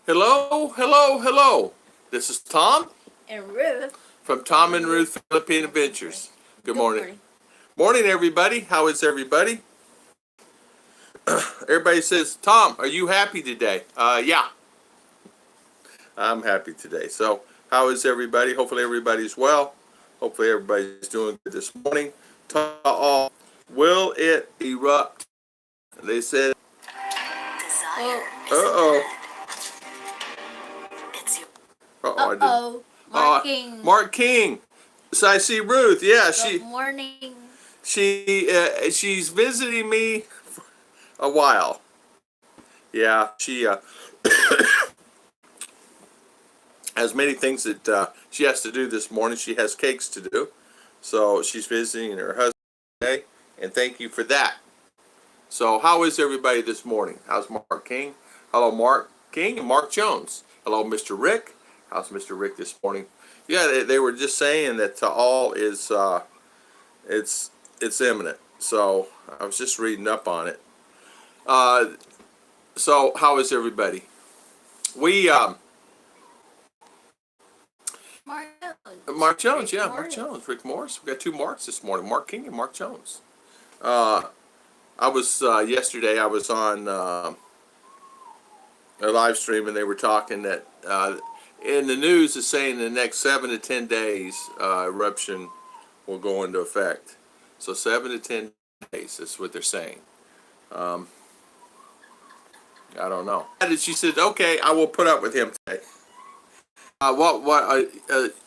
Hello, hello, hello. This is Tom And Ruth. from Tom and Ruth Philippine Adventures. Good morning. Morning, everybody. How is everybody? Everybody says, Tom, are you happy today? Yeah, I'm happy today. So, how is everybody? Hopefully, everybody's well. Hopefully, everybody's doing good this morning. Taal, will it erupt? They said, Oh, uh-oh. Uh-oh, I did. Marking. Mark King. So I see Ruth. Yeah, Good morning. she's visiting me for a while. Yeah, she has many things that she has to do this morning. She has cakes to do, so she's visiting her husband today, and thank you for that. So how is everybody this morning? How's Mark King? Hello, Mark King and Mark Jones. Hello, Mr. Rick. How's Mr. Rick this morning? Yeah, they were just saying that all is it's imminent. So I was just reading up on it. So how is everybody? We Mark Jones, yeah, Mark Jones, Rick Morris. We got two Marks this morning, Mark King and Mark Jones. I was yesterday. I was on a live stream, and they were talking that in the news is saying the next 7 to 10 days eruption will go into effect. So 7 to 10 days. That's what they're saying. I don't know. And she said, "Okay, I will put up with him today."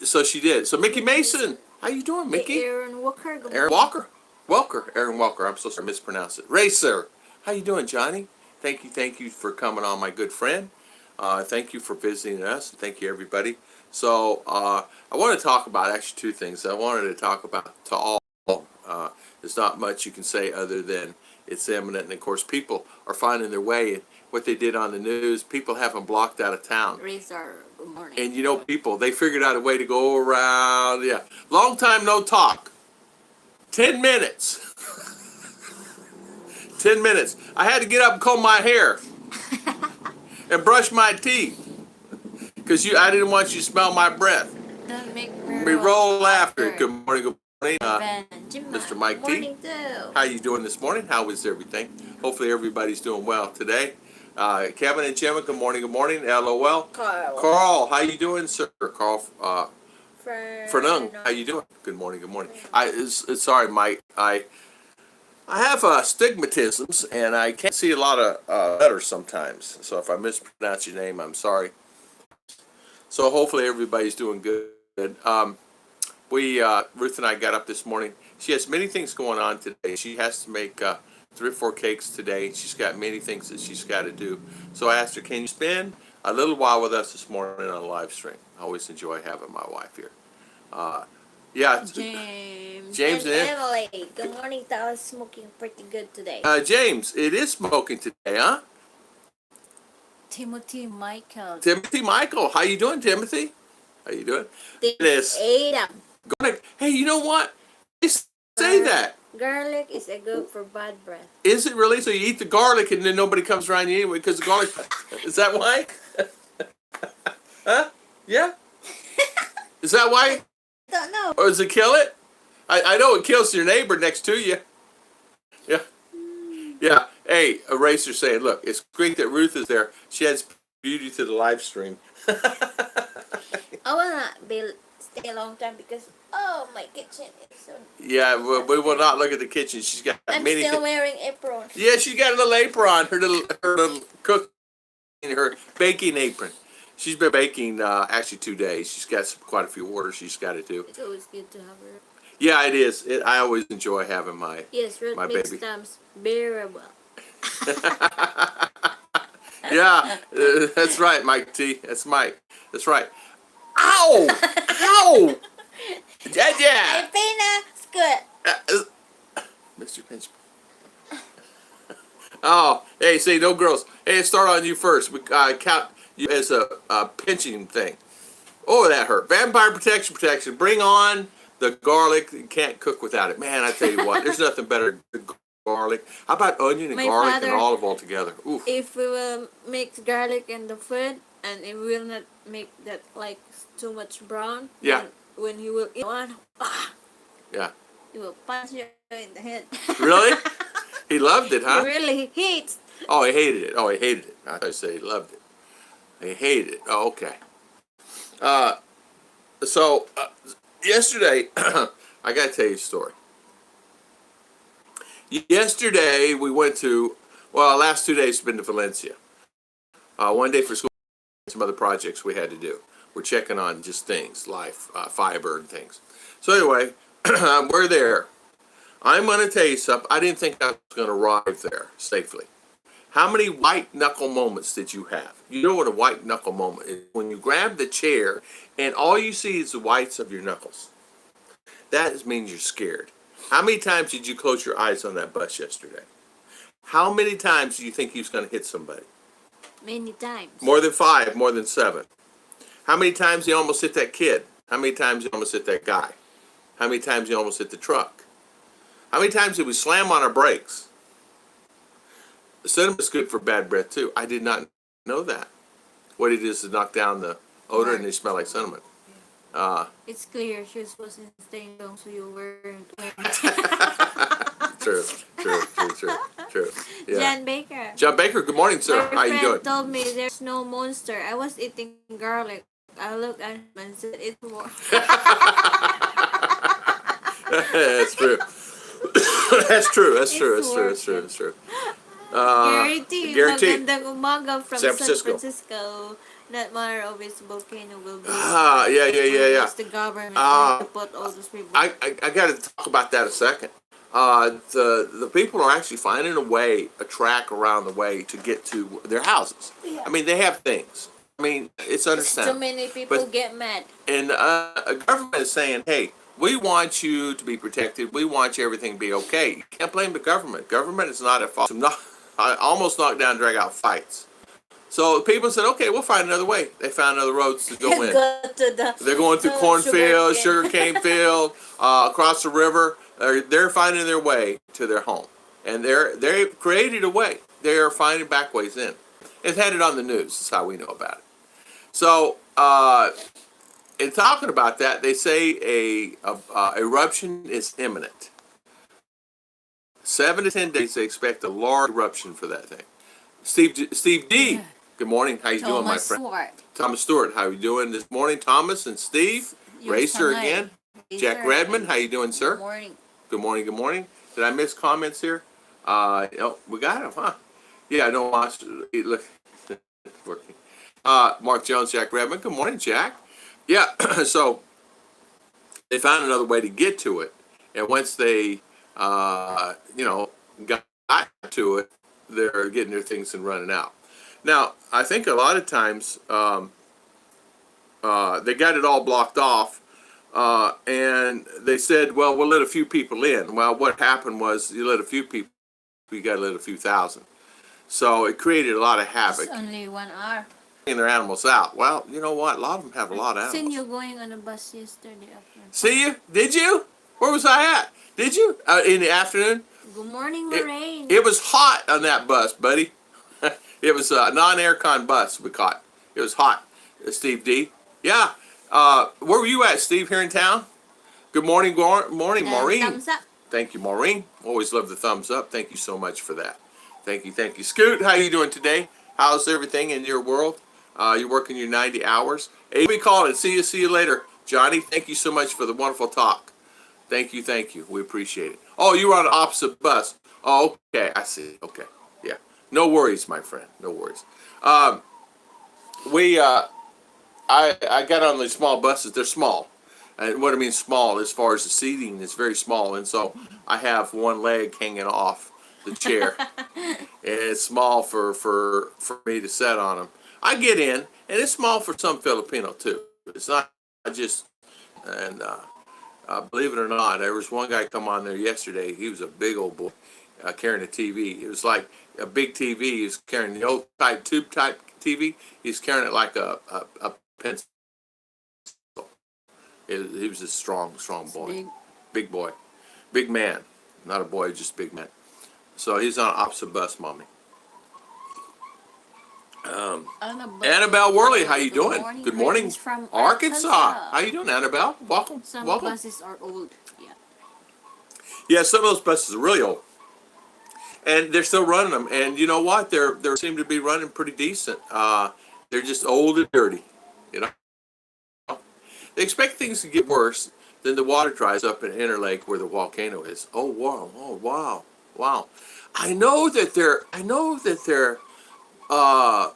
So she did. So Mickey Mason, how you doing, Mickey? Aaron Walker. Aaron Walker. Aaron Walker. I'm so sorry, I mispronounced it. Racer. How you doing, Johnny? Thank you for coming on, my good friend. Thank you for visiting us. Thank you, everybody. So I want to talk about actually two things. I wanted to talk about to all. There's not much you can say other than it's imminent, and of course, people are finding their way. And what they did on the news, people have them blocked out of town. Razor, good morning. And you know, people, they figured out a way to go around. Yeah, long time no talk. 10 minutes. 10 minutes. I had to get up and comb my hair and brush my teeth because I didn't want you to smell my breath. Don't make We roll laughter. Good morning, good morning, Mr. Mike T. Too. How you doing this morning? How is everything? Hopefully everybody's doing well today. Kevin and Gemma, good morning, good morning. LOL. Carl, how you doing, sir? Carl Fernung, how you doing? Good morning, good morning. Sorry, Mike. I have stigmatisms, and I can't see a lot of letters sometimes. So if I mispronounce your name, I'm sorry. So hopefully everybody's doing good. Ruth and I got up this morning. She has many things going on today. She has to make 3 or 4 cakes today. She's got many things that she's got to do. So I asked her, can you spend a little while with us this morning on a live stream? I always enjoy having my wife here. Yeah. James and Emily. Good morning. Taal is smoking pretty good today. James, it is smoking today, huh? Timothy Michael. How you doing, Timothy? How you doing? It is. Hey, you know what? They say that. Garlic is a good for bad breath. Is it really? So you eat the garlic and then nobody comes around you anyway because the garlic. Is that why? Huh? Yeah? Is that why? I don't know. Or does it kill it? I know it kills your neighbor next to you. Yeah. Yeah. Hey, Eraser saying, look, it's great that Ruth is there. She adds beauty to the live stream. I will not stay a long time because, my kitchen is so... Yeah, we will not look at the kitchen. She's got I'm many... still wearing apron. Yeah, she's got a little apron, her little cooking, her baking apron. She's been baking actually 2 days. She's got quite a few orders she's got to do. It's always good to have her. Yeah, it is. I always enjoy having my Ruth my makes baby. times bearable. Yeah, that's right, Mike T. That's Mike. That's right. Ow! Ow! Yeah. Filipina, good. Mr. Pinch. Oh, hey, say no girls. Hey, let's start on you first. We count you as a pinching thing. Oh, that hurt. Vampire protection. Bring on the garlic. You can't cook without it. Man, I tell you what, there's nothing better than garlic. How about onion and garlic and olive all together? Oof. If we will mix garlic in the food, and it will not make that like too much brown. Yeah. And when he will eat one, Yeah. he will punch you in the head. Really? He loved it, He huh? really hates. Oh, he hated it. Oh, he hated it. I thought you said he loved it. He hated it. Oh, okay. So yesterday, I got to tell you a story. Yesterday, we went to, well, last 2 days been to Valencia. One day for school, some other projects we had to do. We're checking on just things, life, fiber and things. So anyway, we're there. I'm going to tell you something. I didn't think I was going to arrive there safely. How many white knuckle moments did you have? You know what a white knuckle moment is? When you grab the chair and all you see is the whites of your knuckles. That means you're scared. How many times did you close your eyes on that bus yesterday? How many times do you think he was going to hit somebody? Many times. More than 5, more than 7. How many times he almost hit that kid? How many times he almost hit that guy? How many times he almost hit the truck? How many times did we slam on our brakes? Cinema's good for bad breath too. I did not know that. What it is to knock down the odor and they smell like cinnamon. It's clear she was supposed to stay home, so you weren't. True. Yeah. John Baker. John Baker, good morning, sir. My How you doing? friend told me there's no monster. I was eating garlic. I looked at him and said, "It's more." That's true. That's true. Guarantee. Guarantee. Magandang umaga from San San Francisco. Francisco. Not matter of its volcano will be. Yeah. It's the government to put all those people. I got to talk about that a second. The people are actually finding a track around the way to get to their houses. Yeah. I mean, they have things. I mean, it's understandable. Too many people get mad. And a government is saying, hey, we want you to be protected. We want you everything to be okay. You can't blame the government. Government is not at fault. I almost knocked down, drag out fights. So people said, okay, we'll find another way. They found other roads to go in. They're going through cornfields, sugarcane field, across the river. They're finding their way to their home. And they've created a way. They're finding back ways in. It's headed on the news. That's how we know about it. So, in talking about that, they say a eruption is imminent. 7 to 10 days, they expect a large eruption for that thing. Steve D, good morning. How you doing, my friend? Thomas Stewart, how you doing this morning? Thomas and Steve, Racer again. Jack Redmond, how you doing, sir? Good morning. Good morning. Did I miss comments here? Oh, we got them, huh? Yeah, I don't watch. Look, working. Mark Jones, Jack Redmond. Good morning, Jack. Yeah, so they found another way to get to it, and once they, got to it, they're getting their things and running out. Now, I think a lot of times they got it all blocked off, and they said, well, we'll let a few people in. Well, what happened was you let a few people, you got to let a few thousand. So it created a lot of havoc. It's only 1 hour. Their animals out. Well, you know what? A lot of them have a lot of animals. Seen you going on a bus yesterday afternoon. See you? Did you? Where was I at? Did you? In the afternoon? Good morning, Lorraine. It was hot on that bus, buddy. It was a non-aircon bus we caught. It was hot. Steve D. Yeah. Where were you at, Steve, here in town? Good morning, Maureen. Thumbs up. Thank you, Maureen. Always love the thumbs up. Thank you so much for that. Thank you. Scoot, how you doing today? How's everything in your world? You're working your 90 hours. Hey, we call it. See you later. Johnny, thank you so much for the wonderful talk. Thank you. We appreciate it. Oh, you were on the opposite bus. Oh, okay. I see. Okay. Yeah. No worries, my friend. No worries. I got on these small buses. They're small. And what I mean small, as far as the seating, is very small. And so I have one leg hanging off the chair. And it's small for me to sit on them. I get in, and it's small for some Filipino too. It's not just, and believe it or not, there was one guy come on there yesterday. He was a big old boy carrying a TV. It was like a big TV. He was carrying the old tube type TV. He's carrying it like a pencil. He was a strong boy. Big boy. Big man. Not a boy, just big man. So he's on opposite bus, Mommy. Annabelle Worley, how you doing? Morning, Good morning. from Arkansas. How you doing, Annabelle? Welcome. Some Welcome. buses are old. Yeah. Yeah, some of those buses are really old, and they're still running them. And you know what? They seem to be running pretty decent. They're just old and dirty. You know, they expect things to get worse. Then the water dries up in Interlake where the volcano is. Oh wow! Oh wow! Wow! I know that they're. Uh,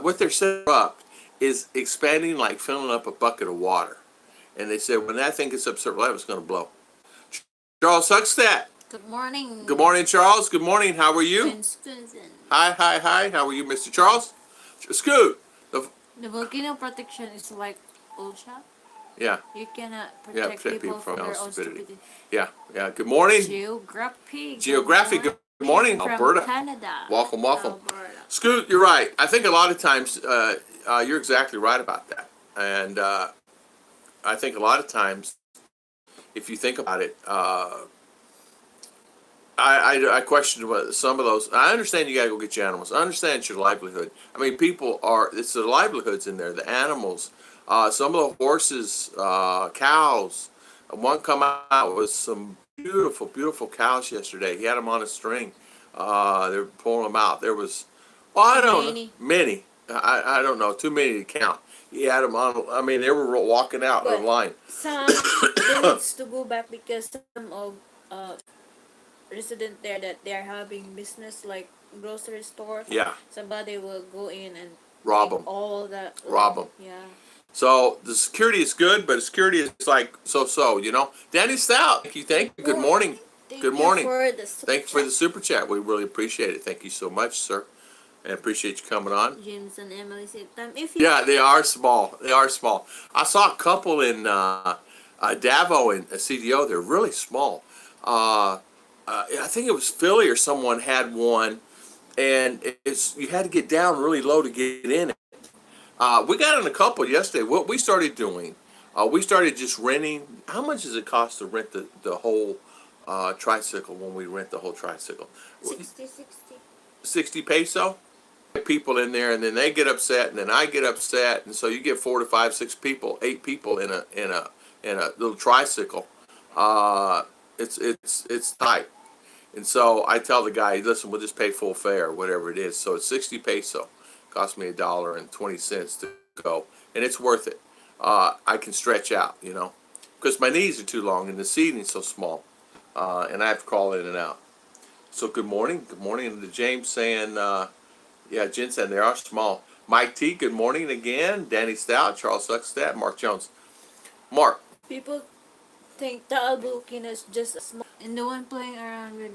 what they're setting up is expanding like filling up a bucket of water. And they said when that thing gets up to certain level, it's going to blow. Charles Huckstadt. Good morning. Good morning, Charles. Good morning. How are you? Wisconsin. Hi, hi, hi. How are you, Mr. Charles? Scoot. The volcano protection is like OSHA. Yeah. You cannot protect people from their own stupidity. Yeah, yeah. Good morning. Geographic. Good morning, From Alberta. Canada. Welcome, welcome. Alberta. Scoot, you're right. I think a lot of times you're exactly right about that. And I think a lot of times, if you think about it, I question what some of those. I understand you got to go get your animals. I understand it's your livelihood. I mean, people are. It's their livelihoods in there. The animals. Some of the horses, cows. One come out with some beautiful, beautiful cows yesterday. He had them on a string. They were pulling them out. There was, well, I don't know, many. I don't know, too many to count. He had them on. I mean, they were walking out in line. Some they needs to go back because some of resident there that they are having business like grocery store. Yeah. Somebody will go in and Rob them. all that. Rob them. Yeah. So the security is good, but the security is like so, you know. Danny Stout, thank you. Good morning. Good morning. Thank you for the super chat. We really appreciate it. Thank you so much, sir. And appreciate you coming on. James and Emily said, yeah, they are small. They are small. I saw a couple in Davao and CDO. They're really small. I think it was Philly or someone had one, and you had to get down really low to get in it. We got in a couple yesterday. What we started doing, we started just renting. How much does it cost to rent the whole tricycle when we rent the whole tricycle? 60 peso. People in there, and then they get upset, and then I get upset, and so you get 4 to 5, 6 people, 8 people in a little tricycle. It's tight. And so I tell the guy, listen, we'll just pay full fare, whatever it is. So it's 60 peso. Cost me $1.20 to go, and it's worth it. I can stretch out, you know, because my knees are too long and the seating's so small, and I have to crawl in and out. So good morning to James saying, yeah, Jen said they are small. Mike T, good morning again. Danny Stout, Charles Huckstadt, Mark Jones. Mark. People think Taal volcano is just a small, and no one playing around with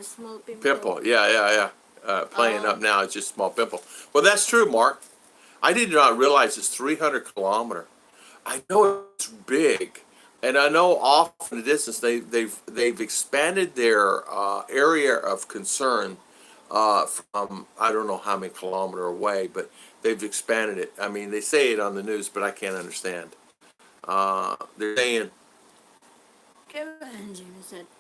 a small pimple. Pimple, yeah. Playing up now, it's just a small pimple. Well, that's true, Mark. I did not realize it's 300 kilometer. I know it's big, and I know off in the distance they've expanded their area of concern from I don't know how many kilometer away, but they've expanded it. I mean, they say it on the news, but I can't understand. They're saying.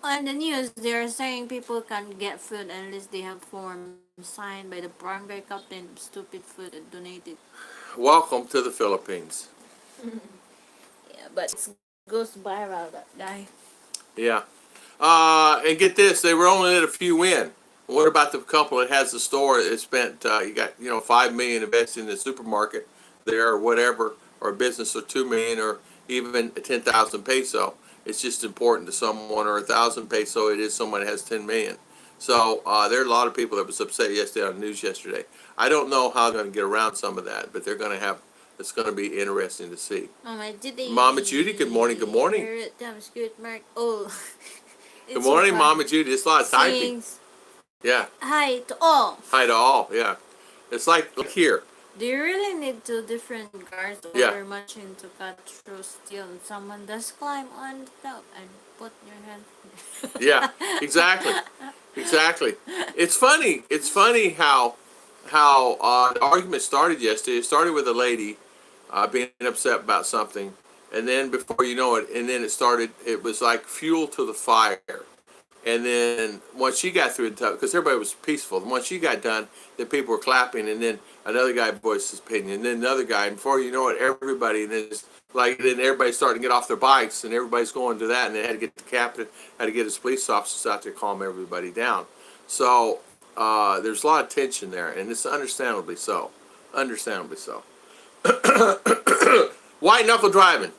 On the news, they're saying people can't get food unless they have forms signed by the barangay captain. Stupid food and donated. Welcome to the Philippines. Yeah, but it goes viral, that guy. Yeah. And get this, they were only let a few in. What about the couple that has the store that spent, you got, $5 million invested in the supermarket there or whatever, or a business or 2 million or even 10,000 peso. It's just important to someone, or 1,000 peso it is someone that has 10 million. So there are a lot of people that was upset yesterday on the news yesterday. I don't know how they're going to get around some of that, but they're going to have, it's going to be interesting to see. Mama Judy, good morning, good morning. Oh. Good morning, Mama Judy. It's a lot of typing. Yeah. Hi to all. Hi to all, yeah. It's like here. Do you really need 2 different guards over machine to cut through steel and someone does climb on the top and put your hand? Yeah, exactly. Exactly. It's funny how the argument started yesterday. It started with a lady being upset about something, and then before you know it, and then it was like fuel to the fire. And then once she got through, because everybody was peaceful, and once she got done, then people were clapping, and then another guy voiced his opinion, and then another guy, and before you know it, everybody, and then it's like, then everybody started to get off their bikes, and everybody's going to that, and they had to get the captain, had to get his police officers out there to calm everybody down. So there's a lot of tension there, and it's understandably so. Understandably so. White knuckle driving.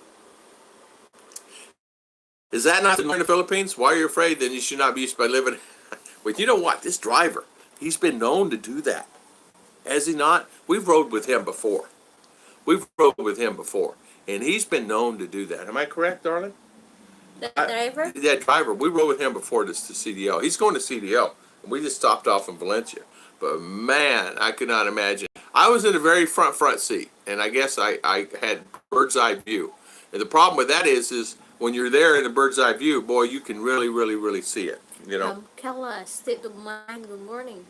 Is that not in the Philippines? Why are you afraid? Then you should not be used by living. But you know what? This driver, he's been known to do that. Has he not? We've rode with him before. And he's been known to do that. Am I correct, darling? That driver? That driver. We rode with him before this to CDO. He's going to CDO. And we just stopped off in Valencia. But man, I could not imagine. I was in the very front seat. And I guess I had bird's eye view. And the problem with that is when you're there in the bird's eye view, boy, you can really see it. You know. Kella, state of mind, good morning.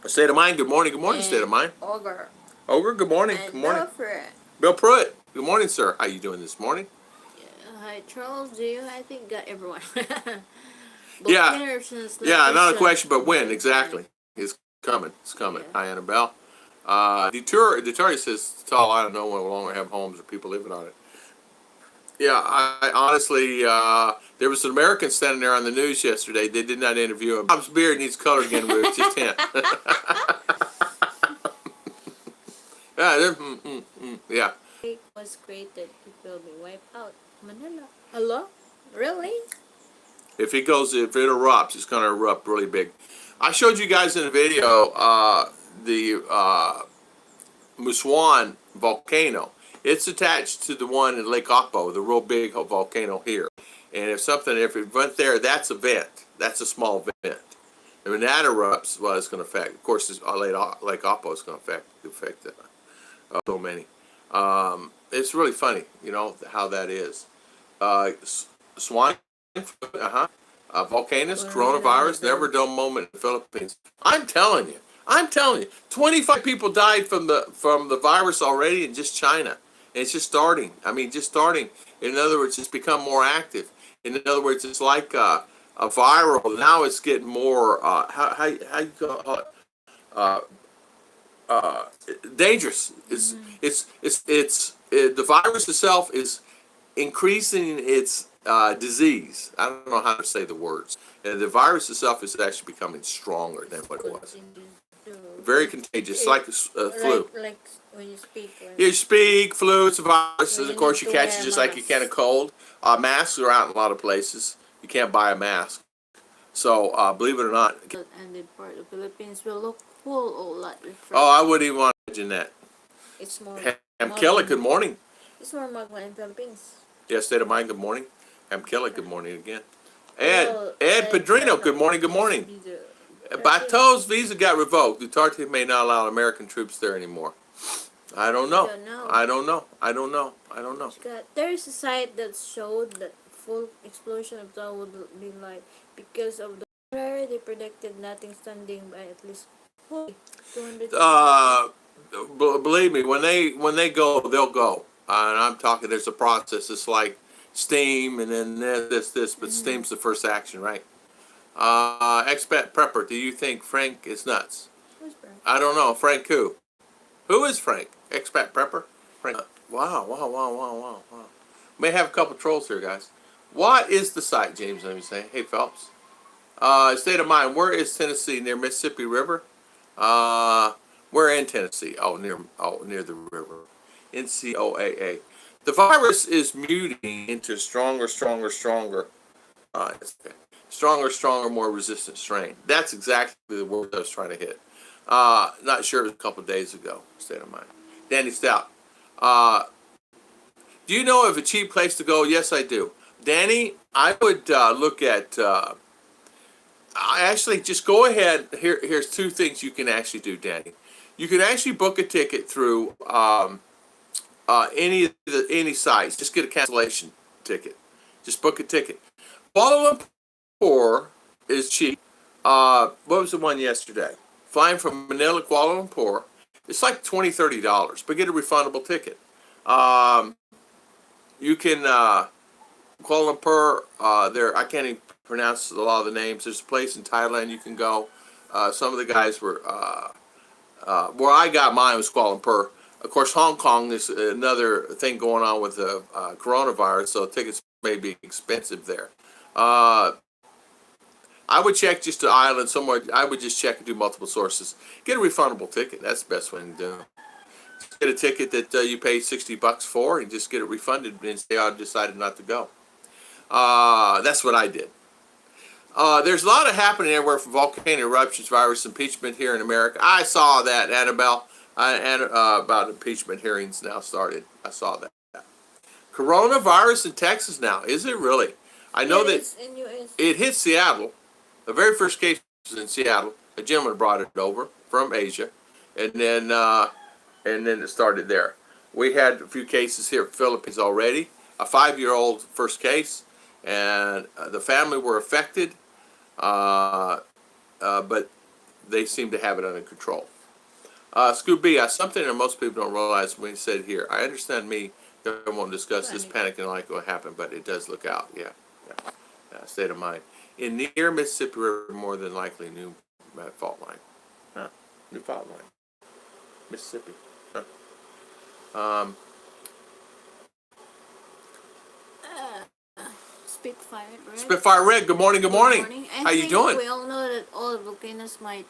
State of mind, good morning, state of mind. Ogre. Ogre, good morning, And good morning. Bill Bill Pruitt, good morning, sir. How you doing this morning? Hi, Charles. Do you? I think got everyone. Yeah, not a question, but when exactly? It's coming. Yeah. Hi, Annabelle. Detroit says, Taal, I don't know when we'll longer have homes or people living on it. Yeah, I honestly, there was an American standing there on the news yesterday. They did not interview him. Bob's beard needs color again, Ruth. Just hint. Yeah. It was created. It will be wiped out. Manila. Hello? Really? If it erupts, it's going to erupt really big. I showed you guys in a video the Muswan volcano. It's attached to the one in Lake Apo, the real big volcano here. And if it went there, that's a vent. That's a small vent. And when that erupts, well, it's going to affect. Of course, Lake Apo is going to affect so many. It's really funny, you know, how that is. Swine flu, volcanoes, coronavirus, never a dull moment in the Philippines. I'm telling you, 25 people died from the virus already in just China. And it's just starting. In other words, it's become more active. In other words, it's like a viral. Now it's getting more, how you call it? Dangerous. The virus itself is increasing its disease. I don't know how to say the words. And the virus itself is actually becoming stronger than what it was. Very contagious, like flu. Like when you speak. You speak, flu, it's a virus, and of course you catch it just like you can a cold. Masks are out in a lot of places. You can't buy a mask. So, believe it or not. And the part of the Philippines will look full a lot different. Oh, I wouldn't even want to imagine that. It's more. Kelly, good morning. It's more magma in Philippines. Yeah, state of mind, good morning. Kelly, good morning again. Ed Pedrino, good morning. Bato's visa got revoked. Duterte may not allow American troops there anymore. I don't know. There's a site that showed that full explosion of Taal would be like because of the fire. They predicted nothing standing by at least 200. Believe me, when they go, they'll go. And I'm talking. There's a process. It's like steam, and then this, but steam's the first action, right? Expat Prepper, do you think Frank is nuts? Who's Frank? I don't know. Frank who? Who is Frank? Expat Prepper? Frank. Wow. May have a couple trolls here, guys. What is the site, James? Let me say. Hey, Phelps. State of mind. Where is Tennessee? Near Mississippi River? We're in Tennessee. Near the river. NCOAA. The virus is mutating into stronger, more resistant strain. That's exactly the word I was trying to hit. Not sure, it was a couple of days ago, state of mind. Danny Stout. Do you know of a cheap place to go? Yes, I do. Danny, I would look at, actually just go ahead. Here's two things you can actually do, Danny. You can actually book a ticket through any sites. Just get a cancellation ticket. Just book a ticket. Kuala Lumpur is cheap. What was the one yesterday? Flying from Manila to Kuala Lumpur. It's like $20, $30, but get a refundable ticket. You can Kuala Lumpur. I can't even pronounce a lot of the names. There's a place in Thailand you can go. Some of the guys were, where I got mine was Kuala Lumpur. Of course, Hong Kong is another thing going on with the coronavirus, so tickets may be expensive there. I would check just the island somewhere. I would just check and do multiple sources. Get a refundable ticket. That's the best way to do it. Get a ticket that you paid $60 for and just get it refunded and say, I decided not to go. That's what I did. There's a lot of happening everywhere from volcano eruptions, virus impeachment here in America. I saw that, Annabelle, about impeachment hearings now started. I saw that. Coronavirus in Texas now. Is it really? I know that in US. it hit Seattle. The very first case was in Seattle. A gentleman brought it over from Asia, and then it started there. We had a few cases here in the Philippines already. A 5-year-old first case, and the family were affected, but they seem to have it under control. Scooby, something that most people don't realize when he said here, I understand I won't discuss this panic and like what happened, but it does look out. Yeah. State of mind. In near Mississippi River, more than likely new fault line. New fault line. Mississippi. Spitfire Red. Spitfire Red. Good morning. Good morning. How you doing? We all know that all volcanoes might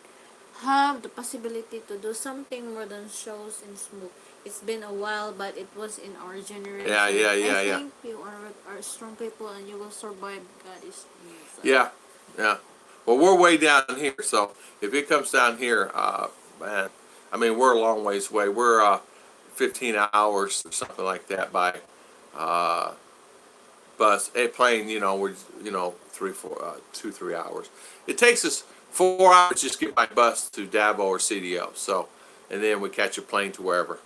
have the possibility to do something more than shows in smoke. It's been a while, but it was in our generation. Yeah. I think you are strong people and you will survive. God is Yeah. Well, we're way down here, so if it comes down here, man, I mean, we're a long ways away. We're 15 hours or something like that by bus. A plane, we're 2-3 hours. It takes us 4 hours just to get by bus to Davao or CDO. So, and then we catch a plane to wherever.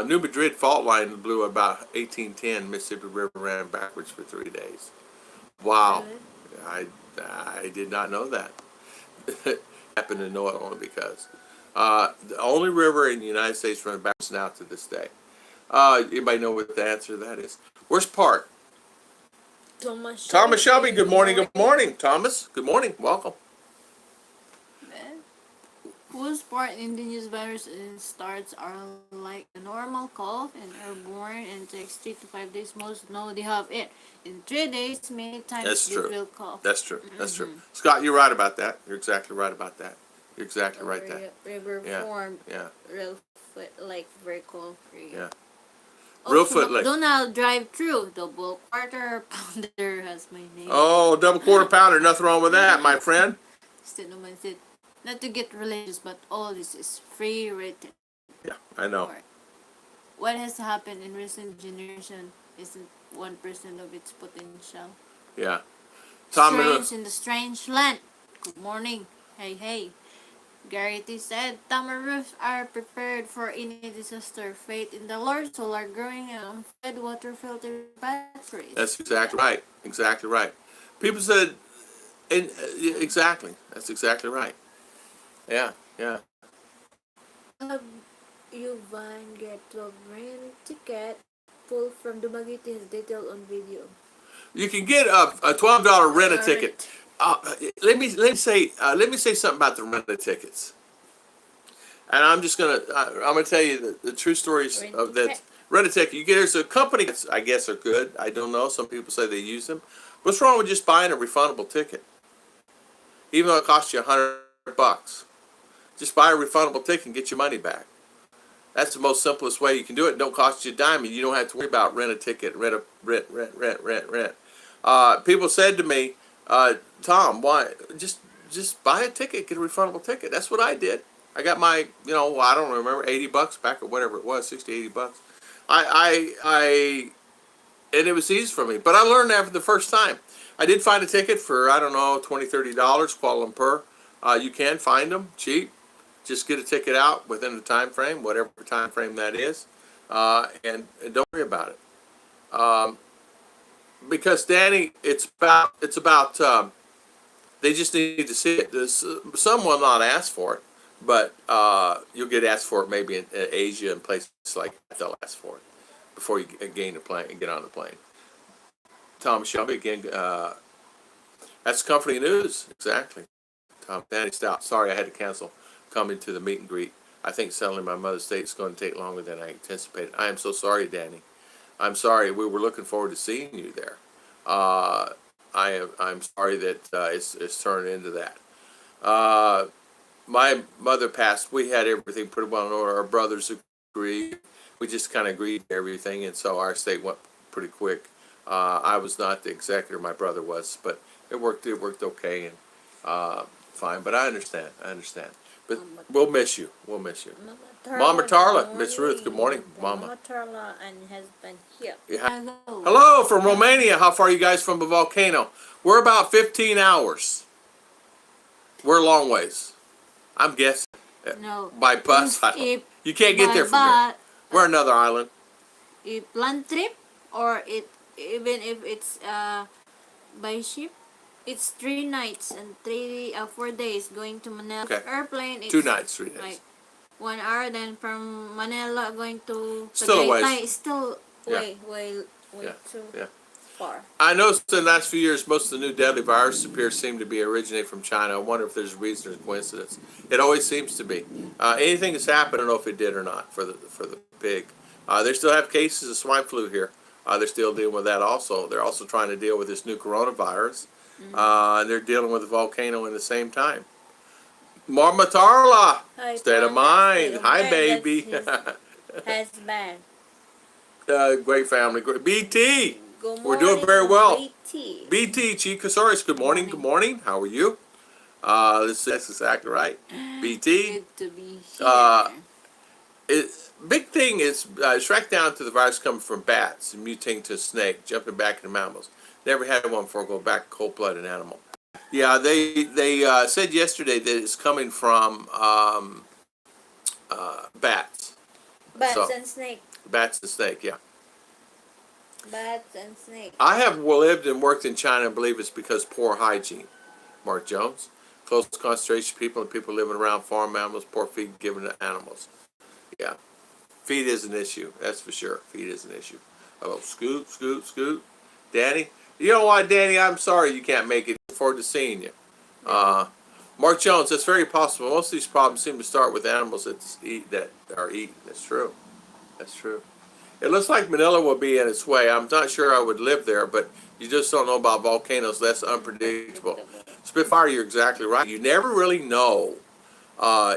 New Madrid fault line blew about 1810. Mississippi River ran backwards for 3 days. Wow. Really? I did not know that. Happen to know it only because the only river in the United States running backwards now to this day. Anybody know what the answer to that is? Where's Part? Thomas Shelby. Good morning. Good morning, Thomas. Good morning. Welcome. Whose part in the news virus starts are like a normal cough and are born and takes 3 to 5 days. Most know they have it. In 3 days, many times they will cough. That's true. That's true. Scott, you're right about that. You're exactly right about that. You're exactly right there. River formed. Yeah. Real foot like very cold. Yeah. Real foot like. McDonald drive-through. Double quarter pounder has my name. Oh, double quarter pounder. Nothing wrong with that, my friend. Not to get religious, but all this is free written. Yeah, I know. What has happened in recent generation isn't 1% of its potential. Yeah. Strange in the strange land. Good morning. Hey. Garrity said, Tamaroof are prepared for any disaster. Faith in the Lord, solar growing, and fed water filter batteries. That's exactly right. Exactly right. People said, and exactly. That's exactly right. Yeah. You van get 12 rand ticket pulled from Dumaguete is detailed on video. You can get a $12 rent a ticket. Let me say something about the rent a tickets. And I'm gonna tell you the true stories of that rent a ticket. There's a company that I guess are good. I don't know. Some people say they use them. What's wrong with just buying a refundable ticket? Even though it costs you $100. Just buy a refundable ticket and get your money back. That's the most simplest way you can do it. It don't cost you a dime. You don't have to worry about rent a ticket, rent. People said to me, Tom, why just buy a ticket, get a refundable ticket. That's what I did. I got my, I don't remember, $80 back or whatever it was, $60, $80. And it was easy for me. But I learned that for the first time. I did find a ticket for, I don't know, $20, $30, Kuala Lumpur. You can find them cheap. Just get a ticket out within the time frame, whatever time frame that is, and don't worry about it. Because Danny, it's about they just need to see it. Some will not ask for it, but you'll get asked for it maybe in Asia and places like that. They'll ask for it before you get on the plane. Thomas Shelby again. That's comforting news. Exactly. Danny Stout. Sorry, I had to cancel coming to the meet and greet. I think settling my mother's estate is going to take longer than I anticipated. I am so sorry, Danny. I'm sorry. We were looking forward to seeing you there. I'm sorry that it's turned into that. My mother passed. We had everything pretty well in order. Our brothers agreed. We just kind of agreed to everything, and so our estate went pretty quick. I was not the executor. My brother was, but it worked. It worked okay and fine. But I understand. But we'll miss you. We'll miss you. Mama Tarla, Miss Ruth. Good morning, Mama. Mama Tarla and husband here. Yeah. Hello from Romania. How far are you guys from the volcano? We're about 15 hours. We're a long ways. I'm guessing. No. By bus. You can't get there from here. We're another island. If land trip or even if it's by ship, it's 3 nights and 4 days going to Manila. Okay. Airplane. It's 2 nights, 3 days. Like 1 hour. Then from Manila going to Still a ways. Tagaytay, still Yeah. way Yeah. too Yeah. far. I noticed in the last few years, most of the new deadly viruses appear seem to be originate from China. I wonder if there's a reason or coincidence. It always seems to be. Anything that's happened, I don't know if it did or not for the pig. They still have cases of swine flu here. They're still dealing with that also. They're also trying to deal with this new coronavirus. And they're dealing with the volcano in the same time. Mama Tarla, Hi, state of mind. Hi, baby. Husband. Great family. Great. BT. Good We're doing morning, very well. BT. BT Chicasaurus, good morning, good morning. How are you? That's exactly right. BT. Good to be here. Big thing is track down to the virus coming from bats and mutating to a snake, jumping back into mammals. Never had one before, go back cold-blooded animal. Yeah, they said yesterday that it's coming from bats. Bats and snake. Bats and snake, yeah. Bats and snake. I have lived and worked in China and believe it's because poor hygiene. Mark Jones. Close concentration of people and people living around farm animals, poor feed given to animals. Yeah. Feed is an issue, that's for sure. Feed is an issue. Hello, Scoot. Danny? You know what, Danny? I'm sorry you can't make it. Look forward to seeing you. Mark Jones, that's very possible. Most of these problems seem to start with animals that are eaten. That's true. That's true. It looks like Manila will be in its way. I'm not sure I would live there, but you just don't know about volcanoes. That's unpredictable. Spitfire, you're exactly right. You never really know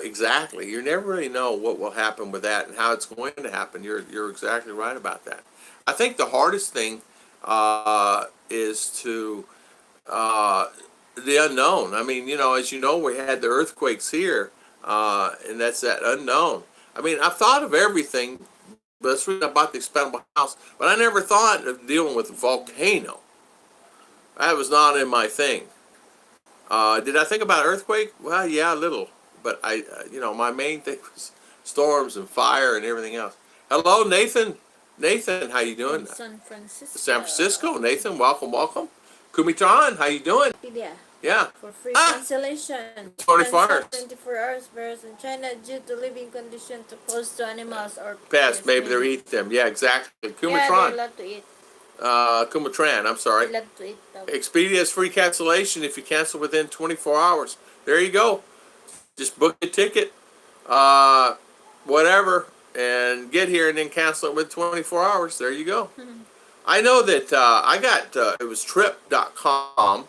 exactly. You never really know what will happen with that and how it's going to happen. You're exactly right about that. I think the hardest thing is to the unknown. I mean, as you know, we had the earthquakes here, and that's that unknown. I mean, I've thought of everything. But that's really about the expendable house. But I never thought of dealing with a volcano. That was not in my thing. Did I think about earthquake? Well, yeah, a little. But my main thing was storms and fire and everything else. Hello, Nathan. Nathan, how you doing? San Francisco. San Francisco, Nathan, welcome. Kumitran, how you doing? Yeah. For free cancellation. 24 hours. 24 hours whereas in China due to living condition too close to animals or Pest, maybe they'll eat them. Yeah, exactly. Kumitran. Yeah, they love to eat. Kumitran, I'm sorry. They love to eat them. Expedia's free cancellation if you cancel within 24 hours. There you go. Just book a ticket, whatever, and get here and then cancel it within 24 hours. There you go. I know that I got, it was trip.com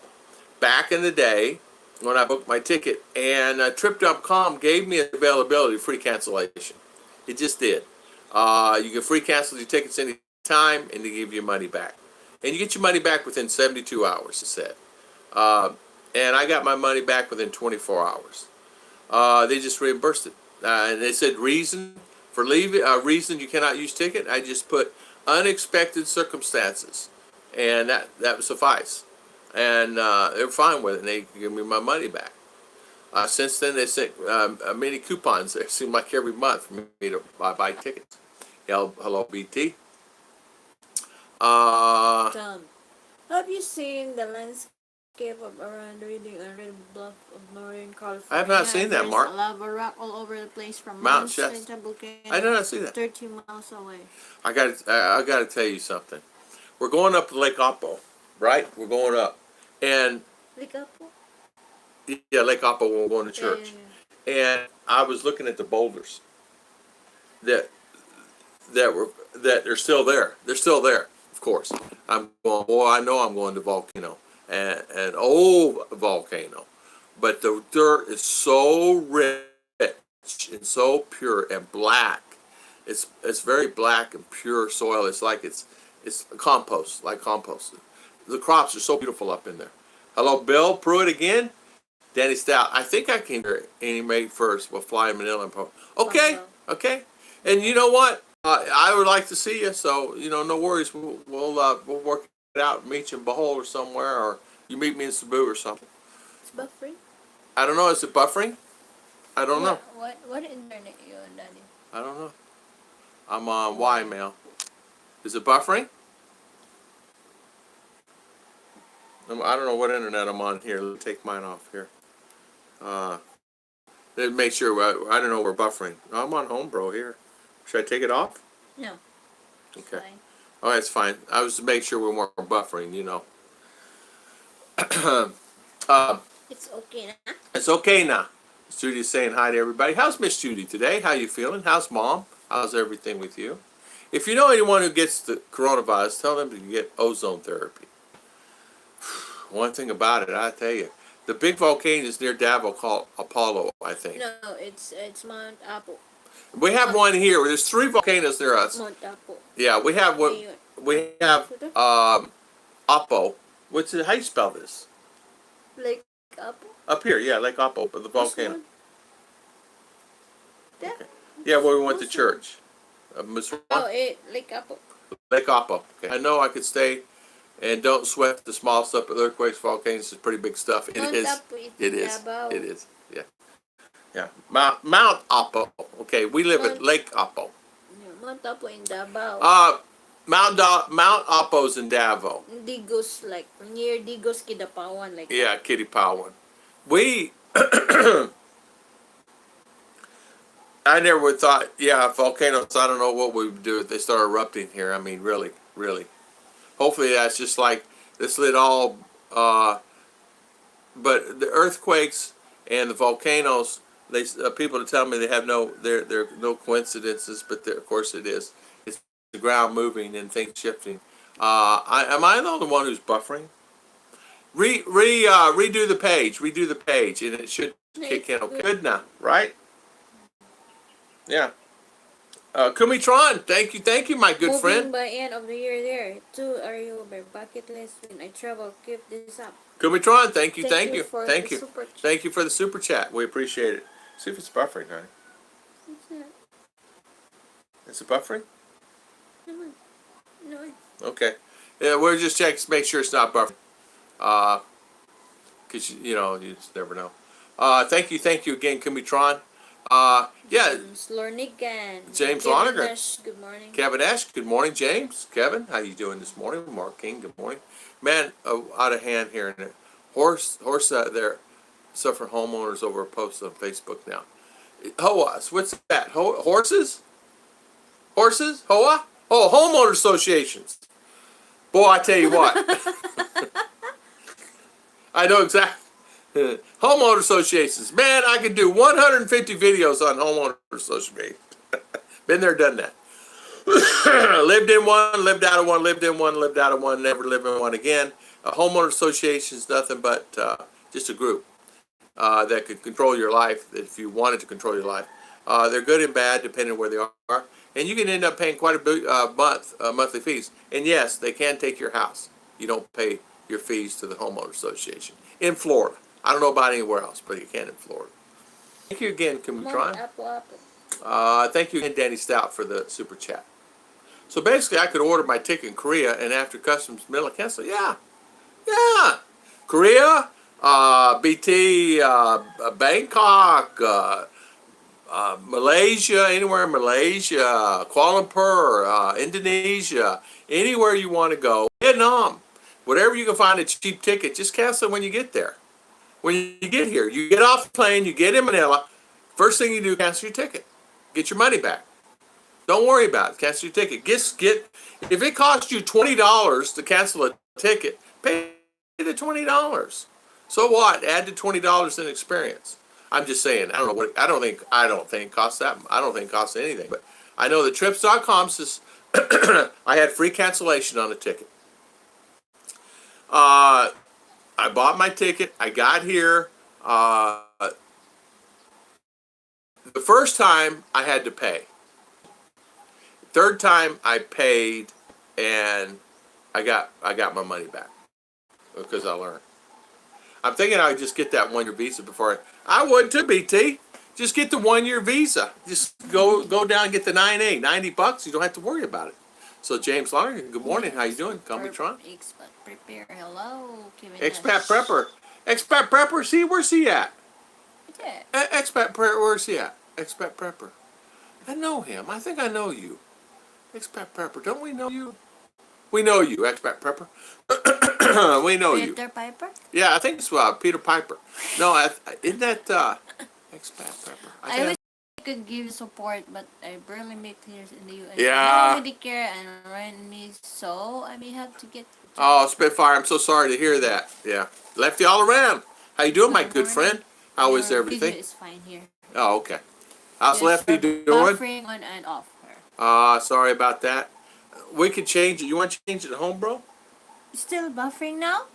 back in the day when I booked my ticket, and trip.com gave me availability free cancellation. It just did. You can free cancel your tickets any time, and they give you money back. And you get your money back within 72 hours, it said. And I got my money back within 24 hours. They just reimbursed it. And they said reason for leaving, reason you cannot use ticket. I just put unexpected circumstances, and that would suffice. And they were fine with it, and they give me my money back. Since then, they sent many coupons. It seemed like every month for me to buy tickets. Hello, BT. Tom, have you seen the landscape of around Reading and Red Bluff of Northern California? I have not seen that, There's Mark. a lava rock all over the place from Mount Shasta. to Volcano. I did not see that. 30 miles away. I got to tell you something. We're going up to Lake Apo, right? We're going up, and Lake Apo? Yeah, Lake Appo when we're going to church. Yeah. And I was looking at the boulders that they're still there. They're still there, of course. I'm going, boy, I know I'm going to Volcano, and an old volcano, but the dirt is so rich and so pure and black. It's very black and pure soil. It's like it's compost, like compost. The crops are so beautiful up in there. Hello, Bill Pruitt again. Danny Stout. I think I came here any May 1st with Fly Manila and Pro. Okay, okay. And you know what? I would like to see you, so no worries. We'll work it out, meet you in Bohol or somewhere, or you meet me in Cebu or something. It's buffering. I don't know. Is it buffering? I don't know. What internet you on, Daddy? I don't know. I'm on Y-mail. Is it buffering? I don't know what internet I'm on here. Let me take mine off here. Make sure. I don't know. We're buffering. I'm on home, bro. Here. Should I take it off? No. Okay. Fine. Oh, that's fine. I was to make sure we weren't buffering. It's okay now. It's okay now. Judy's saying hi to everybody. How's Miss Judy today? How you feeling? How's Mom? How's everything with you? If you know anyone who gets the coronavirus, tell them to get ozone therapy. One thing about it, I tell you, the big volcano is near Davao called Apollo, I think. No, it's Mount Apo. We have one here. There's 3 volcanoes near us. Mount Apo. Yeah, we have one. We have Apo. What's it? How you spell this? Lake Apo. Up here, yeah, Lake Apo, but the volcano. There. Okay. Yeah, where we went to church. Lake Apo. Lake Apo. Okay. I know I could stay and don't sweat the small stuff, but earthquakes, volcanoes is pretty big stuff. It is. It is. It is. Yeah. Yeah. Mount Apo. Okay, we live at Lake Apo. Yeah, Mount Apo in Davao. Mount Apo's in Davao. Digos, like near Digos, Kidapawan, like. Yeah, Kitty Powan. We. I never would thought, volcanoes, I don't know what we would do if they start erupting here. I mean, really, really. Hopefully that's just like, this lit all, but the earthquakes and the volcanoes, people tell me they have they're no coincidences, but of course it is. It's the ground moving and things shifting. Am I the only one who's buffering? Redo the page, and it should kick in. Okay, good now, right? Yeah. Kumitron, thank you, my good Moving friend. by end of the year there. 2 are you my bucket list when I travel. Keep this up. Kumitron, thank you. Thank you. Thank you for the super chat. We appreciate it. See if it's buffering, honey. What's that? Is it buffering? No. Okay. Yeah, we'll just check to make sure it's not buffering. Because you just never know. Thank you again, Kumitron. James Lornigan. James Kevin Lonergan. Nash, good morning. Kevin Ash, good morning, James. Kevin, how you doing this morning? Mark King, good morning. Man, out of hand here. And horse there, suffer homeowners over a post on Facebook now. HOAs, what's that? Horses? Horses? HOA? Oh, homeowner associations. Boy, I tell you what. I know exactly. Homeowner associations. Man, I could do 150 videos on homeowner associations. Been there, done that. Lived in one, lived out of one, lived in one, lived out of one, never live in one again. A homeowner association is nothing but just a group that could control your life if you wanted to control your life. They're good and bad depending on where they are. And you can end up paying quite a bit monthly fees. And yes, they can take your house. You don't pay your fees to the homeowner association. In Florida. I don't know about anywhere else, but you can in Florida. Thank you again, Kumitron. Thank you again, Danny Stout, for the super chat. So basically, I could order my ticket in Korea, and after customs middle cancel. Yeah. Korea, BT, Bangkok, Malaysia, anywhere in Malaysia, Kuala Lumpur, Indonesia, anywhere you want to go. Vietnam, whatever you can find a cheap ticket, just cancel it when you get there. When you get here, you get off the plane, you get in Manila, first thing you do, cancel your ticket. Get your money back. Don't worry about it. Cancel your ticket. If it costs you $20 to cancel a ticket, pay the $20. So what? Add the $20 in experience. I'm just saying. I don't know what. I don't think it costs that. I don't think it costs anything. But I know that Trips.com says I had free cancellation on a ticket. I bought my ticket. I got here. The first time I had to pay. Third time I paid, and I got my money back because I learned. I'm thinking I would just get that 1-year visa before I would too, BT. Just get the 1-year visa. Just go down and get the 9A, $90. You don't have to worry about it. So James Lonergan, good morning. How you doing? Combatron. Expat prepare. Hello, Expat Prepper. Expat Prepper. See, where's he at? Yeah. Expat Prepper. Where's he at? Expat Prepper. I know him. I think I know you. Expat Prepper. Don't we know you? We know you, Expat Prepper. We know you. Peter Piper? Yeah, I think it's Peter Piper. No, isn't that Expat Prepper? I wish I could give support, but I barely make clears in the U.S. Yeah. No Medicare and rent me, so I may have to get. Oh, Spitfire, I'm so sorry to hear that. Yeah. Left you all around. How you doing, my good friend? How is everything? Video is fine here. Oh, okay. How's Just Lefty doing? Buffering on and off her. Sorry about that. We could change it. You want to change it at home, bro? Still buffering now?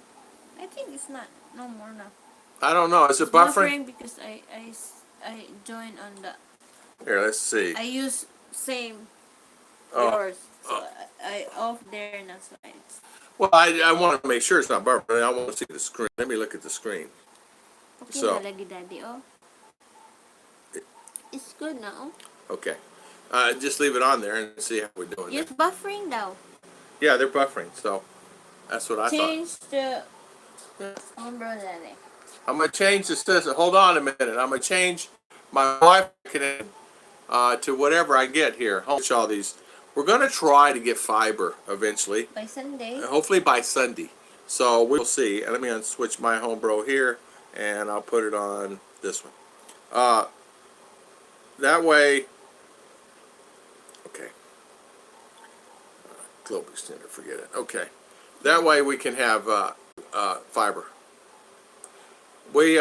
I think it's not. No more now. I don't know. Is it buffering? Because I joined on the. Here, let's see. I use same Oh. yours, so I off there and that's why it's. Well, I want to make sure it's not buffering. I want to see the screen. Let me look at the screen. Okay, So- lagi daddy, oh. It's good now. Okay. Just leave it on there and see how we're doing. It's buffering now. Yeah, they're buffering. So that's what I thought. Change the umbrella daddy. I'm gonna change the system. Hold on a minute. I'm gonna change my Wi-Fi connection to whatever I get here. Hold all these. We're gonna try to get fiber eventually. By Sunday. Hopefully by Sunday. So we'll see. And let me unswitch my home bro here, and I'll put it on this one. That way. Okay. Globe extender. Forget it. Okay. That way we can have fiber. We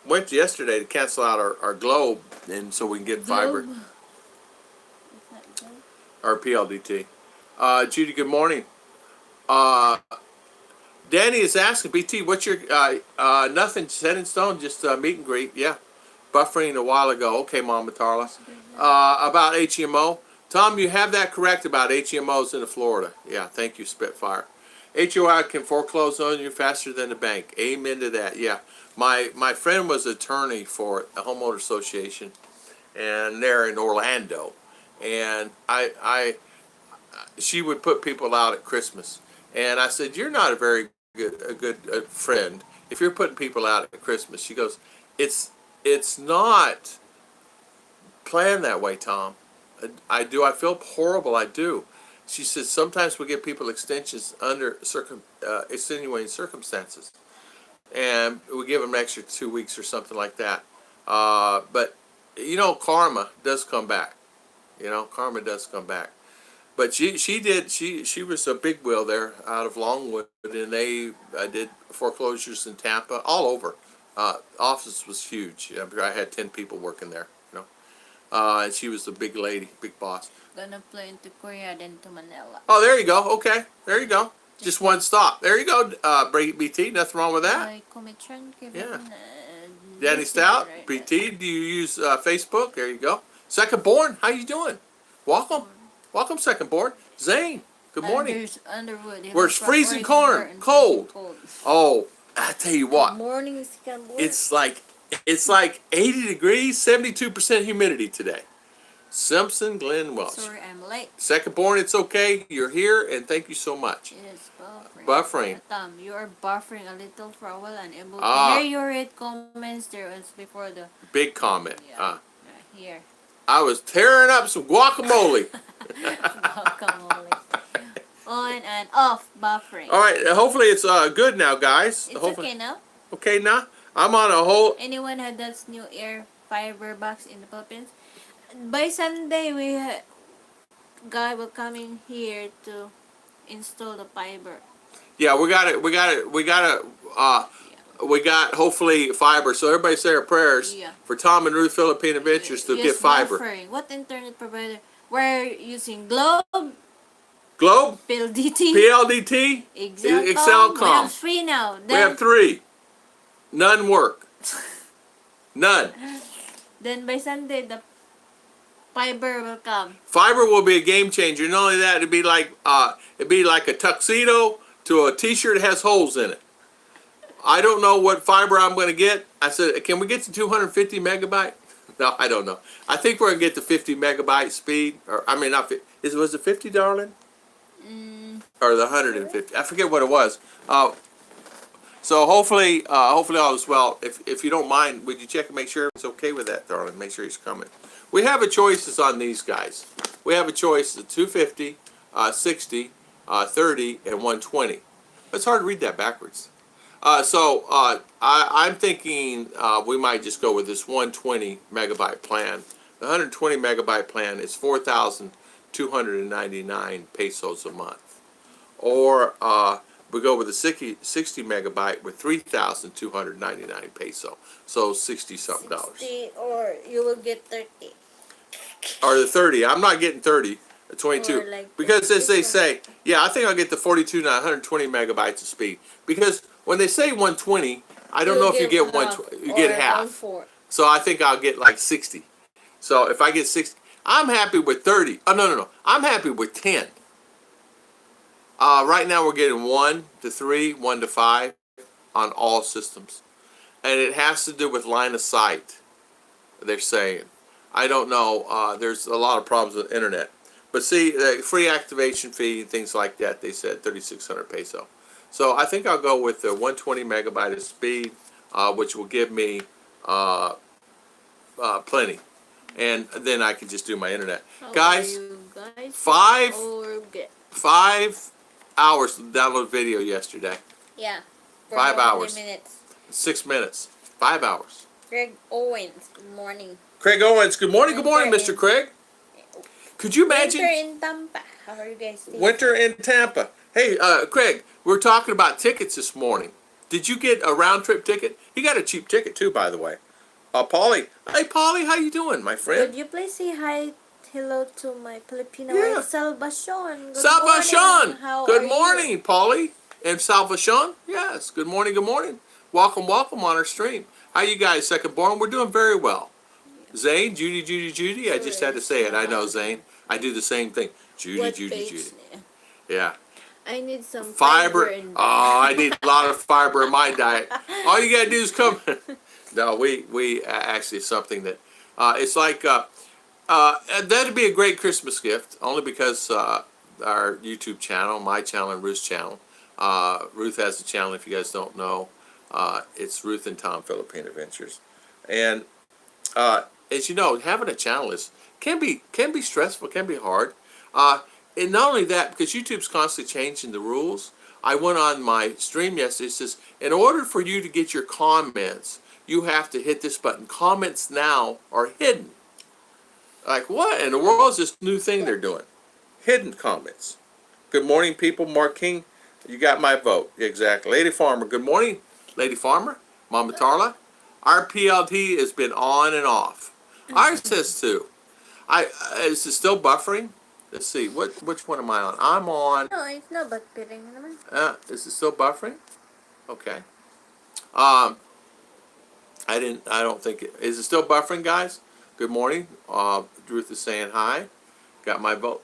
went yesterday to cancel out our Globe, and so we can get fiber. Globe? Is that good? Our PLDT. Judy, good morning. Danny is asking, BT, what's your, nothing set in stone, just meet and greet, yeah. Buffering a while ago. Okay, Mama Tarla. About HMO. Tom, you have that correct about HMOs in Florida. Yeah, thank you, Spitfire. HOI can foreclose on you faster than the bank. Amen to that, yeah. My friend was attorney for a homeowner association, and they're in Orlando. And she would put people out at Christmas. And I said, you're not a very good friend if you're putting people out at Christmas. She goes, it's not planned that way, Tom. I feel horrible. I do. She says sometimes we give people extensions under extenuating circumstances, and we give them an extra 2 weeks or something like that. But you know, karma does come back. You know, karma does come back. But she was a big wheel there out of Longwood, and they did foreclosures in Tampa, all over. Office was huge. I had 10 people working there. You know, and she was the big lady, big boss. Gonna play into Korea, then to Manila. Oh, there you go. Okay, there you go. Just one stop. There you go. BT, nothing wrong with that. Yeah. Danny Stout, BT. Do you use Facebook? There you go. Second Born, how you doing? Welcome. Welcome, Second Born. Zane, good morning. Underwood. Where it's freezing cold. Oh, I tell you what. Good morning, Second Born. It's like 80 degrees, 72% humidity today. Simpson Glenn Welch. Sorry, I'm late. Second Born, it's okay. You're here, and thank you so much. It is buffering. Buffering. Tom, you are buffering a little for a while, unable to Ah. hear your read comments. There was before the Big comment. yeah, here. I was tearing up some guacamole. Guacamole. On and off buffering. All right, hopefully it's good now, guys. It's Hopefully. okay now. Okay now? I'm on a whole... Anyone had that new air fiber box in the Philippines? By Sunday, guy will come in here to install the fiber. Yeah, we got to we got hopefully fiber. So everybody say our prayers for Tom and Ruth Philippine Adventures to get fiber. Buffering. What internet provider? We're using Globe, Globe, PLDT, PLDT, Excelcom. We Excelcom. have 3 now. We have 3. None work. None. Then by Sunday, the fiber will come. Fiber will be a game changer. Not only that, it'd be like a tuxedo to a T-shirt that has holes in it. I don't know what fiber I'm going to get. I said, can we get to 250 megabyte? No, I don't know. I think we're going to get to 50 megabyte speed. Or I mean, not 50. Was it 50, darling? Or the 150? I forget what it was. So hopefully all is well. If you don't mind, would you check and make sure it's okay with that, darling? Make sure he's coming. We have a choices on these guys. We have a choice of 250, 60, 30, and 120. It's hard to read that backwards. I'm thinking we might just go with this 120 megabyte plan. The 120 megabyte plan is 4,299 pesos a month. Or we go with the 60 megabyte with 3,299 peso. So 60 something dollars. 60, or you will get 30. Or the 30. I'm not getting 30. 22. Like because as they say, I think I'll get the 120 megabytes of speed. Because when they say 120, I don't know if you get you get half. So I think I'll get like 60. So if I get 60, I'm happy with 30. Oh, no. I'm happy with 10. Right now we're getting 1 to 3, 1 to 5 on all systems. And it has to do with line of sight, they're saying. I don't know. There's a lot of problems with internet. But see, the free activation fee, things like that, they said 3,600 peso. So I think I'll go with the 120 megabyte of speed, which will give me plenty. And then I can just do my internet. Guys, 5 hours to download video yesterday. Yeah. 5 hours. 3 minutes. 6 minutes. 5 hours. Craig Owens, good morning. Craig Owens, good morning, Mr. Craig. Could you imagine? Winter in Tampa. How are you guys doing? Winter in Tampa. Hey, Craig, we were talking about tickets this morning. Did you get a round trip ticket? You got a cheap ticket too, by the way. Polly. Hey, Polly, how you doing, my friend? Could you please say hello to my Filipino Yeah. Salvation. Salvation. Good morning, You? Polly and Salvation. Yes. Good morning. Good morning. Welcome on our stream. How you guys, Second Born? We're doing very well. Zane, Judy. I just had to say it. I know, Zane. I do the same thing. Judy. Yeah. I need some Fiber. in I need a lot of fiber in my diet. All you gotta do is come. No, we actually something that it's like that'd be a great Christmas gift. Only because our YouTube channel, my channel, and Ruth's channel. Ruth has a channel. If you guys don't know, it's Ruth and Tom Philippine Adventures, and as you know, having a channel can be stressful, can be hard. And not only that, because YouTube's constantly changing the rules. I went on my stream yesterday. It says, in order for you to get your comments, you have to hit this button. Comments now are hidden. Like, what in the world is this new thing they're doing? Hidden comments. Good morning, people. Mark King, you got my vote. Exactly. Lady Farmer, good morning. Lady Farmer, Mama Tarla. Our PLD has been on and off. Ours says too. Is it still buffering? Let's see. Which one am I on? I'm on. No, it's not buffering. Is it still buffering? Okay. I don't think it is. It still buffering, guys? Good morning. Ruth is saying hi. Got my vote.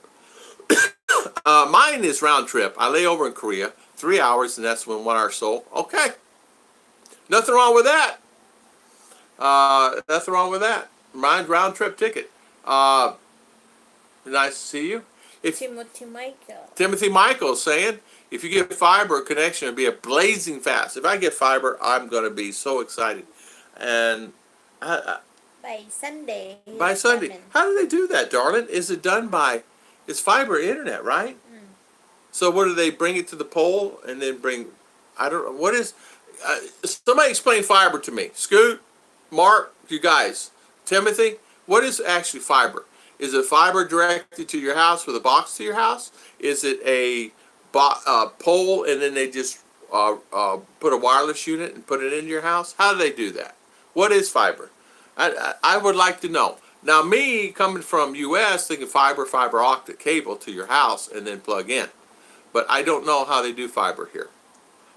Mine is round trip. I lay over in Korea 3 hours, and that's when 1 hour sold. Okay. Nothing wrong with that. Nothing wrong with that. Mine's round trip ticket. Nice to see you. Timothy Michael saying, if you get fiber connection, it'll be a blazing fast. If I get fiber, I'm going to be so excited. And by Sunday. By Sunday. How do they do that, darling? Is it done by, it's fiber internet, right? So what do they bring it to the pole and then bring, I don't know, what is, somebody explain fiber to me. Scoot, Mark, you guys, Timothy, what is actually fiber? Is it fiber directed to your house with a box to your house? Is it a pole and then they just put a wireless unit and put it into your house? How do they do that? What is fiber? I would like to know. Now, me coming from U.S. thinking fiber optic cable to your house and then plug in, but I don't know how they do fiber here.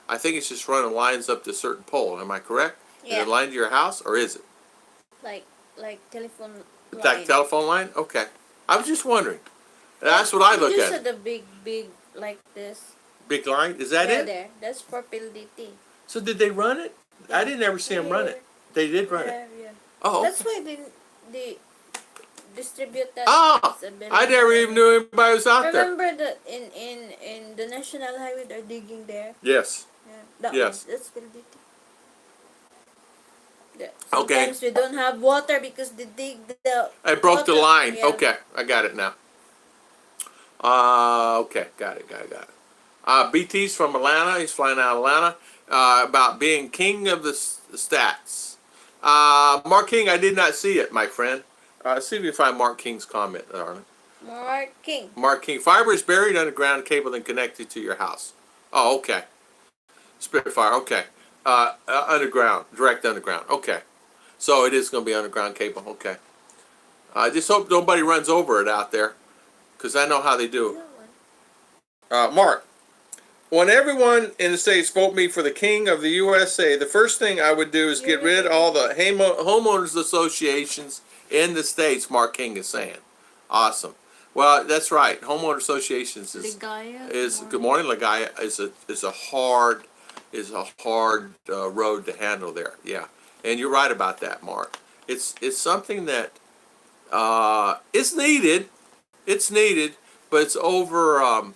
I think it's just running lines up to a certain pole. Am I correct? Yeah. Is it lined to your house or is it? Like telephone line. That telephone line? Okay. I was just wondering. That's what I look Just at. the big like this. Big line? Is that it? There. That's for PLDT. So did they run it? I didn't ever see them run it. They did run it. Yeah. Oh. That's why they distribute that. Ah, I never even knew anybody was out there. Remember that in the national highway they're digging there. Yes. Yeah. Yes. That's PLDT. Yeah. Okay. Sometimes we don't have water because they dig the. I broke the water. line. Yeah. Okay, I got it now. Okay, got it. BT's from Atlanta. He's flying out of Atlanta. About being king of the stats. Mark King, I did not see it, my friend. See if you find Mark King's comment, darling. Mark King. Fiber is buried underground cable and connected to your house. Oh, okay. Spitfire, okay. Underground, direct underground. Okay. So it is going to be underground cable. Okay. I just hope nobody runs over it out there, because I know how they do. Mark, when everyone in the States vote me for the king of the USA, the first thing I would do is get rid of all the homeowners associations in the States, Mark King is saying. Awesome. Well, that's right. Homeowner associations is good morning, Ligaya, is a hard road to handle there. Yeah, and you're right about that, Mark. It's something that it's needed. It's needed, but it's over.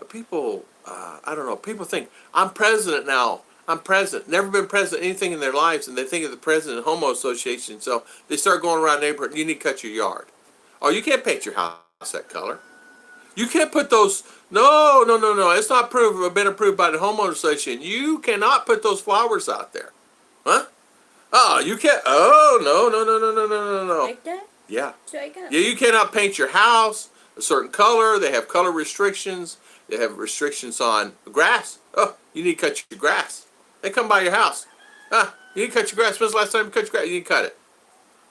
People, I don't know. People think I'm president now. I'm president. Never been president anything in their lives, and they think of the president of the homo association. So they start going around the neighborhood. You need to cut your yard. Oh, you can't paint your house that color. You can't put those. No. It's not been approved by the homeowner association. You cannot put those flowers out there, huh? Oh, you can't. Oh, no. Like that? Yeah. So I got. Yeah, you cannot paint your house a certain color. They have color restrictions. They have restrictions on grass. Oh, you need to cut your grass. They come by your house. You need to cut your grass. When's the last time you cut your grass? You need to cut it.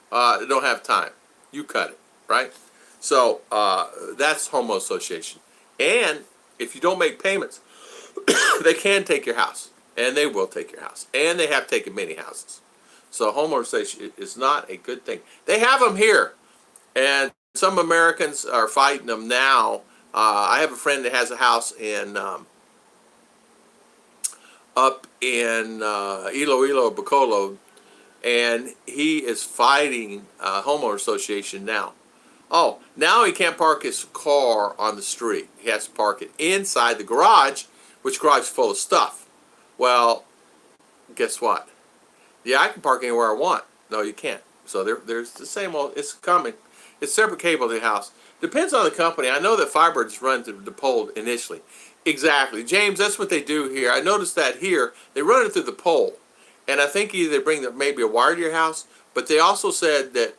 They don't have time. You cut it, right? So that's homo association. And if you don't make payments, they can take your house. And they will take your house. And they have taken many houses. So homo association is not a good thing. They have them here. And some Americans are fighting them now. I have a friend that has a house in up in Iloilo, Bacolo, and he is fighting homeowner association now. Oh, now he can't park his car on the street. He has to park it inside the garage, which garage is full of stuff. Well, guess what? Yeah, I can park anywhere I want. No, you can't. So there's the same old. It's coming. It's separate cable to the house. Depends on the company. I know that fiber is run through the pole initially. Exactly. James, that's what they do here. I noticed that here. They run it through the pole. And I think either they bring maybe a wire to your house, but they also said that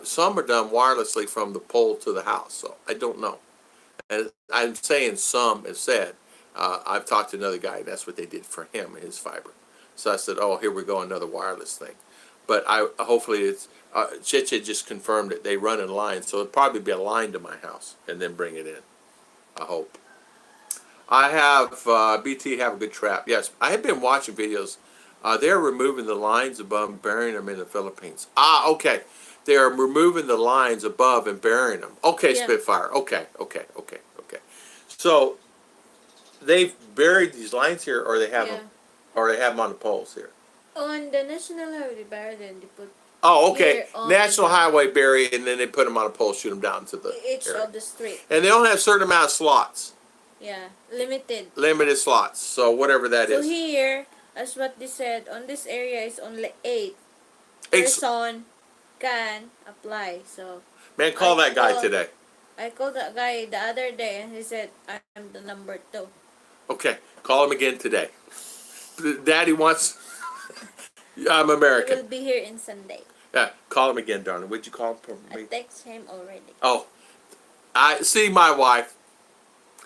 some are done wirelessly from the pole to the house. So I don't know. And I'm saying some have said. I've talked to another guy, and that's what they did for him, his fiber. So I said, oh, here we go, another wireless thing. But hopefully it's, Chicha just confirmed that they run in line, so it'll probably be a line to my house and then bring it in. I hope. I have, BT have a good trap. Yes, I have been watching videos. They're removing the lines above and burying them in the Philippines. Okay. They're removing the lines above and burying them. Okay, yeah. Spitfire. Okay. So they've buried these lines here, or they have them, or they have them on the poles here. On the national highway, they bury them. They put. Oh, okay. National highway bury, and then they put them on a pole, shoot them down to the each area. of the street. And they only have a certain amount of slots. Yeah, limited. Limited slots. So whatever that is. So here, as what they said, on this area is only 8 person can apply. So. Man, call that guy today. I called that guy the other day, and he said I'm the number 2. Okay, call him again today. Daddy wants. I'm American. He will be here in Sunday. Yeah, call him again, darling. Would you call him for me? I text him already. Oh, I see my wife.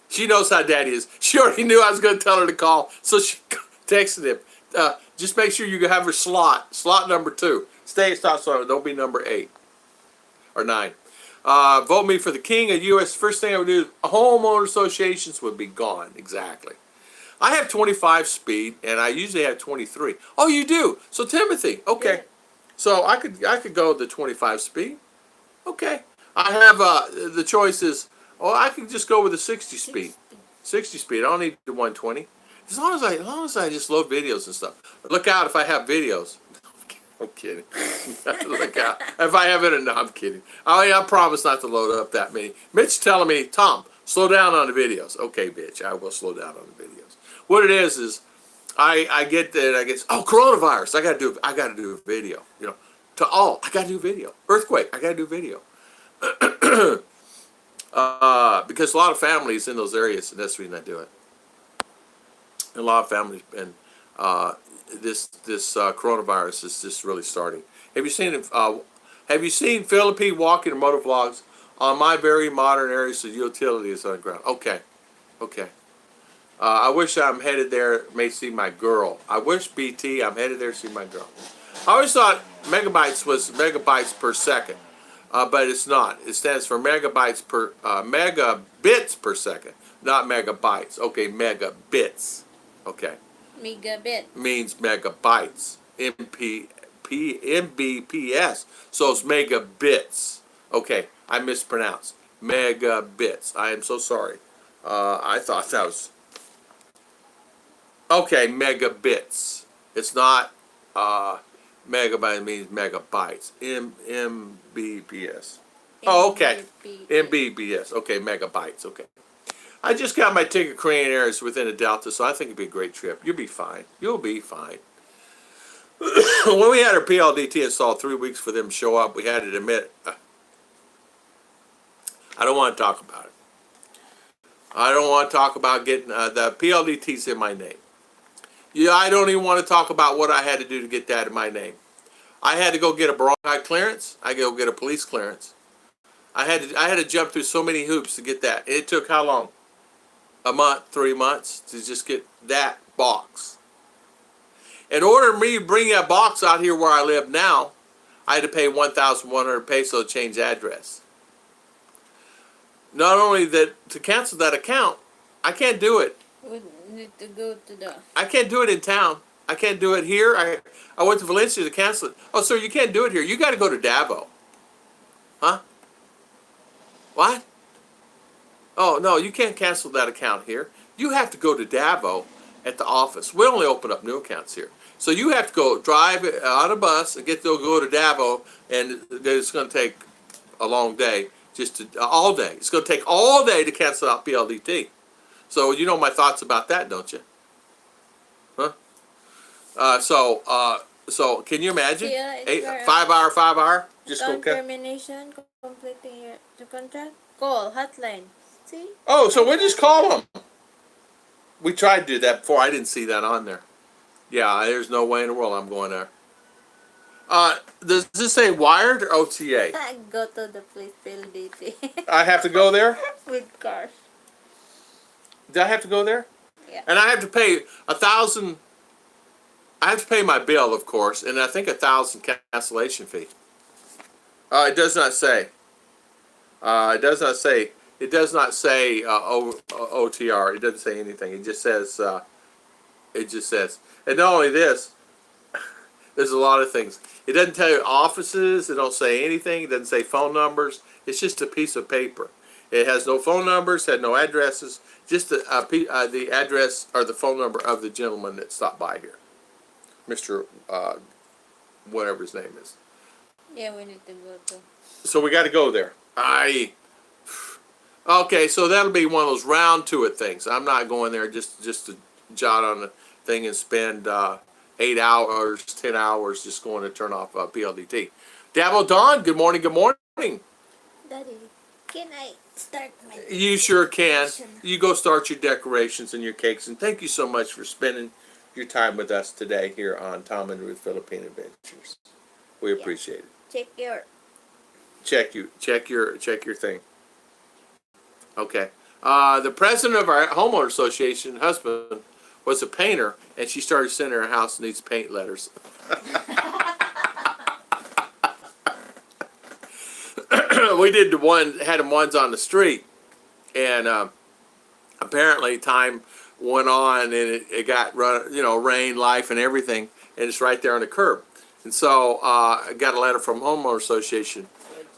She knows how Daddy is. She already knew I was going to tell her to call, so she texted him. Just make sure you have her slot number 2. Stay at stop slot. Don't be number 8 or 9. Vote me for the king of U.S. First thing I would do, homeowner associations would be gone. Exactly. I have 25 speed, and I usually have 23. Oh, you do? So Timothy, okay. Yeah. So I could go the 25 speed. Okay. I have the choice is, I could just go with the 60 speed. 60 speed. I don't need the 120. As long as I just load videos and stuff. Look out if I have videos. I'm kidding. Look out. If I have it, no, I'm kidding. I promise not to load up that many. Mitch telling me, Tom, slow down on the videos. Okay, bitch, I will slow down on the videos. What it is I get that I guess coronavirus. I gotta do a video. I gotta do video. Earthquake. I gotta do video. Because a lot of families in those areas, and that's the reason I do it. And a lot of families, and this coronavirus is just really starting. Have you seen Philippine walking and motor vlogs on my very modern areas of utilities on the ground? Okay. I wish I'm headed there, may see my girl. I wish BT, I'm headed there to see my girl. I always thought megabytes was megabytes per second, but it's not. It stands for megabits per second, not megabytes. Okay, megabits. Okay. Megabit. Means megabytes. MBPS. So it's megabits. Okay, I mispronounced. Megabits. I am so sorry. I thought that was... Okay, megabits. It's not megabyte, it means megabytes. MBPS. Oh, okay. MBPS. Okay, megabytes. Okay. I just got my ticket Korean Airs within a Delta, so I think it'd be a great trip. You'll be fine. You'll be fine. When we had our PLDT installed 3 weeks for them to show up, we had to admit, I don't want to talk about it. I don't want to talk about getting the PLDT's in my name. Yeah, I don't even want to talk about what I had to do to get that in my name. I had to go get a bronchi clearance. I go get a police clearance. I had to jump through so many hoops to get that. It took how long? A month, 3 months to just get that box. In order for me to bring that box out here where I live now, I had to pay 1,100 pesos to change address. Not only that, to cancel that account, I can't do it. We need to go to the... I can't do it in town. I can't do it here. I went to Valencia to cancel it. Oh, sir, you can't do it here. You got to go to Davao. Huh? What? Oh, no, you can't cancel that account here. You have to go to Davao at the office. We only open up new accounts here. So you have to go drive on a bus and go to Davao, and it's going to take a long day, all day. It's going to take all day to cancel out PLDT. So you know my thoughts about that, don't you? Huh? So can you imagine? Yeah, 5 hour. Just go. Termination, completing the contract. Call hotline. See? Oh, so we just call them. We tried to do that before. I didn't see that on there. Yeah, there's no way in the world I'm going there. Does this say wired or OTA? Go to the place PLDT. I have to go there? With cars. Do I have to go there? Yeah. And I have to pay 1,000. I have to pay my bill, of course, and I think 1,000 cancellation fee. It does not say. It does not say. It does not say OTR. It doesn't say anything. It just says. It just says. And not only this, there's a lot of things. It doesn't tell you offices. It don't say anything. It doesn't say phone numbers. It's just a piece of paper. It has no phone numbers. Had no addresses. Just the address or the phone number of the gentleman that stopped by here, Mr. Whatever his name is. Yeah, we need to go to. So we got to go there. Okay, so that'll be one of those round to it things. I'm not going there just to jot on the thing and spend 8 hours, 10 hours just going to turn off PLDT. Dabo Don, good morning, good morning. Daddy, can I start my... You sure can. You go start your decorations and your cakes, and thank you so much for spending your time with us today here on Tom and Ruth Philippine Adventures. We appreciate it. Check your thing. Okay. The president of our homeowner association, husband, was a painter, and she started sending her house needs paint letters. We did had them ones on the street, and apparently time went on, and it got rain, life, and everything, and it's right there on the curb. And so I got a letter from homeowner association.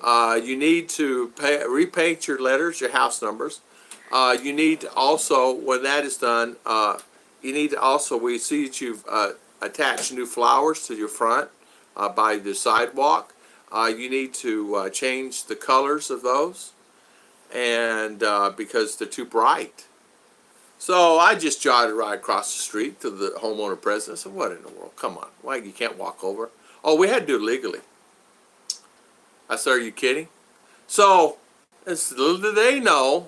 You need to repaint your letters, your house numbers. You need to also, when that is done, you need to also, we see that you've attached new flowers to your front by the sidewalk. You need to change the colors of those, and because they're too bright. So I just jotted right across the street to the homeowner president. I said, what in the world? Come on. Why, you can't walk over? Oh, we had to do it legally. I said, are you kidding? So, little did they know,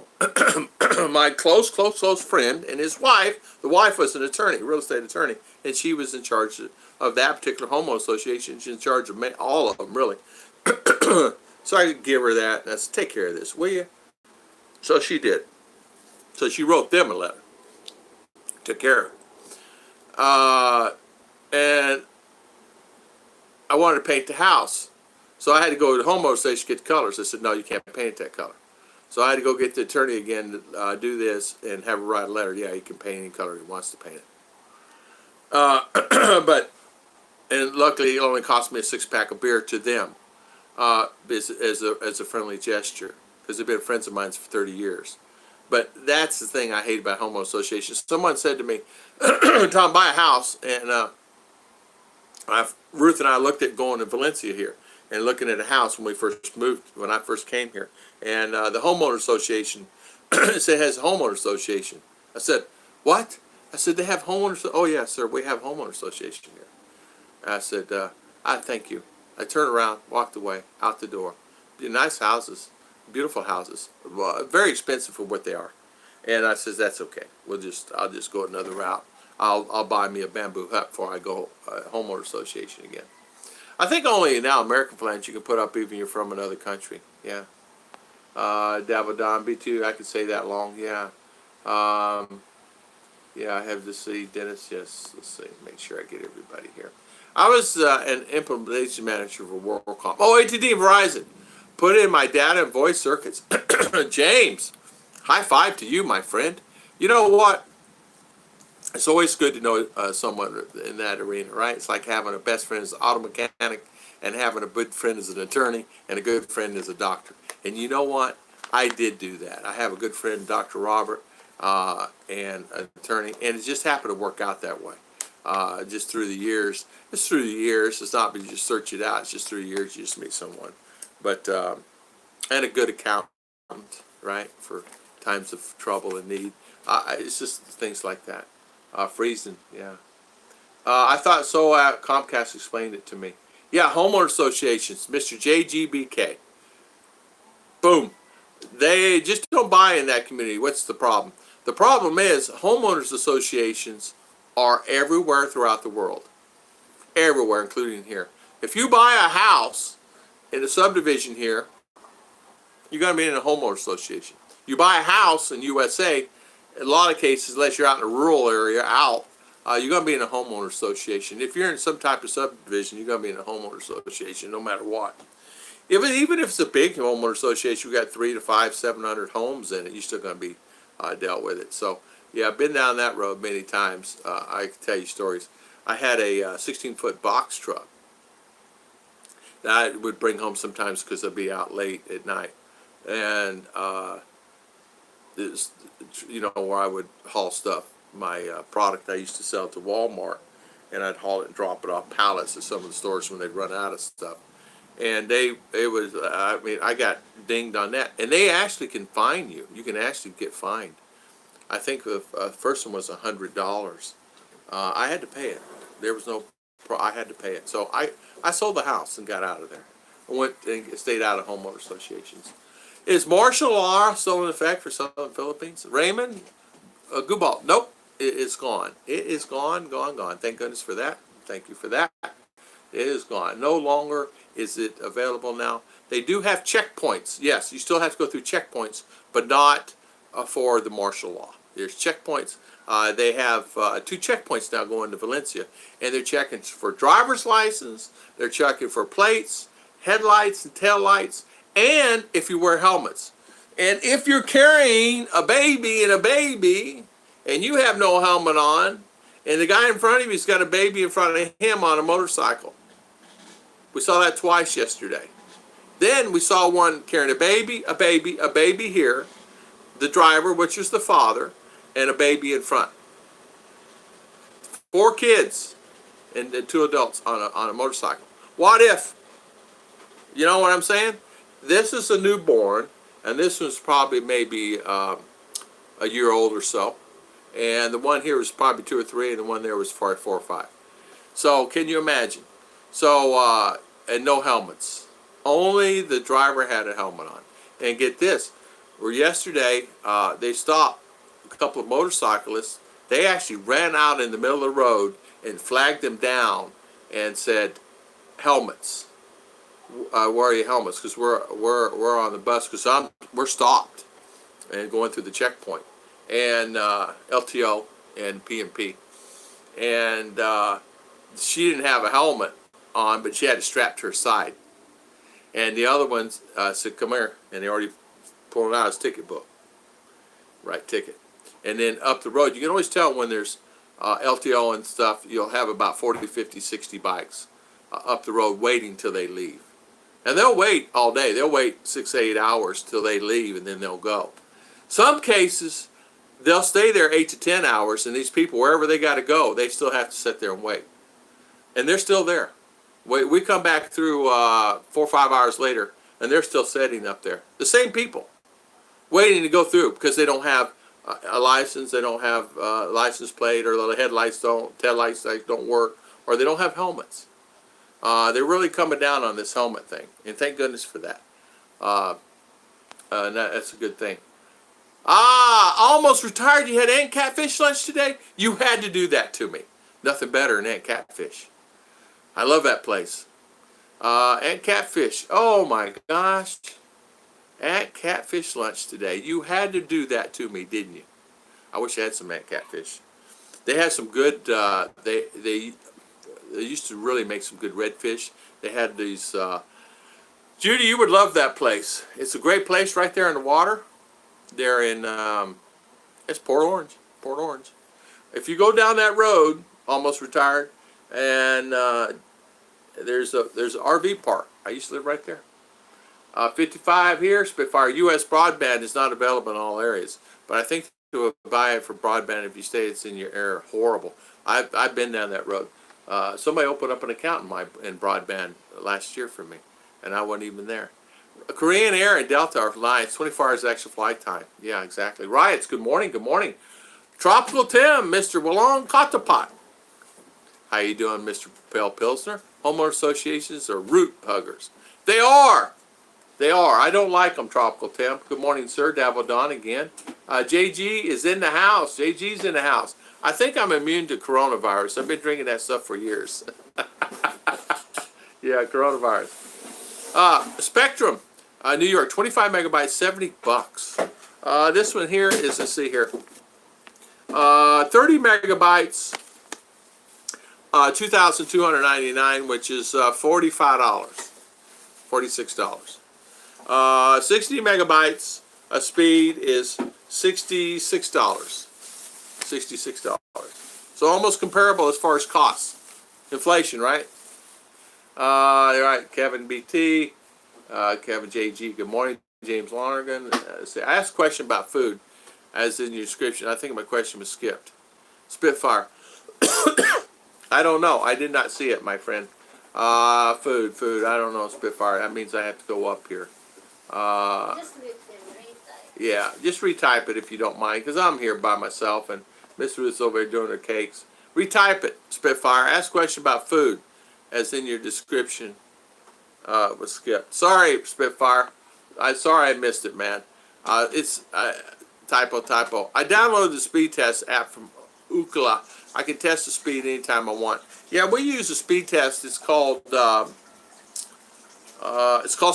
my close friend and his wife, the wife was an attorney, real estate attorney, and she was in charge of that particular homeowner association. She's in charge of all of them, really. So I could give her that, and I said, take care of this, will you? So she did. So she wrote them a letter. Took care of it. And I wanted to paint the house. So I had to go to the homeowner association to get the colors. I said, no, you can't paint it that color. So I had to go get the attorney again to do this and have her write a letter. Yeah, he can paint any color he wants to paint it. And luckily it only cost me a 6-pack of beer to them as a friendly gesture, because they've been friends of mine for 30 years. But that's the thing I hate about homeowner associations. Someone said to me, Tom, buy a house. And Ruth and I looked at going to Valencia here and looking at a house when I first came here. And the homeowner association said it has a homeowner association. I said, what? I said, they have homeowners? Oh, yeah, sir, we have homeowner association here. I said, I thank you. I turned around, walked away, out the door. Nice houses, beautiful houses, very expensive for what they are. And I says, that's okay. I'll just go another route. I'll buy me a bamboo hut before I go homeowner association again. I think only now American plans you can put up even if you're from another country. Yeah. Davodon, B2, I could say that long. Yeah. Yeah, I have to see Dennis. Yes, let's see. Make sure I get everybody here. I was an implementation manager for WorldCom. Oh, ATD Verizon. Put in my data and voice circuits. James, high five to you, my friend. You know what? It's always good to know someone in that arena, right? It's like having a best friend as an auto mechanic and having a good friend as an attorney and a good friend as a doctor. And you know what? I did do that. I have a good friend, Dr. Robert, and an attorney, and it just happened to work out that way. Just through the years. It's through the years. It's not because you just search it out. It's just through the years you just meet someone. But, and a good accountant, right, for times of trouble and need. It's just things like that. Freezing, yeah. I thought so. Comcast explained it to me. Yeah, homeowner associations, Mr. JGBK. Boom. They just don't buy in that community. What's the problem? The problem is homeowners associations are everywhere throughout the world. Everywhere, including here. If you buy a house in a subdivision here, you're going to be in a homeowner association. You buy a house in USA, in a lot of cases, unless you're out in a rural area, you're going to be in a homeowner association. If you're in some type of subdivision, you're going to be in a homeowner association, no matter what. Even if it's a big homeowner association, you got 300 to 500, 700 homes in it, you're still going to be dealt with it. So, yeah, I've been down that road many times. I can tell you stories. I had a 16-foot box truck that I would bring home sometimes because I'd be out late at night. And where I would haul stuff, my product I used to sell to Walmart, and I'd haul it and drop it off pallets at some of the stores when they'd run out of stuff. And I got dinged on that. And they actually can fine you. You can actually get fined. I think the first one was $100. I had to pay it. There was no, I had to pay it. So I sold the house and got out of there. I went and stayed out of homeowner associations. Is martial law still in effect for Southern Philippines? Raymond Gubal, nope, it's gone. It is gone. Thank goodness for that. Thank you for that. It is gone. No longer is it available now. They do have checkpoints. Yes, you still have to go through checkpoints, but not for the martial law. There's checkpoints. They have 2 checkpoints now going to Valencia, and they're checking for driver's license. They're checking for plates, headlights, and taillights, and if you wear helmets. And if you're carrying a baby and you have no helmet on, and the guy in front of you's got a baby in front of him on a motorcycle. We saw that twice yesterday. Then we saw one carrying a baby here, the driver, which is the father, and a baby in front. 4 kids and 2 adults on a motorcycle. What if? You know what I'm saying? This is a newborn, and this one's probably maybe a year old or so. And the one here was probably 2 or 3, and the one there was 4 or 5. So can you imagine? So and no helmets. Only the driver had a helmet on. And get this, where yesterday they stopped a couple of motorcyclists. They actually ran out in the middle of the road and flagged them down and said, "Helmets. Where are your helmets? Because we're on the bus. Because we're stopped and going through the checkpoint." And LTO and PMP, and she didn't have a helmet on, but she had it strapped to her side. And the other ones said, "Come here," and they already pulling out his ticket book, right ticket. And then up the road, you can always tell when there's LTO and stuff. You'll have about 40, 50, 60 bikes up the road waiting till they leave, and they'll wait all day. They'll wait 6, 8 hours till they leave, and then they'll go. Some cases, they'll stay there 8 to 10 hours, and these people, wherever they got to go, they still have to sit there and wait. And they're still there. We come back through 4 or 5 hours later, and they're still sitting up there. The same people, waiting to go through because they don't have a license, they don't have a license plate, or the taillights don't work, or they don't have helmets. They're really coming down on this helmet thing, and thank goodness for that. And that's a good thing. Almost retired. You had Aunt Catfish lunch today? You had to do that to me. Nothing better than Aunt Catfish. I love that place. Aunt Catfish. Oh my gosh. Aunt Catfish lunch today. You had to do that to me, didn't you? I wish I had some Aunt Catfish. They have some good, they used to really make some good redfish. They had these, Judy, you would love that place. It's a great place right there in the water. They're in, it's Port Orange. If you go down that road, almost retired, and there's an RV park. I used to live right there. 55 here, Spitfire. U.S. broadband is not available in all areas, but I think to buy it for broadband if you stay, it's in your area. Horrible. I've been down that road. Somebody opened up an account in broadband last year for me, and I wasn't even there. Korean Air and Delta are flying 24 hours extra flight time. Yeah, exactly. Riots, good morning, good morning. Tropical Tim, Mr. Wallong Katapat. How you doing, Mr. Pale Pilsner? Homeowner associations are root huggers. They are. They are. I don't like them, Tropical Tim. Good morning, sir. Davil Don again. JG is in the house. JG's in the house. I think I'm immune to coronavirus. I've been drinking that stuff for years. Yeah, coronavirus. Spectrum, New York, 25 megabytes, $70. This one here is, let's see here, 30 megabytes, $2,299, which is $45, $46. 60 megabytes of speed is $66. $66. So almost comparable as far as costs. Inflation, right? All right, Kevin BT, Kevin JG, good morning. James Lonergan. I asked a question about food, as in your description. I think my question was skipped. Spitfire. I don't know. I did not see it, my friend. Food. I don't know, Spitfire. That means I have to go up here. Just retype. Yeah, just retype it if you don't mind, because I'm here by myself, and Miss Ruth's over there doing her cakes. Retype it, Spitfire. Ask a question about food, as in your description was skipped. Sorry, Spitfire. Sorry I missed it, man. It's typo. I downloaded the speed test app from Ookla. I can test the speed anytime I want. Yeah, we use a speed test. It's called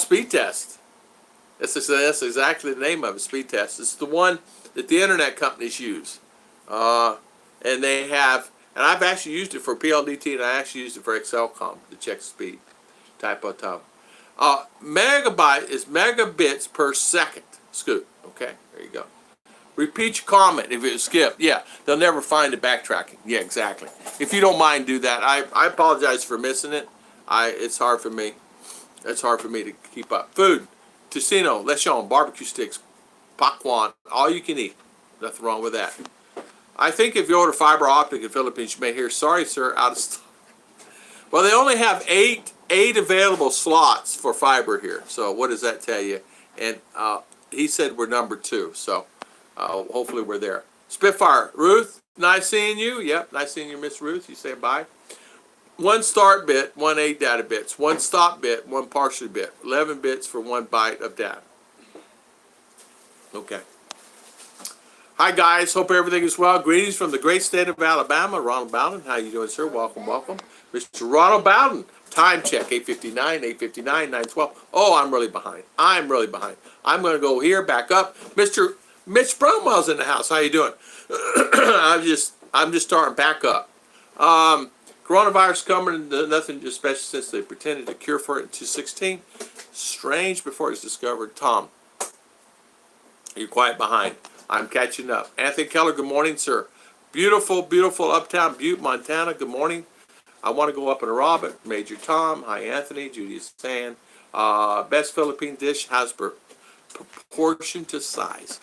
speed test. That's exactly the name of it, speed test. It's the one that the internet companies use. And they have, and I've actually used it for PLDT, and I actually used it for Excelcom to check speed. Typo time. Megabyte is megabits per second. Scoot. Okay, there you go. Repeat your comment if it skipped. Yeah, they'll never find it backtracking. Yeah, exactly. If you don't mind, do that. I apologize for missing it. It's hard for me. It's hard for me to keep up. Food, tocino, lechon, barbecue sticks, pakwan, all you can eat. Nothing wrong with that. I think if you order fiber optic in Philippines, you may hear, sorry, sir, out of stock. Well, they only have eight available slots for fiber here. So what does that tell you? And he said we're number 2. So hopefully we're there. Spitfire, Ruth, nice seeing you. Yep, nice seeing you, Miss Ruth. You say bye. 1 start bit, 1 8 data bits. 1 stop bit, 1 partial bit. 11 bits for 1 byte of data. Okay. Hi guys, hope everything is well. Greetings from the great state of Alabama. Ronald Bowden, how you doing, sir? Welcome, welcome. Mr. Ronald Bowden, time check, 8:59, 9:12. Oh, I'm really behind. I'm going to go here, back up. Mr. Mitch Bromwell's in the house. How you doing? I'm just starting back up. Coronavirus coming, nothing special since they pretended to cure for it in 2016. Strange before it's discovered. Tom, you're quite behind. I'm catching up. Anthony Keller, good morning, sir. Beautiful, beautiful uptown Butte, Montana. Good morning. I want to go up in a Robert. Major Tom. Hi, Anthony. Judy is saying, best Philippine dish has proportion to size.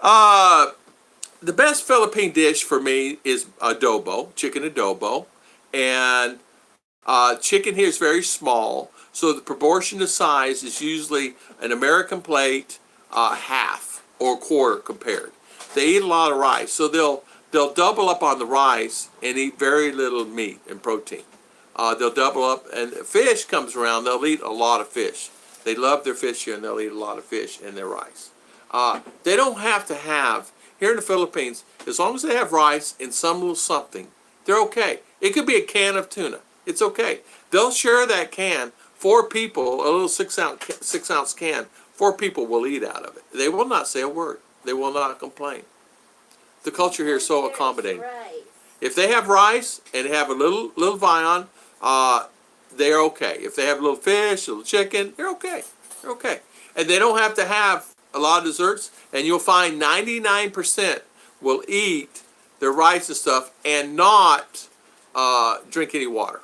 The best Philippine dish for me is adobo, chicken adobo. And chicken here is very small, so the proportion to size is usually an American plate, half or quarter compared. They eat a lot of rice, so they'll double up on the rice and eat very little meat and protein. They'll double up, and fish comes around, they'll eat a lot of fish. They love their fish here, and they'll eat a lot of fish in their rice. They don't have to have, here in the Philippines, as long as they have rice and some little something, they're okay. It could be a can of tuna. It's okay. They'll share that can. 4 people, a little 6-ounce can, 4 people will eat out of it. They will not say a word. They will not complain. The culture here is so accommodating. If they have rice and have a little viand, they're okay. If they have a little fish, a little chicken, they're okay. They're okay. And they don't have to have a lot of desserts. And you'll find 99% will eat their rice and stuff and not drink any water.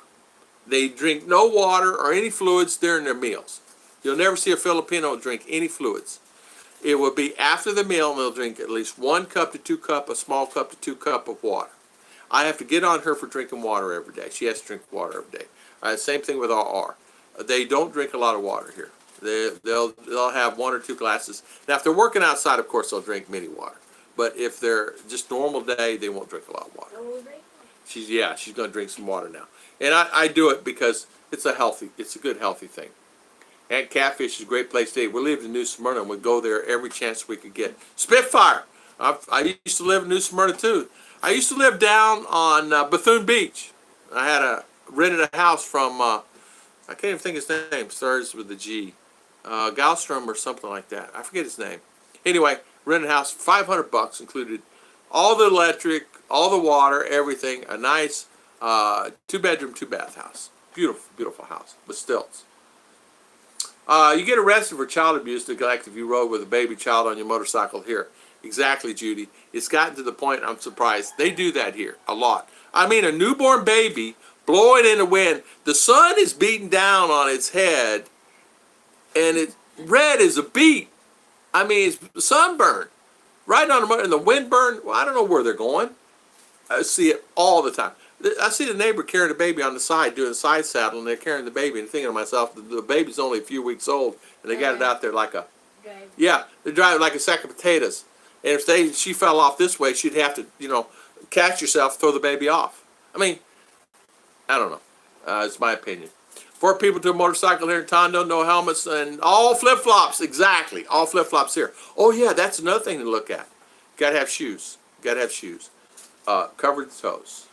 They drink no water or any fluids during their meals. You'll never see a Filipino drink any fluids. It will be after the meal, and they'll drink at least 1 cup to 2 cup, a small cup to 2 cup of water. I have to get on her for drinking water every day. She has to drink water every day. Same thing with RR. They don't drink a lot of water here. They'll have 1 or 2 glasses. Now, if they're working outside, of course, they'll drink mini water. But if they're just normal day, they won't drink a lot of water. She's going to drink some water now. And I do it because it's a good healthy thing. And Catfish is a great place to eat. We live in New Smyrna, and we go there every chance we could get. Spitfire! I used to live in New Smyrna, too. I used to live down on Bethune Beach. I rented a house from, I can't even think his name, starts with a G. Galstrom or something like that. I forget his name. Anyway, rented a house, $500, included all the electric, all the water, everything. A nice 2-bedroom, 2-bath house. Beautiful, beautiful house, but stills. You get arrested for child abuse neglect if you rode with a baby child on your motorcycle here. Exactly, Judy. It's gotten to the point I'm surprised. They do that here a lot. I mean, a newborn baby blowing in the wind. The sun is beating down on its head, and it's red as a beet. I mean, it's sunburned. Right on the motor, and the wind burned. Well, I don't know where they're going. I see it all the time. I see the neighbor carrying the baby on the side, doing a side saddle, and they're carrying the baby, and thinking to myself, the baby's only a few weeks old, and they got it out there like a, they're driving like a sack of potatoes. And if she fell off this way, she'd have to, catch herself, throw the baby off. I mean, I don't know. It's my opinion. 4 people to a motorcycle here in Tondo, no helmets, and all flip-flops. Exactly, all flip-flops here. Oh yeah, that's another thing to look at. Got to have shoes. Got to have shoes. Covered toes.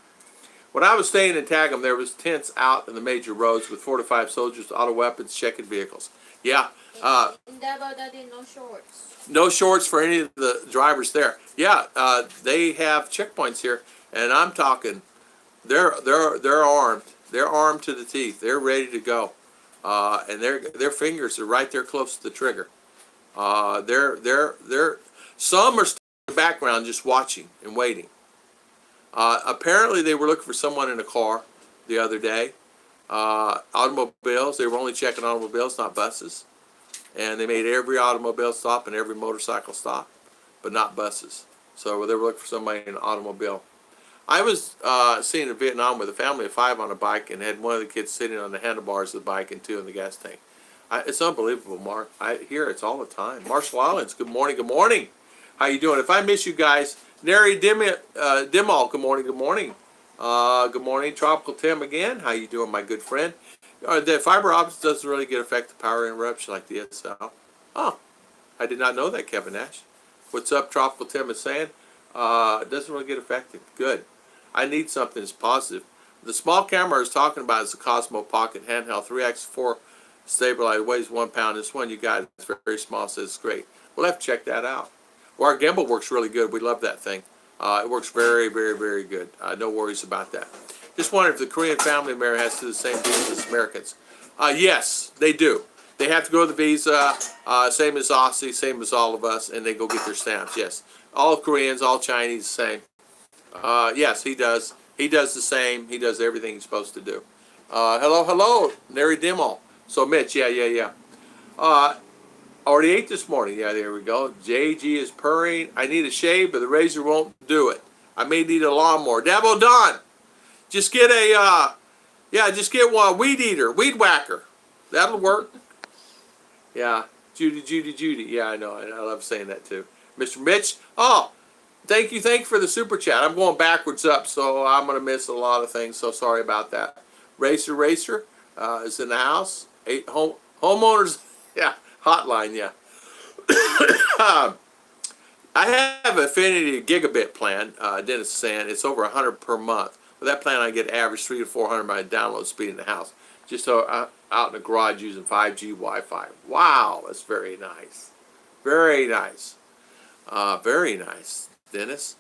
When I was staying in Tagum, there was tents out in the major roads with 4 to 5 soldiers, auto weapons, checking vehicles. Yeah. In Davao, Daddy, no shorts. No shorts for any of the drivers there. Yeah, they have checkpoints here, and I'm talking, they're armed. They're armed to the teeth. They're ready to go, and their fingers are right there close to the trigger. They're some are still in the background just watching and waiting. Apparently, they were looking for someone in a car the other day. Automobiles. They were only checking automobiles, not buses. And they made every automobile stop and every motorcycle stop, but not buses. So they were looking for somebody in an automobile. I was seeing in Vietnam with a family of 5 on a bike and had one of the kids sitting on the handlebars of the bike and 2 in the gas tank. It's unbelievable, Mark. I hear it's all the time. Marshall Islands, good morning, good morning. How you doing? If I miss you guys, Neri Dimmal, good morning, good morning. Good morning, Tropical Tim again. How you doing, my good friend? The fiber optics doesn't really get affected power interruption like the DSL. Oh, I did not know that, Kevin Nash. What's up, Tropical Tim is saying? It doesn't really get affected. Good. I need something that's positive. The small camera I was talking about is the Cosmo Pocket handheld 3x4 stabilizer. Weighs 1 pound. This one you got is very small, so it's great. We'll have to check that out. Well, our gimbal works really good. We love that thing. It works very, very, very good. No worries about that. Just wondering if the Korean family member has to do the same visa as Americans. Yes, they do. They have to go to the visa, same as Aussie, same as all of us, and they go get their stamps. Yes, all Koreans, all Chinese, same. Yes, he does. He does the same. He does everything he's supposed to do. Hello, Neri Dimmal. So Mitch, yeah. Already ate this morning. Yeah, there we go. JG is purring. I need a shave, but the razor won't do it. I may need a lawnmower. Dabo Don, just get just get one weed eater, weed whacker. That'll work. Yeah, Judy. Yeah, I know. I love saying that too. Mr. Mitch. Oh, thank you for the super chat. I'm going backwards up, so I'm gonna miss a lot of things. So sorry about that. Racer is in the house. Homeowners. Yeah. Hotline, yeah. I have an Affinity Gigabit plan. Dennis is saying it's over 100 per month. With that plan, I get average 300 to 400 by download speed in the house. Just so out in the garage using 5G Wi-Fi. Wow, that's very nice. Very nice. Very nice, Dennis.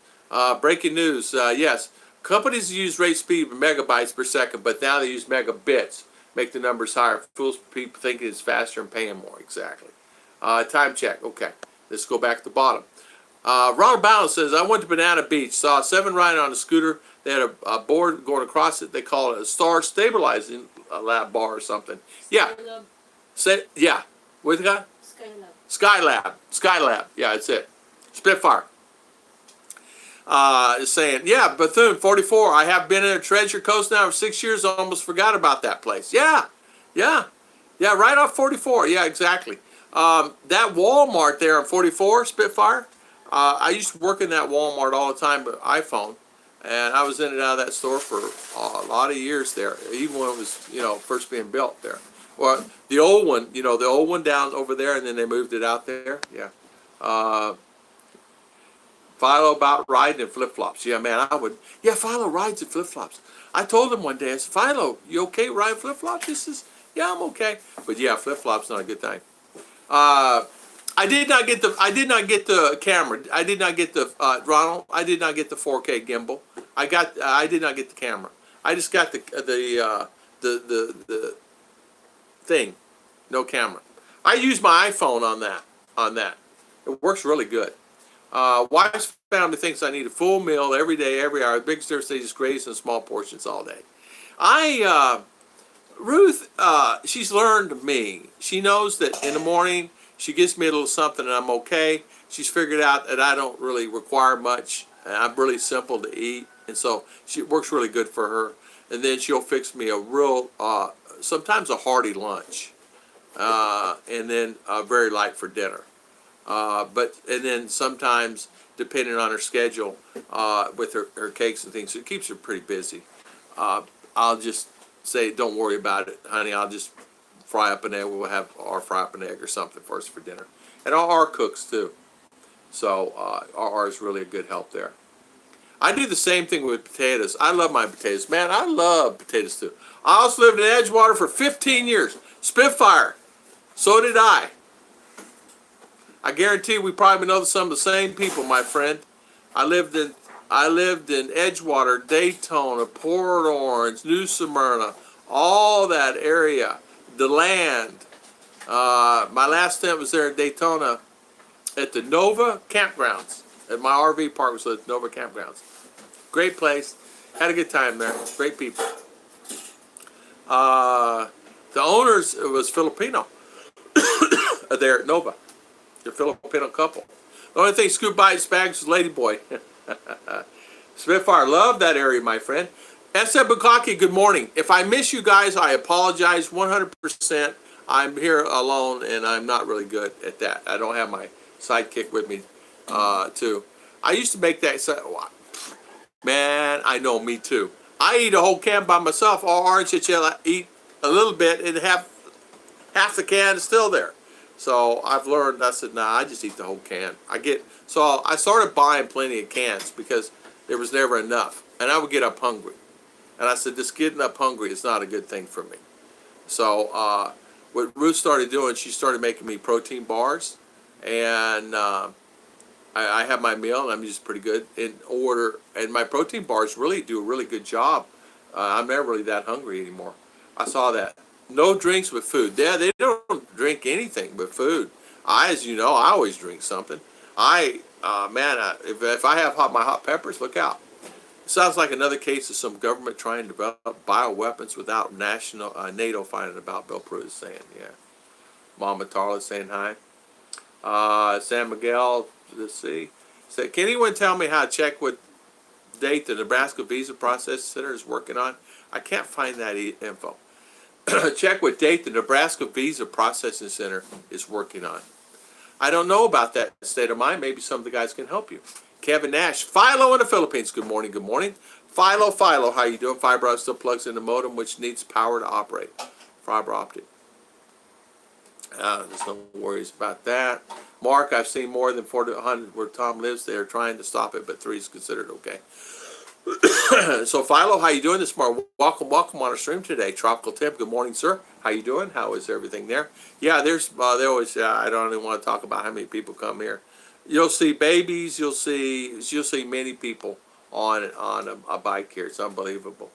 Breaking news. Yes, companies use rate speed of megabytes per second, but now they use megabits. Make the numbers higher. Fools people thinking it's faster and paying more. Exactly. Time check. Okay. Let's go back to the bottom. Ronald Ballard says, I went to Banana Beach, saw 7 riding on a scooter. They had a board going across it. They call it a star stabilizing lab bar or something. Yeah. Yeah. What the guy? Skylab. Yeah, that's it. Spitfire. Is saying, yeah, Bethune 44. I have been in a Treasure Coast now for 6 years. I almost forgot about that place. Yeah, right off 44. Yeah, exactly. That Walmart there on 44 Spitfire. I used to work in that Walmart all the time, but iPhone, and I was in and out of that store for a lot of years there, even when it was first being built there. Well, the old one down over there, and then they moved it out there. Yeah. Philo about riding in flip-flops. Yeah, man, I would. Yeah, Philo rides in flip-flops. I told him one day, I said, Philo, you okay riding flip-flops? He says, yeah, I'm okay. But yeah, flip-flops not a good thing. I did not get the camera. I did not get the Ronald. I did not get the 4K gimbal. I did not get the camera. I just got the thing, no camera. I use my iPhone on that. It works really good. Wife's family thinks I need a full meal every day, every hour. The big difference they just graze in small portions all day. Ruth, she's learned me. She knows that in the morning she gives me a little something and I'm okay. She's figured out that I don't really require much. And I'm really simple to eat, and so it works really good for her. And then she'll fix me a real, sometimes a hearty lunch, and then very light for dinner. And then sometimes, depending on her schedule, with her cakes and things, it keeps her pretty busy. I'll just say, don't worry about it, honey. I'll just fry up an egg. We'll have fry up an egg or something for us for dinner. And our cooks too. So ours is really a good help there. I do the same thing with potatoes. I love my potatoes. Man, I love potatoes too. I also lived in Edgewater for 15 years. Spitfire. So did I. I guarantee we probably know some of the same people, my friend. I lived in Edgewater, Daytona, Port Orange, New Smyrna, all that area, DeLand. My last stint was there in Daytona at the Nova Campgrounds. At my RV park was at Nova Campgrounds. Great place. Had a good time there. Great people. The owners was Filipino there at Nova. The Filipino couple. The only thing scooped by his bags was Ladyboy. Spitfire, love that area, my friend. S.M. Bukaki, good morning. If I miss you guys, I apologize 100%. I'm here alone, and I'm not really good at that. I don't have my sidekick with me, too. I used to make that. Man, I know, me too. I eat a whole can by myself, or orange I eat a little bit, and half the can is still there. So I've learned, I said, nah, I just eat the whole can. So I started buying plenty of cans because there was never enough. And I would get up hungry. And I said, this getting up hungry is not a good thing for me. So what Ruth started doing, she started making me protein bars. And I have my meal, and I'm just pretty good in order. And my protein bars really do a really good job. I'm never really that hungry anymore. I saw that. No drinks with food. Yeah, they don't drink anything but food. As you know, I always drink something. If I have my hot peppers, look out. Sounds like another case of some government trying to develop bioweapons without NATO finding about. Bill Pruitt is saying, yeah. Mama Tarla is saying hi. San Miguel, let's see. Can anyone tell me how to check what date the Nebraska Visa Processing Center is working on? I can't find that info. Check what date the Nebraska Visa Processing Center is working on. I don't know about that state of mind. Maybe some of the guys can help you. Kevin Nash, Philo in the Philippines. Good morning, good morning. Philo, how you doing? Fiber optic still plugs in the modem, which needs power to operate. Fiber optic. There's no worries about that. Mark, I've seen more than 400 where Tom lives. They are trying to stop it, but 3 is considered okay. So Philo, how you doing this morning? Welcome on our stream today. Tropical Tip, good morning, sir. How you doing? How is everything there? Yeah, there's they always. I don't even want to talk about how many people come here. You'll see babies. You'll see many people on a bike here. It's unbelievable.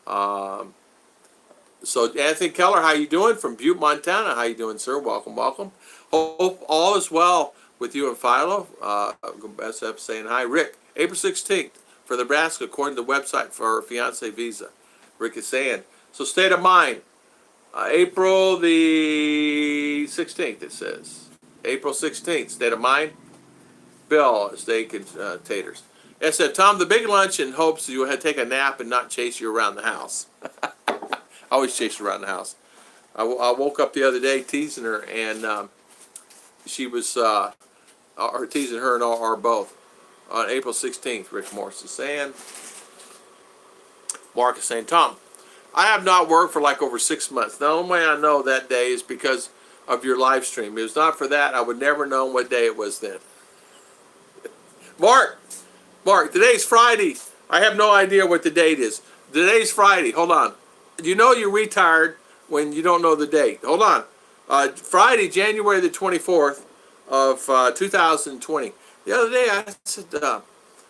So Anthony Keller, how you doing from Butte, Montana? How you doing, sir? Welcome. Hope all is well with you and Philo. SF saying hi. Rick, April 16th. For Nebraska, according to the website for fiance visa. Rick is saying. So state of mind, April the 16th, it says. April 16th, state of mind. Bill, steak and taters. It said, Tom, the big lunch in hopes you would take a nap and not chase you around the house. I always chase you around the house. I woke up the other day teasing her, and she was, or teasing her and or both. On April 16th, Rick Morris is saying. Mark is saying, Tom, I have not worked for like over 6 months. The only way I know that day is because of your live stream. If it was not for that, I would never know what day it was then. Mark, today's Friday. I have no idea what the date is. Today's Friday. Hold on. You know you're retired when you don't know the date. Hold on. Friday, January the 24th of 2020. The other day, I said,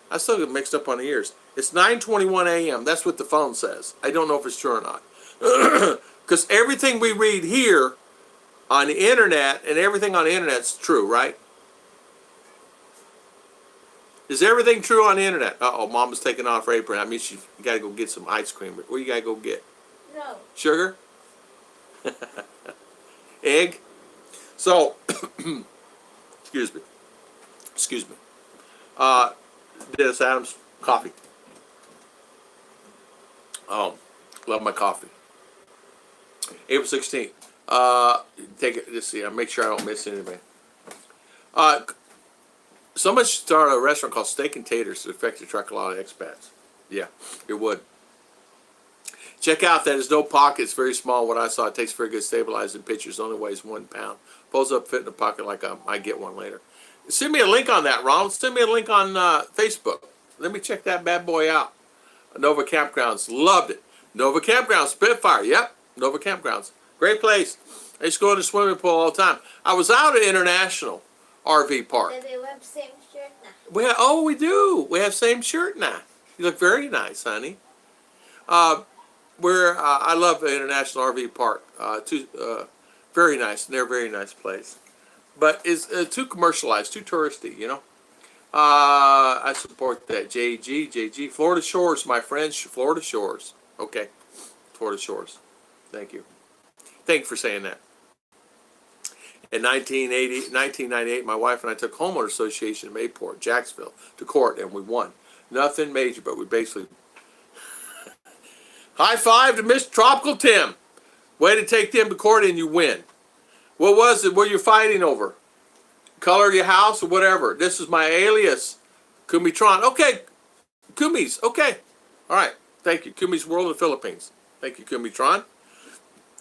I still get mixed up on the years. It's 9:21 a.m. That's what the phone says. I don't know if it's true or not. Because everything we read here on the internet and everything on the internet is true, right? Is everything true on the internet? Uh-oh, Mama's taking off her apron. I mean, you got to go get some ice cream. What you got to go get? No. Sugar? Egg? So, excuse me. Dennis Adams, coffee. Oh, love my coffee. April 16th. Take it. Let's see. I'll make sure I don't miss anything. Someone should start a restaurant called Steak and Taters to attract a lot of expats. Yeah, it would. Check out that there's no pocket. It's very small. What I saw, it takes very good stabilizing pictures. Only weighs 1 pound. Pulls up, fit in a pocket like I get one later. Send me a link on that, Ronald. Send me a link on Facebook. Let me check that bad boy out. Nova Campgrounds. Loved it. Nova Campgrounds. Spitfire. Yep. Nova Campgrounds. Great place. I used to go in the swimming pool all the time. I was out at International RV Park. And they have same shirt na. We do. We have same shirt now. You look very nice, honey. I love the International RV Park. Very nice. They're a very nice place. But it's too commercialized, too touristy, you know. I support that. JG, Florida Shores, my friends. Florida Shores. Okay. Florida Shores. Thank you. Thank you for saying that. In 1998, my wife and I took Homeowner Association in Mayport, Jacksonville, to court, and we won. Nothing major, but we basically... High five to Mr. Tropical Tim. Way to take them to court and you win. What was it? What you fighting over? Color of your house or whatever. This is my alias. Kumitron. Okay. Kumis. Okay. All right. Thank you. Kumi's World of the Philippines. Thank you, Kumitron.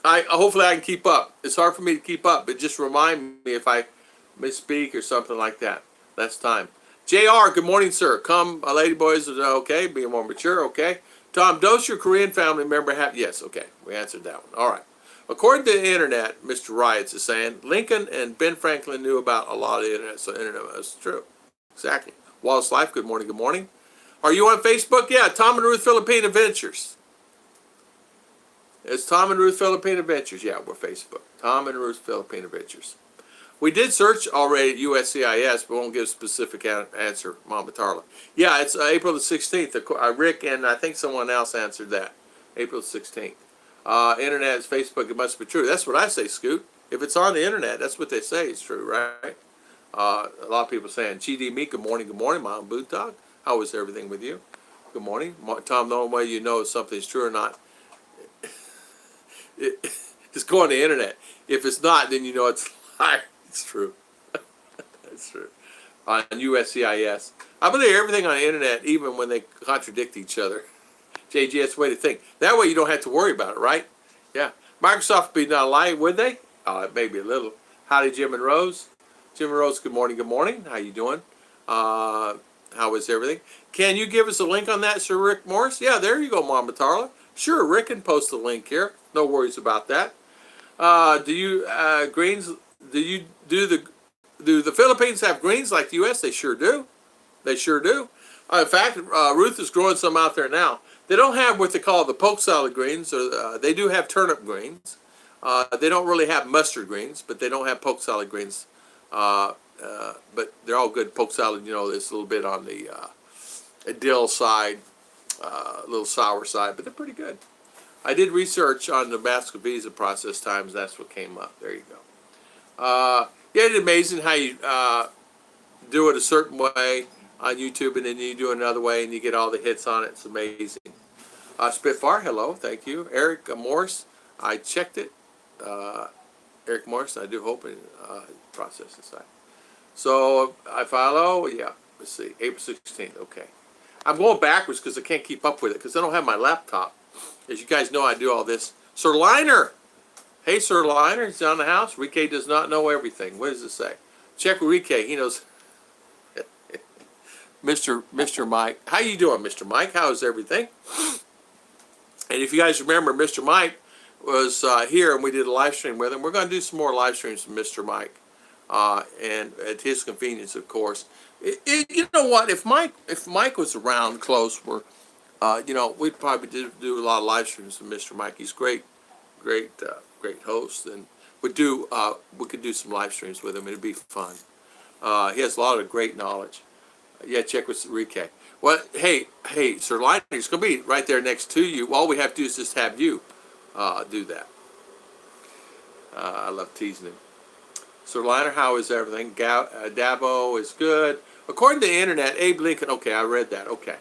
Hopefully I can keep up. It's hard for me to keep up, but just remind me if I misspeak or something like that. That's time. JR, good morning, sir. Come, lady boys, okay. Being more mature, okay. Tom, does your Korean family member have... Yes, okay. We answered that one. All right. According to the internet, Mr. Riots is saying, Lincoln and Ben Franklin knew about a lot of the internet, so internet is true. Exactly. Wallace Life, good morning, good morning. Are you on Facebook? Yeah, Tom and Ruth Philippine Adventures. It's Tom and Ruth Philippine Adventures. Yeah, we're Facebook. Tom and Ruth Philippine Adventures. We did search already at USCIS, but won't give a specific answer, Mama Tarla. Yeah, it's April the 16th. Rick and I think someone else answered that. April the 16th. Internet is Facebook. It must be true. That's what I say, Scoot. If it's on the internet, that's what they say is true, right? A lot of people saying, GD me, good morning, Mom Bootdog. How is everything with you? Good morning. Tom, the only way you know if something's true or not just go on the internet. If it's not, then you know it's a lie. It's true. It's true. On USCIS. I believe everything on the internet, even when they contradict each other. JG, that's the way to think. That way you don't have to worry about it, right? Yeah. Microsoft would be not lying, would they? Maybe a little. Howdy, Jim and Rose. Jim and Rose, good morning, good morning. How you doing? How is everything? Can you give us a link on that, Sir Rick Morris? Yeah, there you go, Mama Tarla. Sure, Rick can post the link here. No worries about that. Do you greens? Do the Philippines have greens like the U.S.? They sure do. They sure do. In fact, Ruth is growing some out there now. They don't have what they call the poke salad greens, or they do have turnip greens. They don't really have mustard greens, but they don't have poke salad greens. But they're all good poke salad. You know, it's a little bit on the dill side, a little sour side, but they're pretty good. I did research on the Nebraska visa process times. That's what came up. There you go. Yeah, it's amazing how you do it a certain way on YouTube, and then you do it another way, and you get all the hits on it. It's amazing. Spitfire, hello, thank you. Eric Morse, I checked it. Eric Morse, I do hope it process inside. So I follow, yeah, let's see, April 16th, okay. I'm going backwards because I can't keep up with it because I don't have my laptop. As you guys know, I do all this. Sir Liner, hey, Sir Liner, he's on the house. Rike does not know everything. What does it say? Check with Rike, he knows. Mr. Mike. How you doing, Mr. Mike? How is everything? And if you guys remember, Mr. Mike was here and we did a live stream with him. We're going to do some more live streams with Mr. Mike. And at his convenience, of course. You know what? If Mike was around close, you know, we'd probably do a lot of live streams with Mr. Mike. He's great host, and we could do some live streams with him. It'd be fun. He has a lot of great knowledge. Yeah, check with Rike. Well, hey, Sir Liner, he's going to be right there next to you. All we have to do is just have you do that. I love teasing him. Sir Liner, how is everything? Dabo is good. According to the internet, Abe Lincoln, okay, I read that, okay.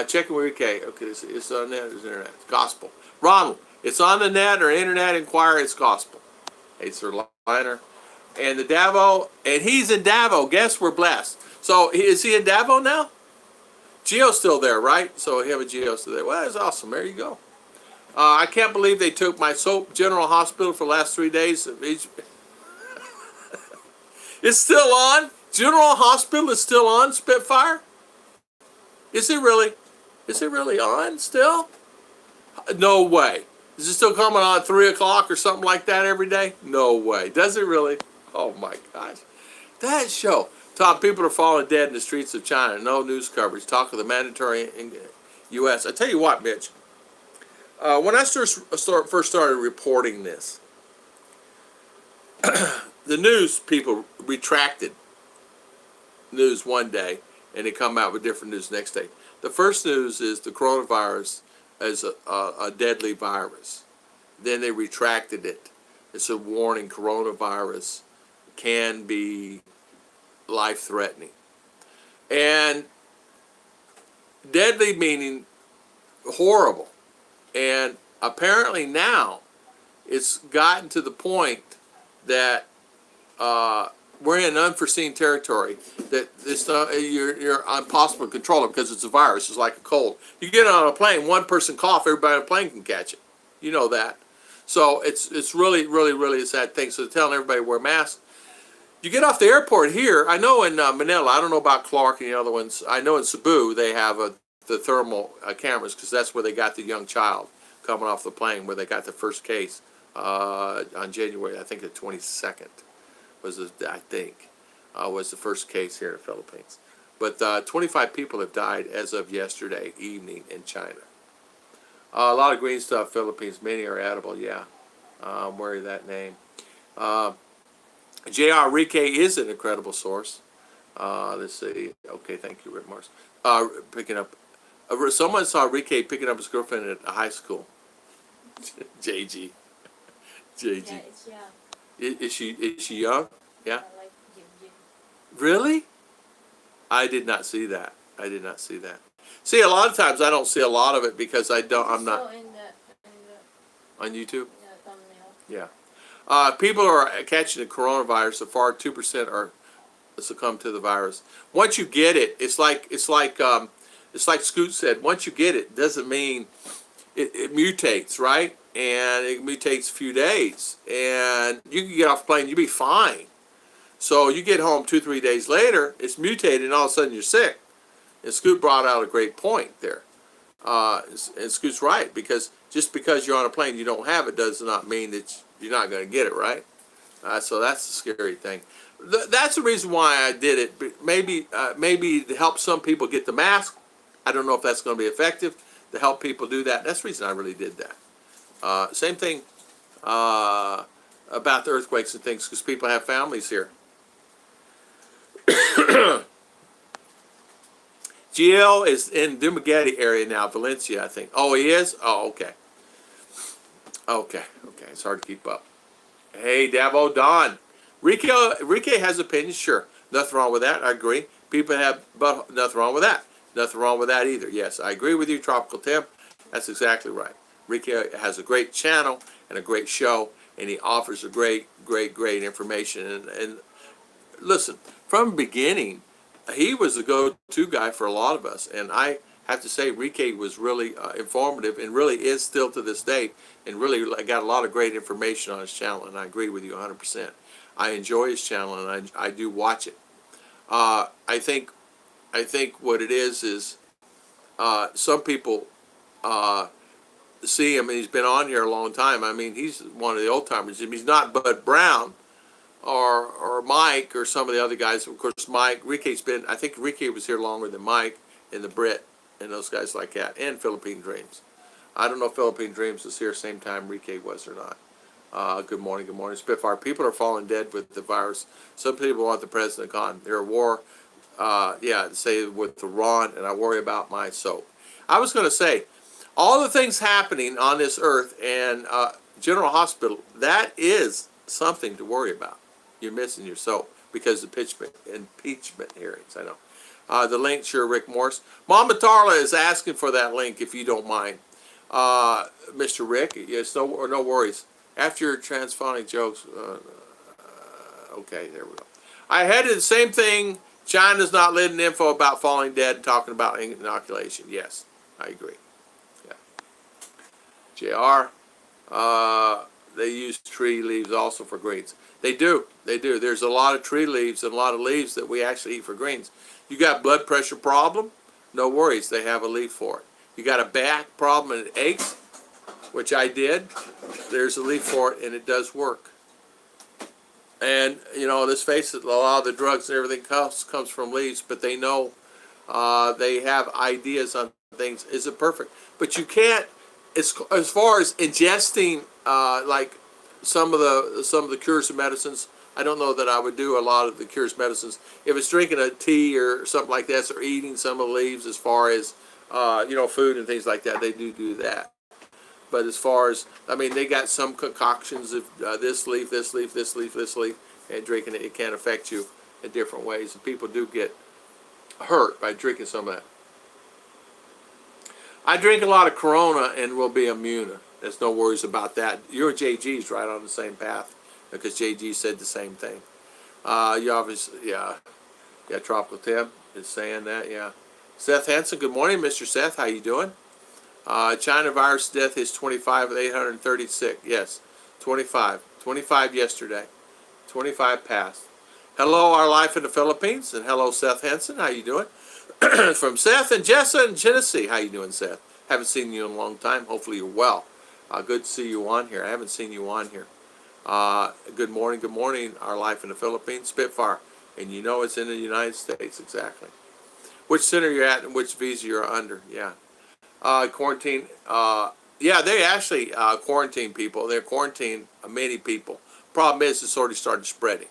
Checking with Rike, okay, it's on the net, it's internet, it's gospel. Ronald, it's on the net or internet, inquire, it's gospel. Hey, Sir Liner. And the Davo, and he's in Davo, guess we're blessed. So, is he in Davo now? Geo's still there, right? So, we have a Geo still there. Well, that's awesome. There you go. I can't believe they took my Soap General Hospital for the last 3 days. It's still on? General Hospital is still on, Spitfire? Is it really? Is it really on still? No way. Is it still coming on at 3 o'clock or something like that every day? No way. Does it really? Oh my gosh. That show. Top people are falling dead in the streets of China. No news coverage. Talk of the mandatory in U.S. I tell you what, Mitch. When I first started reporting this, the news people retracted news one day, and they come out with different news next day. The first news is the coronavirus is a deadly virus. Then they retracted it. It's a warning: coronavirus can be life-threatening. And deadly meaning horrible. And apparently now it's gotten to the point that we're in unforeseen territory, that it's not, you're impossible to control it because it's a virus. It's like a cold. You get on a plane, one person cough, everybody on the plane can catch it. You know that. So it's really, really, really a sad thing. So they're telling everybody to wear masks. You get off the airport here. I know in Manila, I don't know about Clark and the other ones. I know in Cebu they have the thermal cameras, because that's where they got the young child coming off the plane, where they got the first case on January, I think the 22nd was the first case here in the Philippines. But 25 people have died as of yesterday evening in China. A lot of green stuff, Philippines. Many are edible, yeah. I'm wearing that name. J.R. Rike is an incredible source. Let's see. Okay, thank you, Rick Morris. Picking up. Someone saw Rike picking up his girlfriend at a high school. JG. JG. Yeah, it's young. Is she young? Yeah. Like Jim. Really? I did not see that. I did not see that. See, a lot of times I don't see a lot of it because I'm not on YouTube. Yeah. People are catching the coronavirus. So far, 2% are succumb to the virus. Once you get it, it's like Scoot said. Once you get it, doesn't mean it mutates, right? And it mutates a few days, and you can get off the plane, you'll be fine. So you get home 2-3 days later, it's mutated, and all of a sudden you're sick. And Scoot brought out a great point there. And Scoot's right, because just because you're on a plane you don't have it does not mean that you're not going to get it, right? So that's the scary thing. That's the reason why I did it. But maybe to help some people get the mask. I don't know if that's going to be effective to help people do that. That's the reason I really did that. Same thing about the earthquakes and things, because people have families here. GL is in Dumaguete area now, Valencia, I think. Oh, he is? Oh, okay. Okay. It's hard to keep up. Hey, Davo Don. Rike has opinions, sure. Nothing wrong with that, I agree. People have, but nothing wrong with that. Nothing wrong with that either. Yes, I agree with you, Tropical Tim. That's exactly right. Rike has a great channel and a great show, and he offers a great information. And listen, from the beginning, he was the go-to guy for a lot of us. And I have to say, Rike was really informative, and really is still to this day, and really got a lot of great information on his channel. And I agree with you 100%. I enjoy his channel, and I do watch it. I think what it is some people see him, and he's been on here a long time. I mean, he's one of the old timers. He's not Bud Brown or Mike or some of the other guys. Of course, I think Rike was here longer than Mike and the Brit and those guys like that, and Philippine Dreams. I don't know if Philippine Dreams was here same time Rike was or not. Good morning, Spitfire. People are falling dead with the virus. Some people want the president gone. They're at war, say with Iran, and I worry about my soap. I was going to say, all the things happening on this earth and General Hospital, that is something to worry about. You're missing your soap because of impeachment hearings, I know. The link, sure, Rick Morris. Mama Tarla is asking for that link if you don't mind. Mr. Rick, yes, no worries. After your transphonic jokes, okay, there we go. I had the same thing. China's not letting info about falling dead and talking about inoculation. Yes, I agree. Yeah. JR, they use tree leaves also for greens. They do. There's a lot of tree leaves and a lot of leaves that we actually eat for greens. You got blood pressure problem? No worries, they have a leaf for it. You got a back problem and it aches? which I did. There's a leaf for it, and it does work. And, you know, let's face it, a lot of the drugs and everything comes from leaves, but they know, they have ideas on things. Is it perfect? But you can't, as far as ingesting, like some of the cures and medicines, I don't know that I would do a lot of the cures medicines. If it's drinking a tea or something like that, or eating some of the leaves, as far as, you know, food and things like that, they do that. But as far as, I mean, they got some concoctions of this leaf, this leaf, this leaf, this leaf, and drinking it, it can affect you in different ways. And people do get hurt by drinking some of that. I drink a lot of Corona and will be immune. There's no worries about that. Your JG's right on the same path, because JG said the same thing. You obviously, yeah, Tropical Tim is saying that, yeah. Seth Hansen, good morning, Mr. Seth. How you doing? China virus death is 25 with 836. Yes, 25. 25 yesterday. 25 passed. Hello, Our Life in the Philippines, and hello, Seth Hansen. How you doing? From Seth and Jessa in Tennessee. How you doing, Seth? Haven't seen you in a long time. Hopefully you're well. Good to see you on here. I haven't seen you on here. Good morning, Our Life in the Philippines. Spitfire. And you know it's in the United States, exactly. Which center you're at and which visa you're under, yeah. Quarantine, yeah, they actually quarantine people. They're quarantining many people. Problem is, it's already started spreading,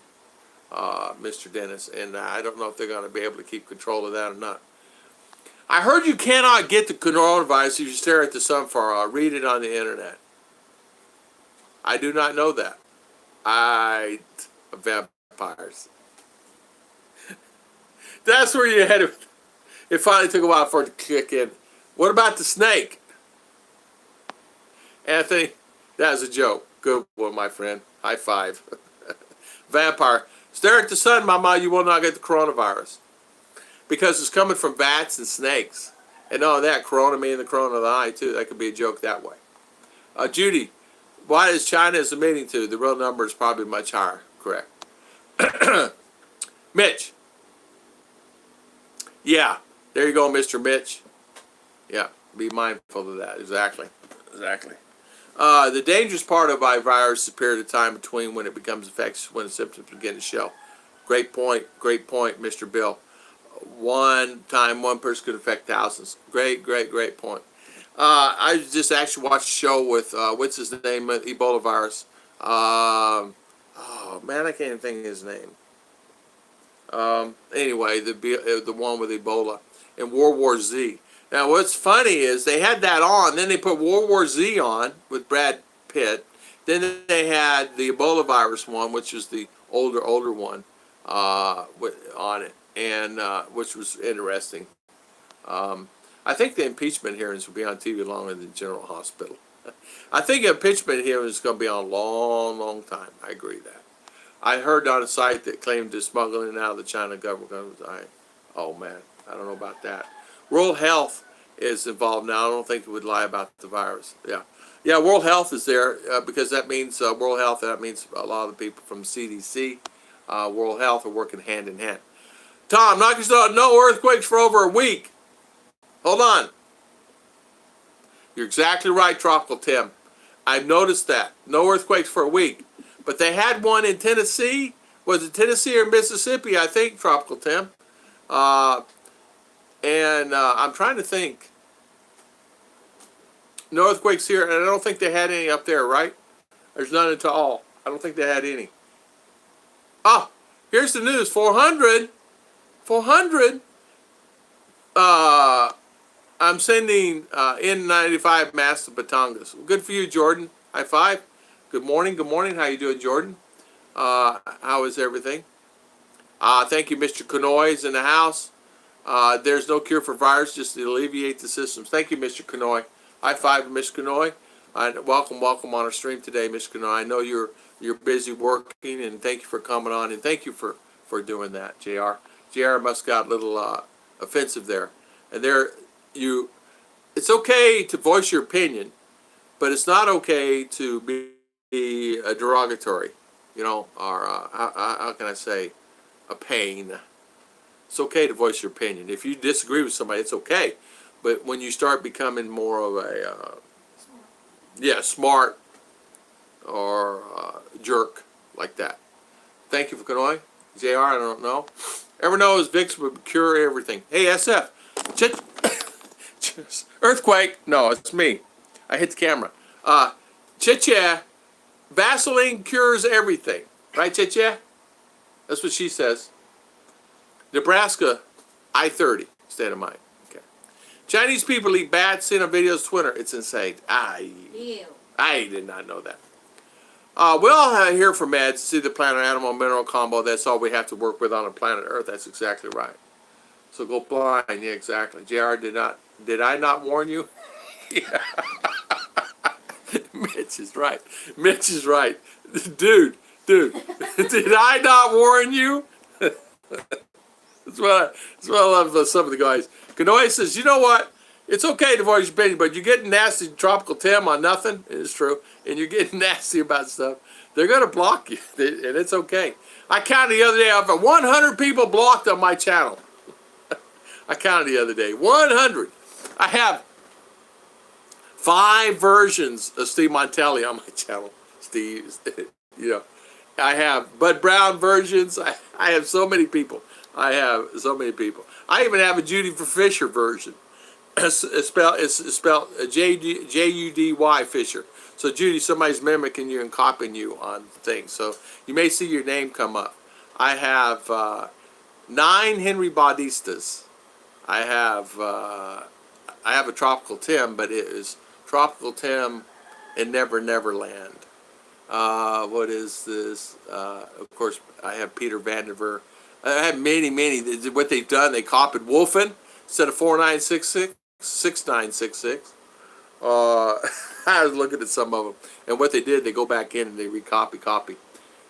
Mr. Dennis, and I don't know if they're going to be able to keep control of that or not. I heard you cannot get the coronavirus if you stare at the sun for a while. Read it on the internet. I do not know that. Vampires. That's where you headed. It finally took a while for it to kick in. What about the snake? Anthony, that was a joke. Good one, my friend. High five. Vampire. Stare at the sun, mama, you will not get the coronavirus. Because it's coming from bats and snakes. And all that, corona meaning the corona of the eye, too. That could be a joke that way. Judy, why is China is admitting to? The real number is probably much higher. Correct. Mitch. Yeah. There you go, Mr. Mitch. Yeah, be mindful of that. Exactly. The dangerous part of a virus is the period of time between when it becomes infectious, when the symptoms begin to show. Great point, Mr. Bill. One time, one person could affect thousands. Great point. I just actually watched a show with, what's his name, Ebola virus. Oh, man, I can't even think of his name. Anyway, the one with Ebola in World War Z. Now, what's funny is they had that on, then they put World War Z on with Brad Pitt. Then they had the Ebola virus one, which is the older one, on it, and which was interesting. I think the impeachment hearings will be on TV longer than General Hospital. I think impeachment hearings is going to be on a long time. I agree with that. I heard on a site that claimed to smuggling out of the China government. Oh man, I don't know about that. World Health is involved now. I don't think it would lie about the virus. Yeah, World Health is there because that means World Health. That means a lot of the people from CDC, World Health are working hand in hand. Tom, not just no earthquakes for over a week. Hold on. You're exactly right, Tropical Tim. I've noticed that. No earthquakes for a week. But they had one in Tennessee. Was it Tennessee or Mississippi, I think, Tropical Tim? And I'm trying to think. No earthquakes here, and I don't think they had any up there, right? There's none at all. I don't think they had any. Oh, here's the news. 400. I'm sending N95 masks to Batangas. Good for you, Jordan. High five. Good morning. How you doing, Jordan? How is everything? Thank you, Mr. Kanoy is in the house. There's no cure for virus, just to alleviate the systems. Thank you, Mr. Kanoy. High five, Mr. Kanoy. Welcome on our stream today, Mr. Kanoy. I know you're busy working, and thank you for coming on, and thank you for doing that, JR. JR must got a little offensive there. And it's okay to voice your opinion, but it's not okay to be derogatory, or how can I say, a pain. It's okay to voice your opinion. If you disagree with somebody, it's okay. But when you start becoming more of a Yeah, smart or jerk like that. Thank you for calling. JR, I don't know. Ever know his Vicks would cure everything. Hey, SF. Earthquake. No, it's me. I hit the camera. Chicha, Vaseline cures everything. Right, Chicha? That's what she says. Nebraska, I-30, state of mind. Okay. Chinese people eat bats, seen on videos, Twitter. It's insane. I did not know that. We all hear from Ed to see the planet animal mineral combo. That's all we have to work with on the planet Earth. That's exactly right. So go blind. Yeah, exactly. JR did I not warn you? Yeah. Mitch is right. Mitch is right. Dude, did I not warn you? That's what I love about some of the guys. Kanoe says, you know what? It's okay to voice your opinion, but you're getting nasty Tropical Tim on nothing. It's true. And you're getting nasty about stuff. They're going to block you, and it's okay. I counted the other day, I have 100 people blocked on my channel. I counted the other day. 100. I have 5 versions of Steve Montelli on my channel. Steve, you know. I have Bud Brown versions. I have so many people. I even have a Judy Fisher version. It's spelled Judy Fisher. So Judy, somebody's mimicking you and copying you on things. So you may see your name come up. I have 9 Henry Baudistas. I have a Tropical Tim, but it is Tropical Tim and Never Neverland. What is this? Of course, I have Peter Vandiver. I have many. What they've done, they copied Wolfen instead of 4966, 6966. I was looking at some of them, and what they did, they go back in and they copy.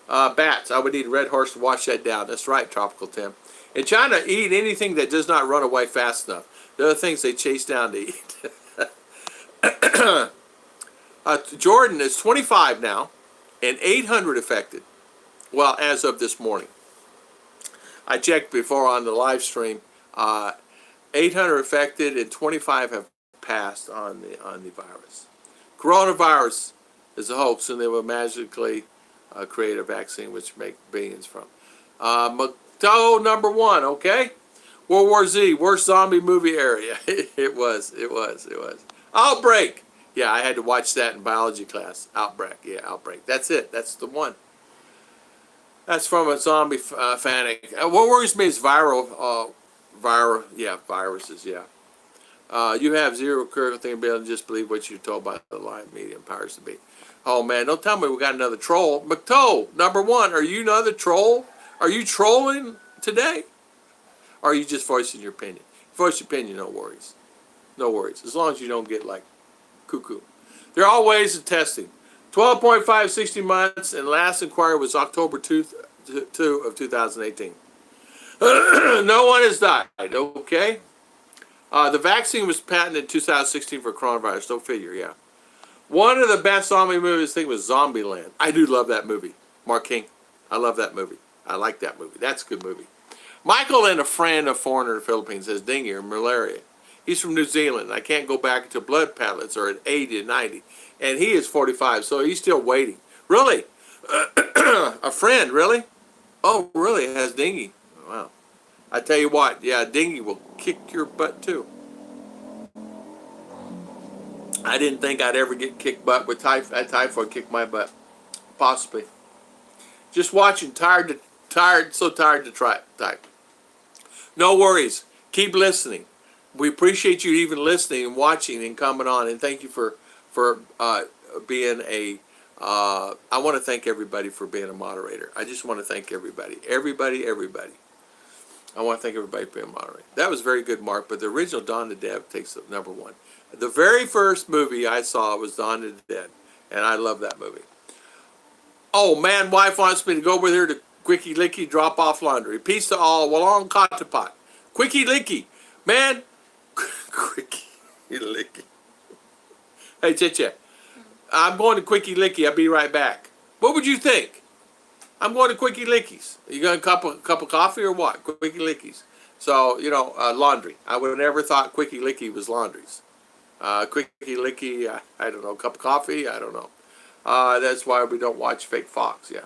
Bats. I would need a red horse to wash that down. That's right, Tropical Tim. In China, eat anything that does not run away fast enough. The other things they chase down to eat. Jordan is 25 now, and 800 affected. Well, as of this morning. I checked before on the live stream. 800 affected and 25 have passed on the virus. Coronavirus is a hoax, and they will magically create a vaccine which make billions from. McDowell #1, okay? World War Z, worst zombie movie area. It was. Outbreak. Yeah, I had to watch that in biology class. Outbreak. That's it. That's the one. That's from a zombie fanatic. What worries me is viruses, yeah. You have zero critical thinking ability and just believe what you're told by the live media powers to be. Oh, man, don't tell me we got another troll. McToll, #1, are you another troll? Are you trolling today? Or are you just voicing your opinion? Voice your opinion, no worries. No worries, as long as you don't get, like, cuckoo. There are all ways of testing. 12.5, 60 months, and last inquiry was October 2 of 2018. No one has died, okay? The vaccine was patented in 2016 for coronavirus, no figure, yeah. One of the best zombie movies, I think, was Zombieland. I do love that movie. Mark King, I love that movie. I like that movie. That's a good movie. Michael and a friend, a foreigner in the Philippines, has dengue or malaria. He's from New Zealand. I can't go back until blood platelets are at 80 to 90. And he is 45, so he's still waiting. Really? A friend, really? Oh, really? Has dengue. Wow. I tell you what, yeah, dengue will kick your butt too. I didn't think I'd ever get kicked butt with typhoid. Typhoid kicked my butt. Possibly. Just watching, so tired to type. No worries. Keep listening. We appreciate you even listening and watching and coming on, and thank you for being a, I want to thank everybody for being a moderator. I just want to thank everybody. Everybody. I want to thank everybody for being a moderator. That was very good, Mark, but the original Dawn of the Dead takes the #1. The very first movie I saw was Dawn of the Dead, and I love that movie. Oh, man, wife wants me to go over here to Quickie Licky, drop off laundry. Peace to all. Walong Katapat. Quickie Licky. Man, Quickie Licky. Hey, Chicha, I'm going to Quickie Licky. I'll be right back. What would you think? I'm going to Quickie Lickies. You got a cup of coffee or what? Quickie Lickies. So, laundry. I would have never thought Quickie Licky was laundries. Quickie licky, I don't know, cup of coffee, I don't know. That's why we don't watch fake Fox, yeah.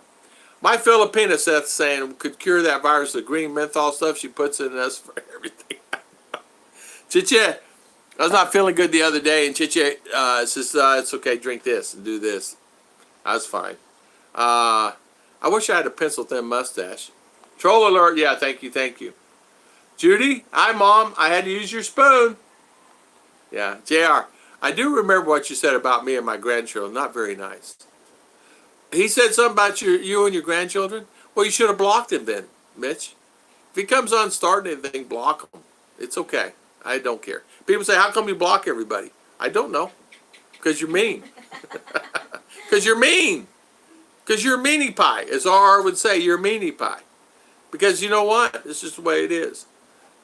My Filipina, Seth, saying could cure that virus, the green menthol stuff she puts in us for everything. Chiche, I was not feeling good the other day, and Chiche says, it's okay, drink this and do this. I was fine. I wish I had a pencil-thin mustache. Troll alert, yeah, thank you. Judy, hi, Mom, I had to use your spoon. Yeah, JR, I do remember what you said about me and my grandchildren. Not very nice. He said something about you and your grandchildren? Well, you should have blocked him then, Mitch. If he comes on starting anything, block him. It's okay. I don't care. People say, how come you block everybody? I don't know. Because you're mean. Because you're mean. Because you're a meanie pie. As R would say, you're a meanie pie. Because you know what? It's just the way it is.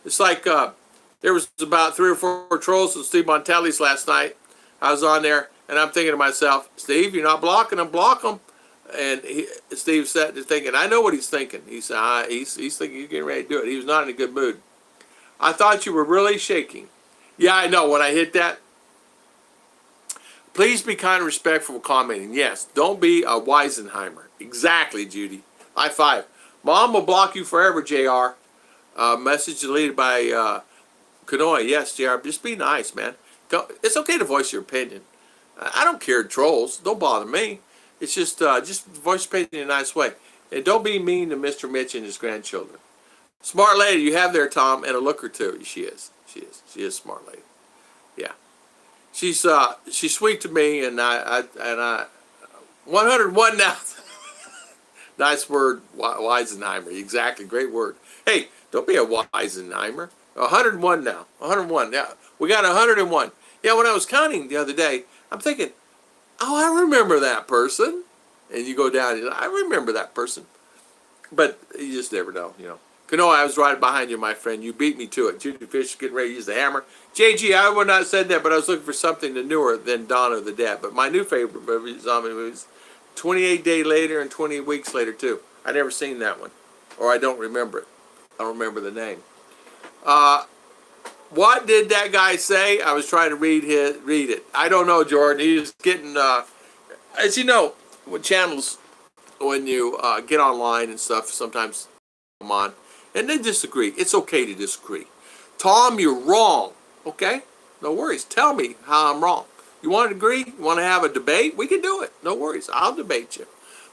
It's like there was about 3 or 4 trolls with Steve Montelli's last night. I was on there, and I'm thinking to myself, Steve, you're not blocking them, block them. And Steve sat there thinking, I know what he's thinking. He's thinking you're getting ready to do it. He was not in a good mood. I thought you were really shaking. Yeah, I know. When I hit that, please be kind and respectful with commenting. Yes, don't be a Weisenheimer. Exactly, Judy. High five. Mom will block you forever, JR. Message deleted by Kanoy. Yes, JR. Just be nice, man. It's okay to voice your opinion. I don't care, trolls. Don't bother me. It's just voice your opinion in a nice way. And don't be mean to Mr. Mitch and his grandchildren. Smart lady you have there, Tom, and a look or two. She is a smart lady. Yeah. She's sweet to me, and I 101 now. Nice word, Weisenheimer. Exactly, great word. Hey, don't be a Weisenheimer. 101 now. 101. Yeah, we got 101. Yeah, when I was counting the other day, I'm thinking, oh, I remember that person. And you go down, and I remember that person. But you just never know, you know. Kanoa, I was right behind you, my friend. You beat me to it. Judy Fish getting ready to use the hammer. JG, I would not have said that, but I was looking for something newer than Dawn of the Dead. But my new favorite movie, zombie movies, 28 Days Later and 20 Weeks Later, too. I never seen that one. Or I don't remember it. I don't remember the name. What did that guy say? I was trying to read it. I don't know, Jordan. He's getting, as you know, with channels, when you get online and stuff, sometimes come on, and then disagree. It's okay to disagree. Tom, you're wrong. Okay? No worries. Tell me how I'm wrong. You want to agree? You want to have a debate? We can do it. No worries. I'll debate you.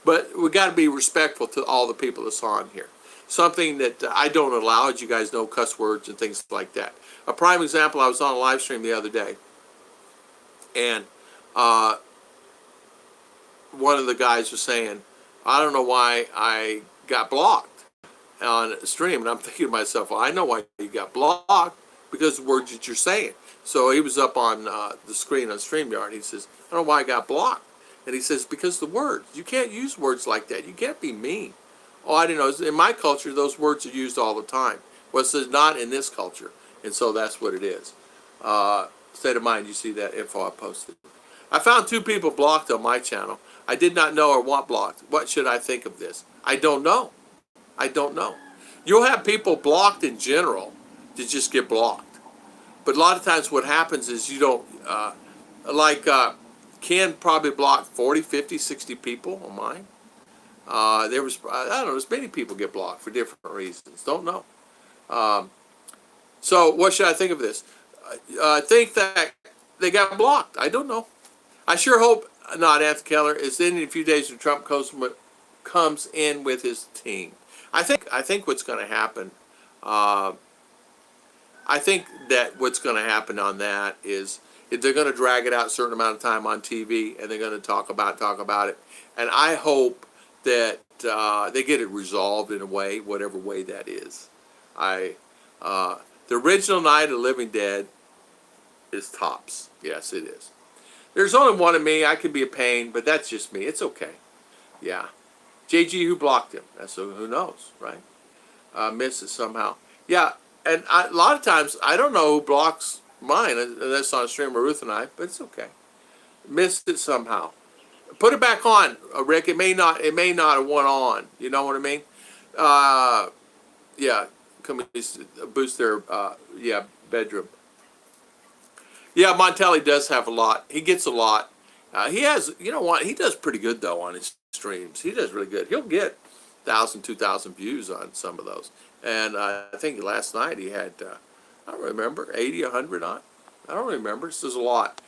But we got to be respectful to all the people that's on here. Something that I don't allow, as you guys know, cuss words and things like that. A prime example, I was on a live stream the other day, and one of the guys was saying, I don't know why I got blocked on a stream. And I'm thinking to myself, well, I know why you got blocked, because of the words that you're saying. So he was up on the screen on StreamYard. He says, I don't know why I got blocked. And he says, because the words. You can't use words like that. You can't be mean. Oh, I didn't know. In my culture, those words are used all the time. Well, it says not in this culture. And so that's what it is. State of mind, you see that info I posted. I found 2 people blocked on my channel. I did not know or want blocked. What should I think of this? I don't know. I don't know. You'll have people blocked in general to just get blocked. But a lot of times what happens is you don't, Ken probably blocked 40, 50, 60 people on mine. There was, I don't know, there's many people get blocked for different reasons. Don't know. So what should I think of this? I think that they got blocked. I don't know. I sure hope not. Anthony Keller is in a few days when Trump comes in with his team. I think what's going to happen. I think that what's going to happen on that is they're going to drag it out a certain amount of time on TV, and they're going to talk about it. And I hope that they get it resolved in a way, whatever way that is. The original Night of the Living Dead is tops. Yes, it is. There's only one of me. I can be a pain, but that's just me. It's okay. Yeah. JG, who blocked him? That's who knows, right? Missed it somehow. Yeah, and a lot of times, I don't know who blocks mine, unless on a stream with Ruth and I, but it's okay. Missed it somehow. Put it back on, Rick. It may not have went on. You know what I mean? Yeah. Come boost their bedroom. Yeah, Montelli does have a lot. He gets a lot. He has, you know what? He does pretty good though on his streams. He does really good. He'll get 1,000, 2,000 views on some of those. And I think last night he had, I don't remember, 80, 100 on. I don't remember. This is a lot.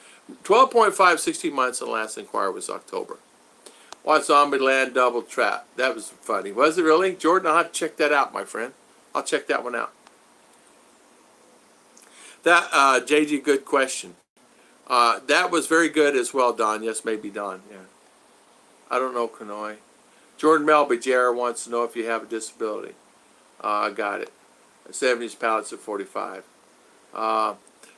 12.5, 16 months, and the last inquiry was October. Watch Zombieland Double Trap. That was funny. Was it really? Jordan, I'll have to check that out, my friend. I'll check that one out. That, JG, good question. That was very good as well, Don. Yes, maybe Don. Yeah. I don't know, Kanoi. Jordan Melby, JR wants to know if you have a disability. I got it. 70s pallets at 45.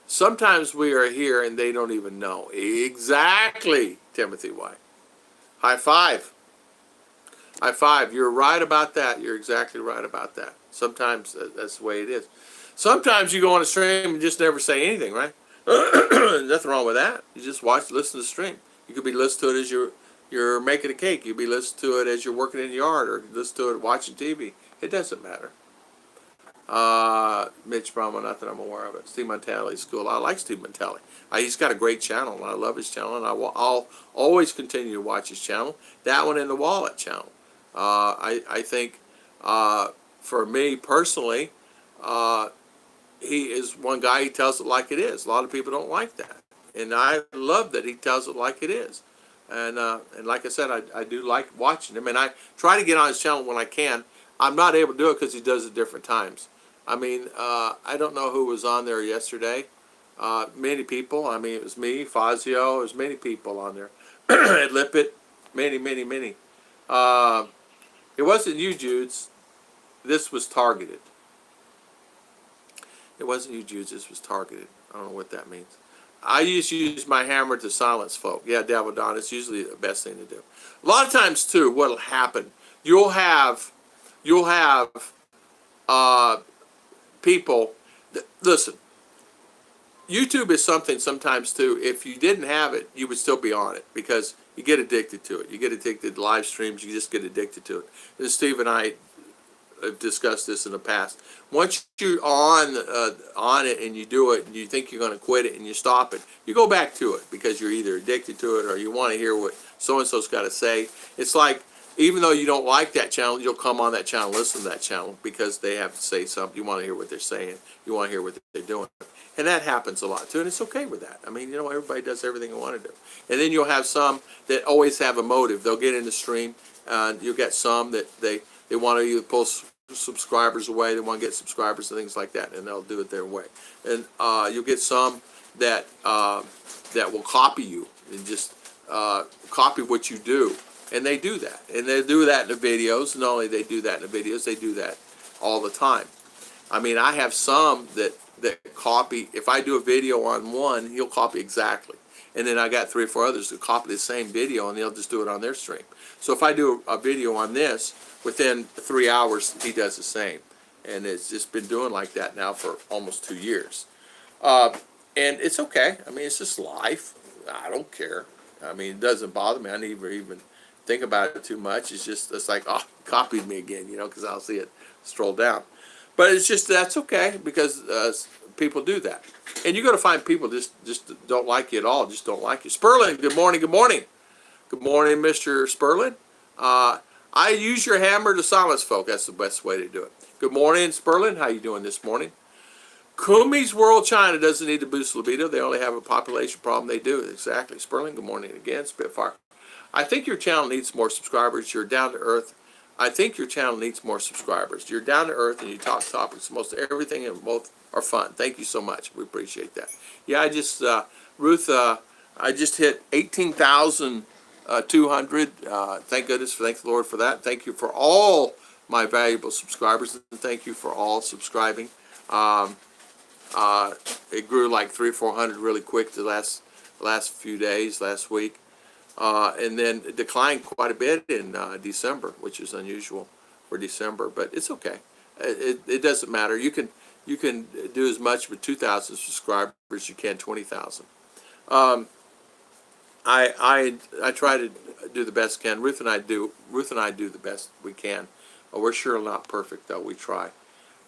Sometimes we are here and they don't even know. Exactly, Timothy White. High five. High five. You're right about that. You're exactly right about that. Sometimes that's the way it is. Sometimes you go on a stream and just never say anything, right? Nothing wrong with that. You just watch, listen to the stream. You could be listening to it as you're making a cake. You could be listening to it as you're working in the yard, or listen to it watching TV. It doesn't matter. Mitch Brahma, not that I'm aware of it. Steve Montelli's school. I like Steve Montelli. He's got a great channel, and I love his channel, and I'll always continue to watch his channel. That one and the Wallet channel. I think for me personally, he is one guy. He tells it like it is. A lot of people don't like that, and I love that he tells it like it is. And like I said, I do like watching him, and I try to get on his channel when I can. I'm not able to do it because he does it different times. I mean, I don't know who was on there yesterday. Many people. I mean, it was me, Fazio. There's many people on there. Lippet, many. It wasn't you, Judes. This was targeted. It wasn't you, Judes. This was targeted. I don't know what that means. I used to use my hammer to silence folk. Yeah, Devil Don, it's usually the best thing to do. A lot of times, too, what'll happen, you'll have people, listen, YouTube is something sometimes, too, if you didn't have it, you would still be on it, because you get addicted to it. You get addicted to live streams, you just get addicted to it. And Steve and I have discussed this in the past. Once you're on it and you do it and you think you're going to quit it and you stop it, you go back to it because you're either addicted to it or you want to hear what so-and-so's got to say. It's like, even though you don't like that channel, you'll come on that channel, listen to that channel because they have to say something. You want to hear what they're saying. You want to hear what they're doing. And that happens a lot too, and it's okay with that. I mean, you know, everybody does everything they want to do. And then you'll have some that always have a motive. They'll get in the stream, and you'll get some that they want to either pull subscribers away, they want to get subscribers and things like that, and they'll do it their way. And you'll get some that will copy you and just copy what you do, and they do that. And they do that in the videos. Not only they do that in the videos, they do that all the time. I mean, I have some that copy. If I do a video on one, he'll copy exactly. And then I got 3 or 4 others that copy the same video, and they'll just do it on their stream. So if I do a video on this, within 3 hours, he does the same. And it's just been doing like that now for almost 2 years. And it's okay. I mean, it's just life. I don't care. I mean, it doesn't bother me. I never even think about it too much. It's like, oh, copied me again, you know, because I'll see it stroll down. But it's just, that's okay, because people do that. And you're going to find people just don't like you at all, just don't like you. Sperlin, good morning, good morning. Good morning, Mr. Sperlin. I use your hammer to silence folk. That's the best way to do it. Good morning, Sperlin. How you doing this morning? Kumi's World China doesn't need to boost libido. They only have a population problem. They do. Exactly. Sperlin, good morning again. Spitfire. I think your channel needs more subscribers. You're down to earth. I think your channel needs more subscribers. You're down to earth and you talk topics. Most everything and both are fun. Thank you so much. We appreciate that. Yeah, I just, Ruth, I just hit 18,200. Thank goodness. Thank the Lord for that. Thank you for all my valuable subscribers. And thank you for all subscribing. It grew like 300 or 400 really quick the last few days, last week. And then it declined quite a bit in December, which is unusual for December, but it's okay. It doesn't matter. You can do as much with 2,000 subscribers as you can 20,000. I try to do the best I can. Ruth and I do the best we can. We're sure not perfect though. We try.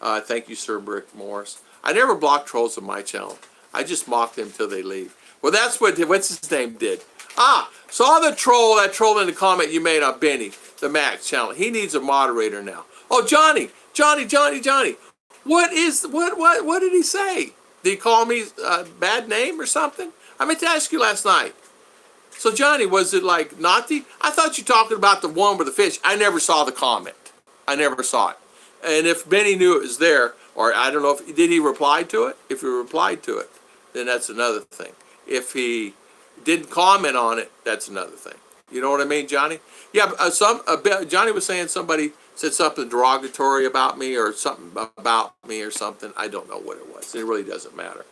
Thank you, Sir Brick Morris. I never block trolls on my channel. I just mock them till they leave. Well, that's what's his name did. Saw that troll in the comment you made on Benny, the Max channel. He needs a moderator now. Oh, Johnny. What did he say? Did he call me a bad name or something? I meant to ask you last night. So, Johnny, was it like naughty? I thought you were talking about the one with the fish. I never saw the comment. I never saw it. And if Benny knew it was there, or I don't know, did he reply to it? If he replied to it, then that's another thing. If he didn't comment on it, that's another thing. You know what I mean, Johnny? Yeah, Johnny was saying somebody said something derogatory about me or something about me or something. I don't know what it was. It really doesn't matter.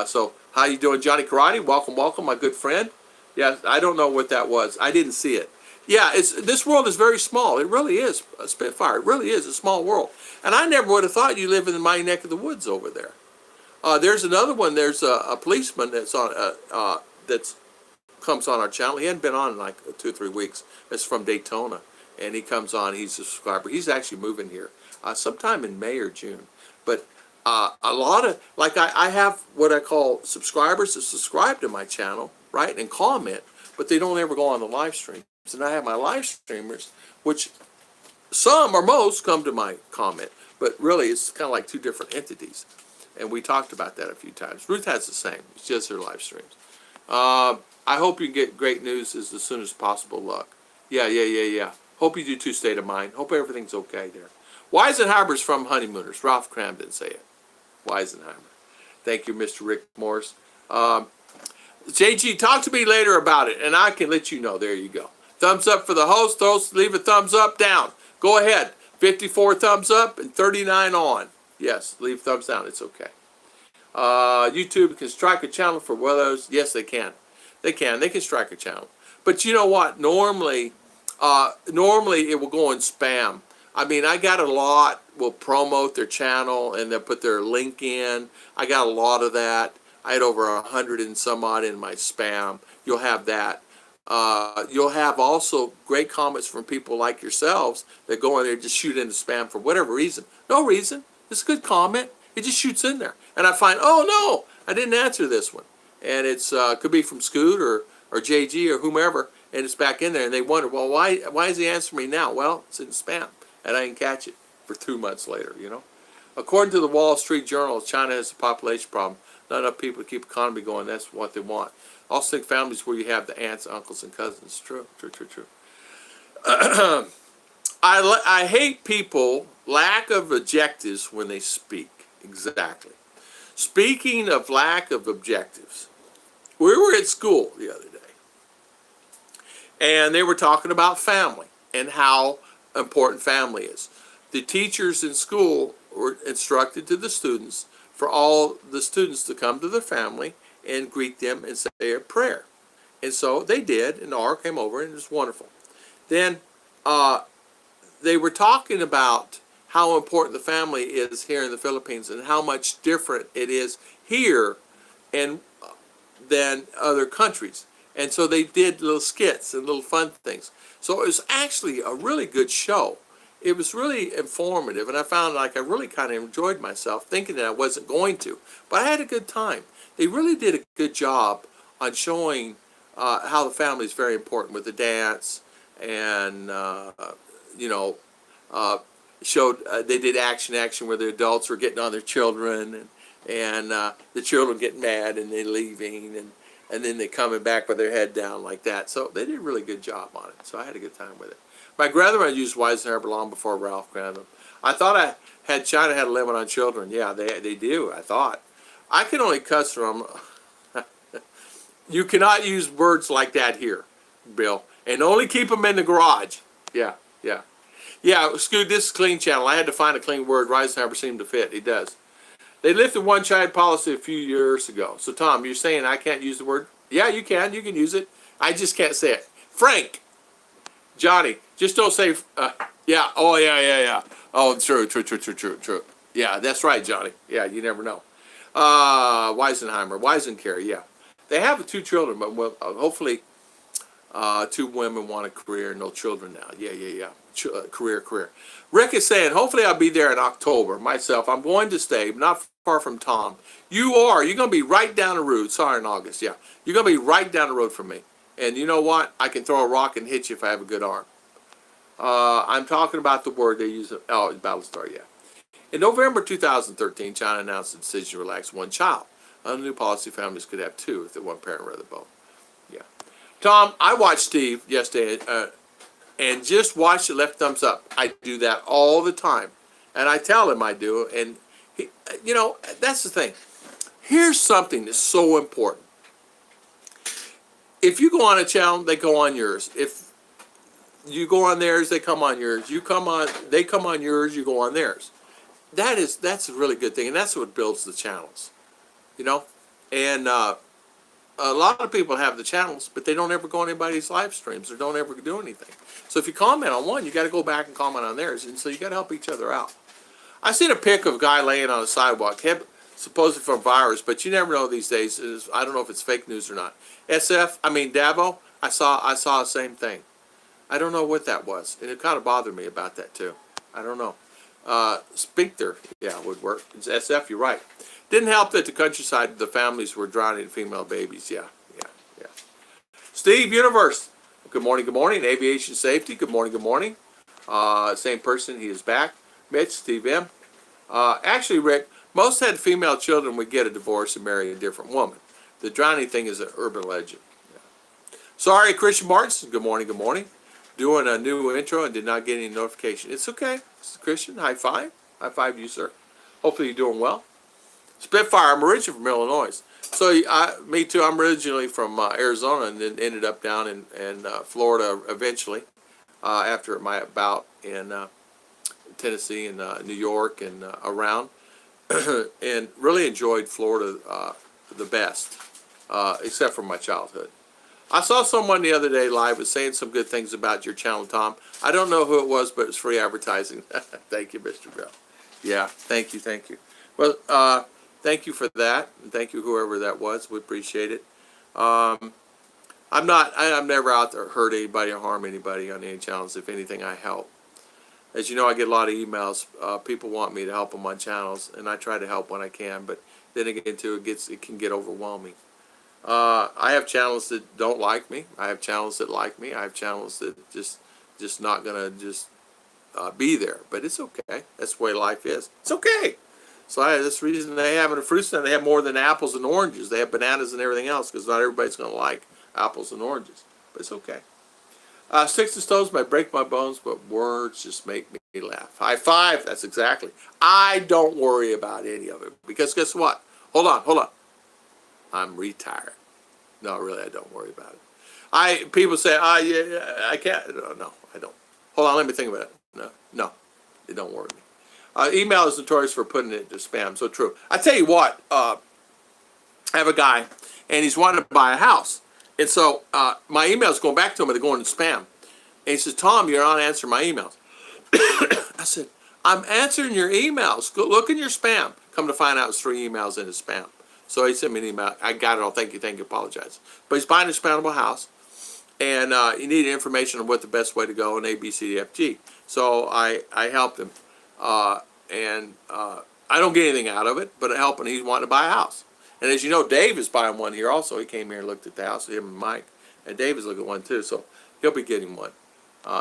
So how you doing, Johnny Karate? Welcome, my good friend. Yeah, I don't know what that was. I didn't see it. Yeah, this world is very small. It really is, Spitfire. It really is a small world. And I never would have thought you live in my neck of the woods over there. There's another one. There's a policeman that's comes on our channel. He hadn't been on in like 2 or 3 weeks. It's from Daytona, and he comes on. He's a subscriber. He's actually moving here sometime in May or June. But a lot of I have what I call subscribers that subscribe to my channel, right, and comment, but they don't ever go on the live streams. And I have my live streamers, which some or most come to my comment, but really it's kind of like 2 different entities. And we talked about that a few times. Ruth has the same. It's just her live streams. I hope you get great news as soon as possible. Luck. Yeah. Hope you do too, state of mind. Hope everything's okay there. Weisenheimer's from Honeymooners. Ralph Cram didn't say it. Weisenheimer. Thank you, Mr. Rick Morris. JG, talk to me later about it, and I can let you know. There you go. Thumbs up for the host. Leave a thumbs up, down. Go ahead. 54 thumbs up and 39 on. Yes, leave thumbs down. It's okay. YouTube can strike a channel for others. Yes, they can. They can strike a channel. But you know what? Normally it will go in spam. I mean, I got a lot will promote their channel and they'll put their link in. I got a lot of that. I had over 100 and some odd in my spam. You'll have that. You'll have also great comments from people like yourselves that go in there and just shoot into spam for whatever reason. No reason. It's a good comment. It just shoots in there. And I find, oh no, I didn't answer this one. And it's could be from Scoot or JG or whomever, and it's back in there, and they wonder, well, why is he answering me now? Well, it's in spam, and I didn't catch it for 2 months later, you know. According to the Wall Street Journal, China has a population problem. Not enough people to keep the economy going. That's what they want. Also think families where you have the aunts, uncles, and cousins. True. I hate people lack of objectives when they speak. Exactly. Speaking of lack of objectives, we were at school the other day, and they were talking about family and how important family is. The teachers in school were instructed to the students for all the students to come to their family and greet them and say a prayer. And so they did, and R came over, and it was wonderful. Then they were talking about how important the family is here in the Philippines and how much different it is here and than other countries. And so they did little skits and little fun things. So it was actually a really good show. It was really informative, and I found like I really kind of enjoyed myself, thinking that I wasn't going to, but I had a good time. They really did a good job on showing how the family is very important with the dance, and showed they did action where the adults were getting on their children, and the children getting mad and they're leaving, and then they coming back with their head down like that. So they did a really good job on it. So I had a good time with it. My grandmother used Weisenheimer long before Ralph grabbed them. I thought China had a limit on children. Yeah, they do, I thought. I can only cuss from you cannot use words like that here, Bill. And only keep them in the garage. Yeah. Scoot, this is clean channel. I had to find a clean word. Weisenheimer seemed to fit. He does. They lifted one-child policy a few years ago. So, Tom, you're saying I can't use the word? Yeah, you can. You can use it. I just can't say it. Frank. Johnny. Just don't say, yeah. Oh, yeah. Oh, true. Yeah, that's right, Johnny. Yeah, you never know. Weisencare, yeah. They have 2 children, but hopefully 2 women want a career, no children now. Yeah. Career. Rick is saying, hopefully I'll be there in October. Myself, I'm going to stay, not far from Tom. You are. You're going to be right down the road. Sorry, in August. Yeah. You're going to be right down the road from me. And you know what? I can throw a rock and hit you if I have a good arm. I'm talking about the word they use. Oh, Battlestar, yeah. In November 2013, China announced the decision to relax one child. Under the new policy, families could have two if the one parent rather both. Yeah. Tom, I watched Steve yesterday and just watched it, left thumbs up. I do that all the time. And I tell him I do. And, he, you know, that's the thing. Here's something that's so important. If you go on a channel, they go on yours. If you go on theirs, they come on yours. They come on yours, you go on theirs. That's a really good thing, and that's what builds the channels, you know. And a lot of people have the channels, but they don't ever go on anybody's live streams or don't ever do anything. So if you comment on one, you got to go back and comment on theirs, and so you got to help each other out. I seen a pic of a guy laying on a sidewalk, supposedly from virus, but you never know these days. I don't know if it's fake news or not. Davo, I saw the same thing. I don't know what that was, and it kind of bothered me about that too. I don't know. Sphincter, yeah, would work. It's SF, you're right. Didn't help that the countryside, the families were drowning female babies. Yeah. Steve Universe, good morning, good morning. Aviation Safety, good morning, good morning. Same person, he is back. Mitch, Steve M. Actually, Rick, most had female children would get a divorce and marry a different woman. The drowning thing is an urban legend. Yeah. Sorry, Christian Martin, good morning, good morning. Doing a new intro and did not get any notification. It's okay. Christian, high five. High five to you, sir. Hopefully you're doing well. Spitfire, I'm originally from Illinois. So, me too, I'm originally from Arizona and then ended up down in Florida eventually after my bout in Tennessee and New York and around. And really enjoyed Florida the best, except for my childhood. I saw someone the other day live was saying some good things about your channel, Tom. I don't know who it was, but it's free advertising. Thank you, Mr. Bell. Yeah, thank you. Well, thank you for that, and thank you whoever that was. We appreciate it. I'm never out there to hurt anybody or harm anybody on any channels. If anything, I help. As you know, I get a lot of emails. People want me to help them on channels, and I try to help when I can. But then again, too, it can get overwhelming. I have channels that don't like me. I have channels that like me. I have channels that just not gonna be there. But it's okay. That's the way life is. It's okay. So that's the reason they have in a fruit stand. They have more than apples and oranges. They have bananas and everything else because not everybody's gonna like apples and oranges. But it's okay. Sticks and stones might break my bones, but words just make me laugh. High five. That's exactly. I don't worry about any of it because guess what? Hold on. I'm retired. No, really, I don't worry about it. People say, yeah, I can't. No, I don't. Hold on, let me think about it. No, it don't worry me. Email is notorious for putting it into spam. So true. I tell you what, I have a guy, and he's wanting to buy a house. And so my email's going back to him, and they're going to spam. And he says, Tom, you're not answering my emails. I said, I'm answering your emails. Go look in your spam. Come to find out it's 3 emails in his spam. So he sent me an email. I got it all. Thank you, apologize. But he's buying a expandable house, and he needed information on what the best way to go in A, B, C, D, F, G. So I helped him. I don't get anything out of it, but I help him. He's wanting to buy a house. And as you know, Dave is buying one here also. He came here and looked at the house, him and Mike. And Dave is looking at one too, so he'll be getting one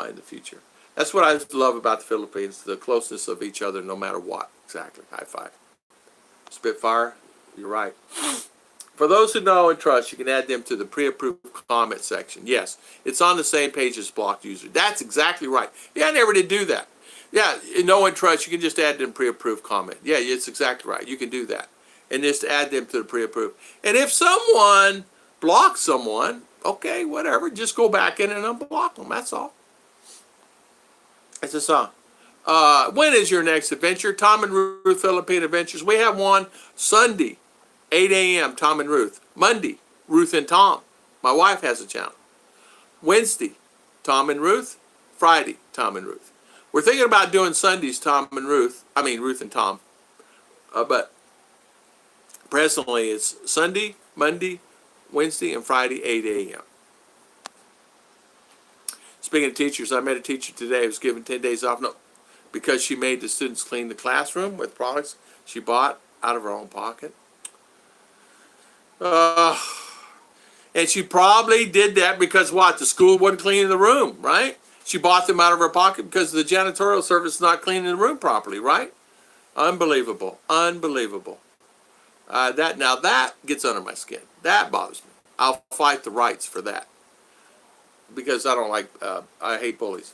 in the future. That's what I love about the Philippines, the closeness of each other no matter what. Exactly. High five. Spitfire. You're right. For those who know and trust, you can add them to the pre-approved comment section. Yes, it's on the same page as blocked user. That's exactly right. Yeah, I never did do that. Yeah, know and trust, you can just add them pre-approved comment. Yeah, it's exactly right. You can do that. And just add them to the pre-approved. And if someone blocks someone, okay, whatever. Just go back in and unblock them. That's all. It's a song. When is your next adventure? Tom and Ruth Philippine Adventures. We have one Sunday. 8 a.m., Tom and Ruth. Monday, Ruth and Tom. My wife has a channel. Wednesday, Tom and Ruth. Friday, Tom and Ruth. We're thinking about doing Sundays, Ruth and Tom. But presently it's Sunday, Monday, Wednesday, and Friday, 8 a.m. Speaking of teachers, I met a teacher today who was given 10 days off because she made the students clean the classroom with products she bought out of her own pocket. And she probably did that because what? The school wasn't cleaning the room, right? She bought them out of her pocket because the janitorial service is not cleaning the room properly, right? Unbelievable. Unbelievable. That gets under my skin. That bothers me. I'll fight the rights for that. Because I don't like, I hate bullies.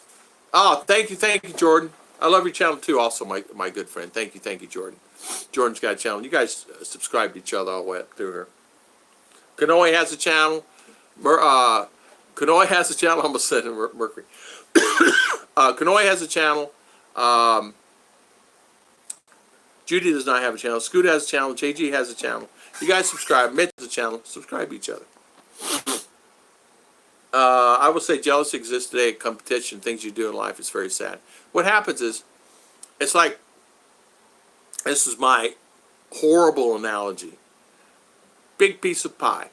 Oh, thank you, Jordan. I love your channel too, also, my good friend. Thank you, Jordan. Jordan's got a channel. You guys subscribe to each other all the way up through here. Kanoi has a channel. Kanoi has a channel. I almost said Mercury. Kanoi has a channel. Judy does not have a channel. Scoot has a channel. JG has a channel. You guys subscribe. Mitch has a channel. Subscribe to each other. I will say jealousy exists today. Competition, things you do in life is very sad. What happens is, it's like, this is my horrible analogy. Big piece of pie.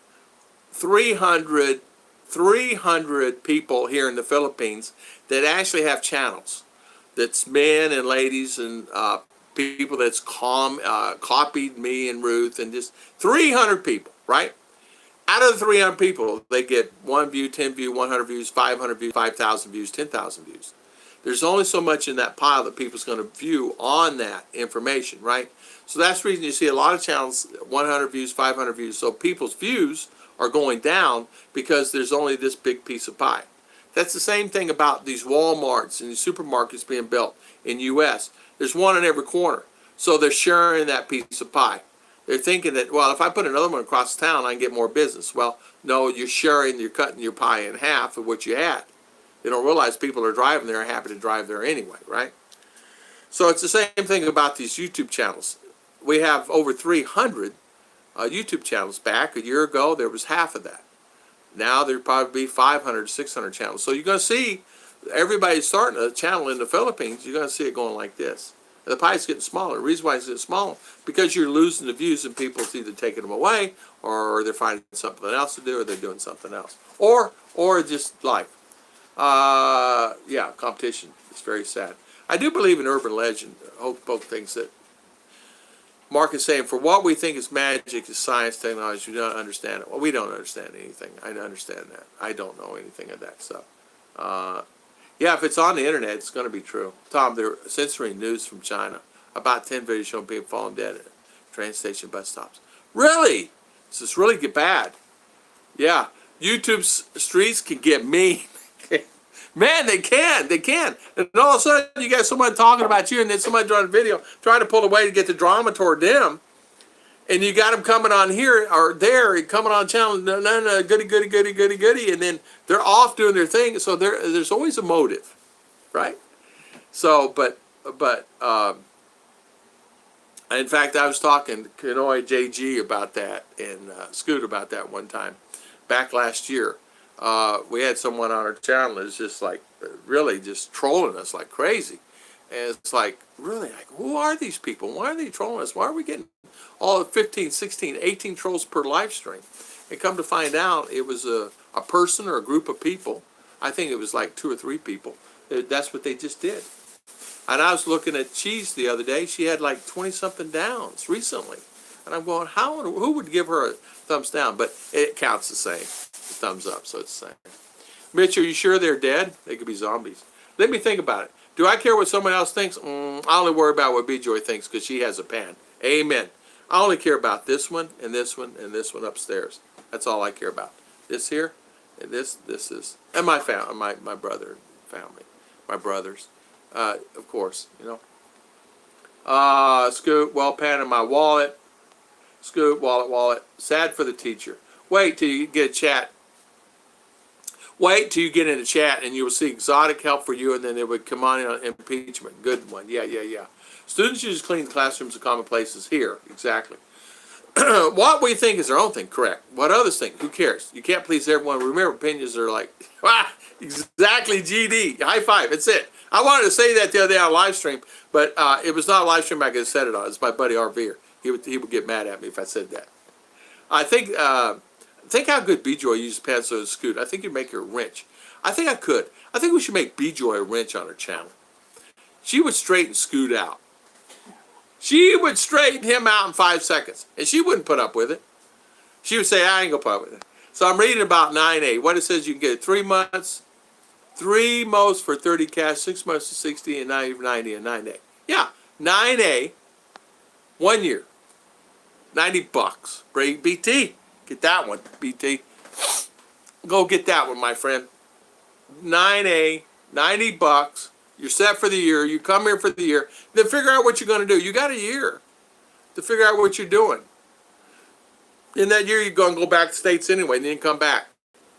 300 people here in the Philippines that actually have channels. That's men and ladies and people that's copied me and Ruth, and just 300 people, right? Out of the 300 people, they get 1 view, 10 view, 100 views, 500 views, 5,000 views, 10,000 views. There's only so much in that pile that people's going to view on that information, right? So that's the reason you see a lot of channels, 100 views, 500 views. So people's views are going down because there's only this big piece of pie. That's the same thing about these Walmarts and these supermarkets being built in U.S. There's one in every corner. So they're sharing that piece of pie. They're thinking that, well, if I put another one across town, I can get more business. Well, no, you're sharing, you're cutting your pie in half of what you had. They don't realize people are driving there, are happy to drive there anyway, right? So it's the same thing about these YouTube channels. We have over 300 YouTube channels. Back a year ago, there was half of that. Now there'd probably be 500, 600 channels. So you're going to see everybody starting a channel in the Philippines. You're going to see it going like this. The pie's getting smaller. The reason why it's getting smaller, because you're losing the views and people's either taking them away, or they're finding something else to do, or they're doing something else. Or just life. Yeah, competition. It's very sad. I do believe in urban legend. Both things that Mark is saying, for what we think is magic is science, technology, we don't understand it. Well, we don't understand anything. I understand that. I don't know anything of that stuff. Yeah, if it's on the internet, it's going to be true. Tom, they're censoring news from China. About 10 videos showing people falling dead at train station, bus stops. Really? Does this really get bad? Yeah. YouTube's streets can get mean. Man, they can. And all of a sudden, you got someone talking about you, and then somebody drawing a video, trying to pull away to get the drama toward them. And you got them coming on here or there, coming on channel, no, goody, and then they're off doing their thing. So there's always a motive, right? So, but in fact, I was talking to Kanoi JG about that and Scoot about that one time, back last year. We had someone on our channel that's just like really just trolling us like crazy. And it's like, really, like, who are these people? Why are they trolling us? Why are we getting all 15, 16, 18 trolls per live stream? And come to find out, it was a person or a group of people. I think it was like 2 or 3 people. That's what they just did. And I was looking at Cheese the other day. She had like 20-something downs recently. And I'm going, who would give her a thumbs down? But it counts the same. Thumbs up, so it's the same. Mitch, are you sure they're dead? They could be zombies. Let me think about it. Do I care what someone else thinks? I only worry about what B-Joy thinks because she has a pan. Amen. I only care about this one and this one and this one upstairs. That's all I care about. This here and this is, and my family, my brother and family, my brothers, of course, you know. Scoot, well, pan in my wallet. Scoot, wallet. Sad for the teacher. Wait till you get a chat. Wait till you get in the chat and you will see exotic help for you, and then they would come on in on impeachment. Good one. Yeah. Students use clean classrooms and common places here. Exactly. What we think is their own thing. Correct. What others think, who cares? You can't please everyone. Remember, opinions are like, exactly, GD. High five. That's it. I wanted to say that the other day on a live stream, but it was not a live stream I could have said it on. It's my buddy RVer. He would get mad at me if I said that. I think... think how good B-Joy uses pencil and Scoot. I think you'd make her a wrench. I think I could. I think we should make B-Joy a wrench on her channel. She would straighten Scoot out. She would straighten him out in 5 seconds, and she wouldn't put up with it. She would say, I ain't gonna put up with it. So I'm reading about 9A. What it says, you can get it 3 months, 3 months for 30 cash, 6 months to 60, and 90 and 9A. Yeah, 9A, 1 year, $90. Great BT, get that one, BT. Go get that one, my friend. 9A, $90. You're set for the year. You come here for the year. Then figure out what you're going to do. You got a year to figure out what you're doing. In that year, you're going to go back to States anyway, and then you come back.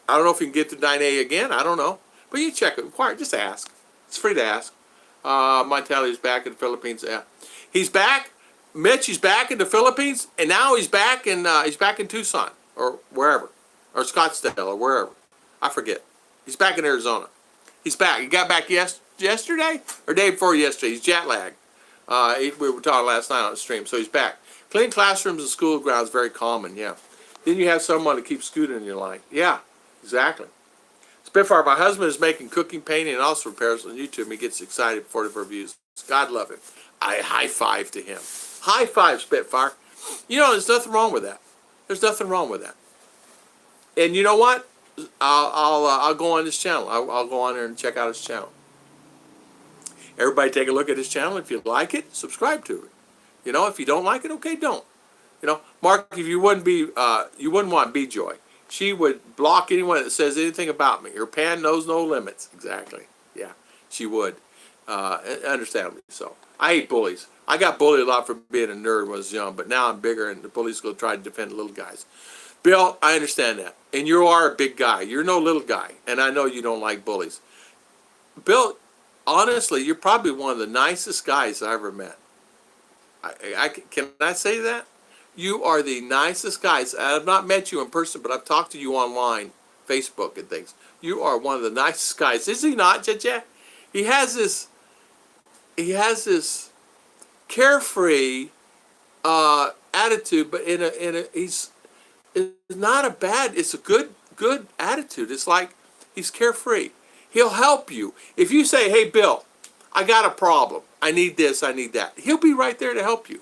I don't know if you can get to 9A again. I don't know. But you check it. Inquire. Just ask. It's free to ask. Montelli's back in the Philippines. Yeah. He's back. Mitch, he's back in the Philippines, and now he's back in Tucson or wherever, or Scottsdale or wherever. I forget. He's back in Arizona. He's back. He got back yesterday or day before yesterday. He's jet lagged. We were talking last night on the stream, so he's back. Clean classrooms and school grounds very common. Yeah. Then you have someone to keep scooting in your line. Yeah, exactly. Spitfire, my husband is making cooking, painting, and also repairs on YouTube. He gets excited for the reviews. God love him. I high five to him. High five, Spitfire. You know, there's nothing wrong with that. There's nothing wrong with that. And you know what? I'll go on his channel. I'll go on there and check out his channel. Everybody take a look at his channel. If you like it, subscribe to it. You know, if you don't like it, okay, don't. You know, Mark, if you wouldn't want B-Joy. She would block anyone that says anything about me. Her pan knows no limits. Exactly. Yeah, she would. Understandably so. I hate bullies. I got bullied a lot for being a nerd when I was young, but now I'm bigger and the bullies go try to defend the little guys. Bill, I understand that. And you are a big guy. You're no little guy. And I know you don't like bullies. Bill, honestly, you're probably one of the nicest guys I ever met. Can I say that? You are the nicest guys. I've not met you in person, but I've talked to you online, Facebook and things. You are one of the nicest guys. Is he not, Jaja? He has this carefree attitude, but it's not a bad, it's a good attitude. It's like he's carefree. He'll help you. If you say, hey, Bill, I got a problem. I need this, I need that. He'll be right there to help you.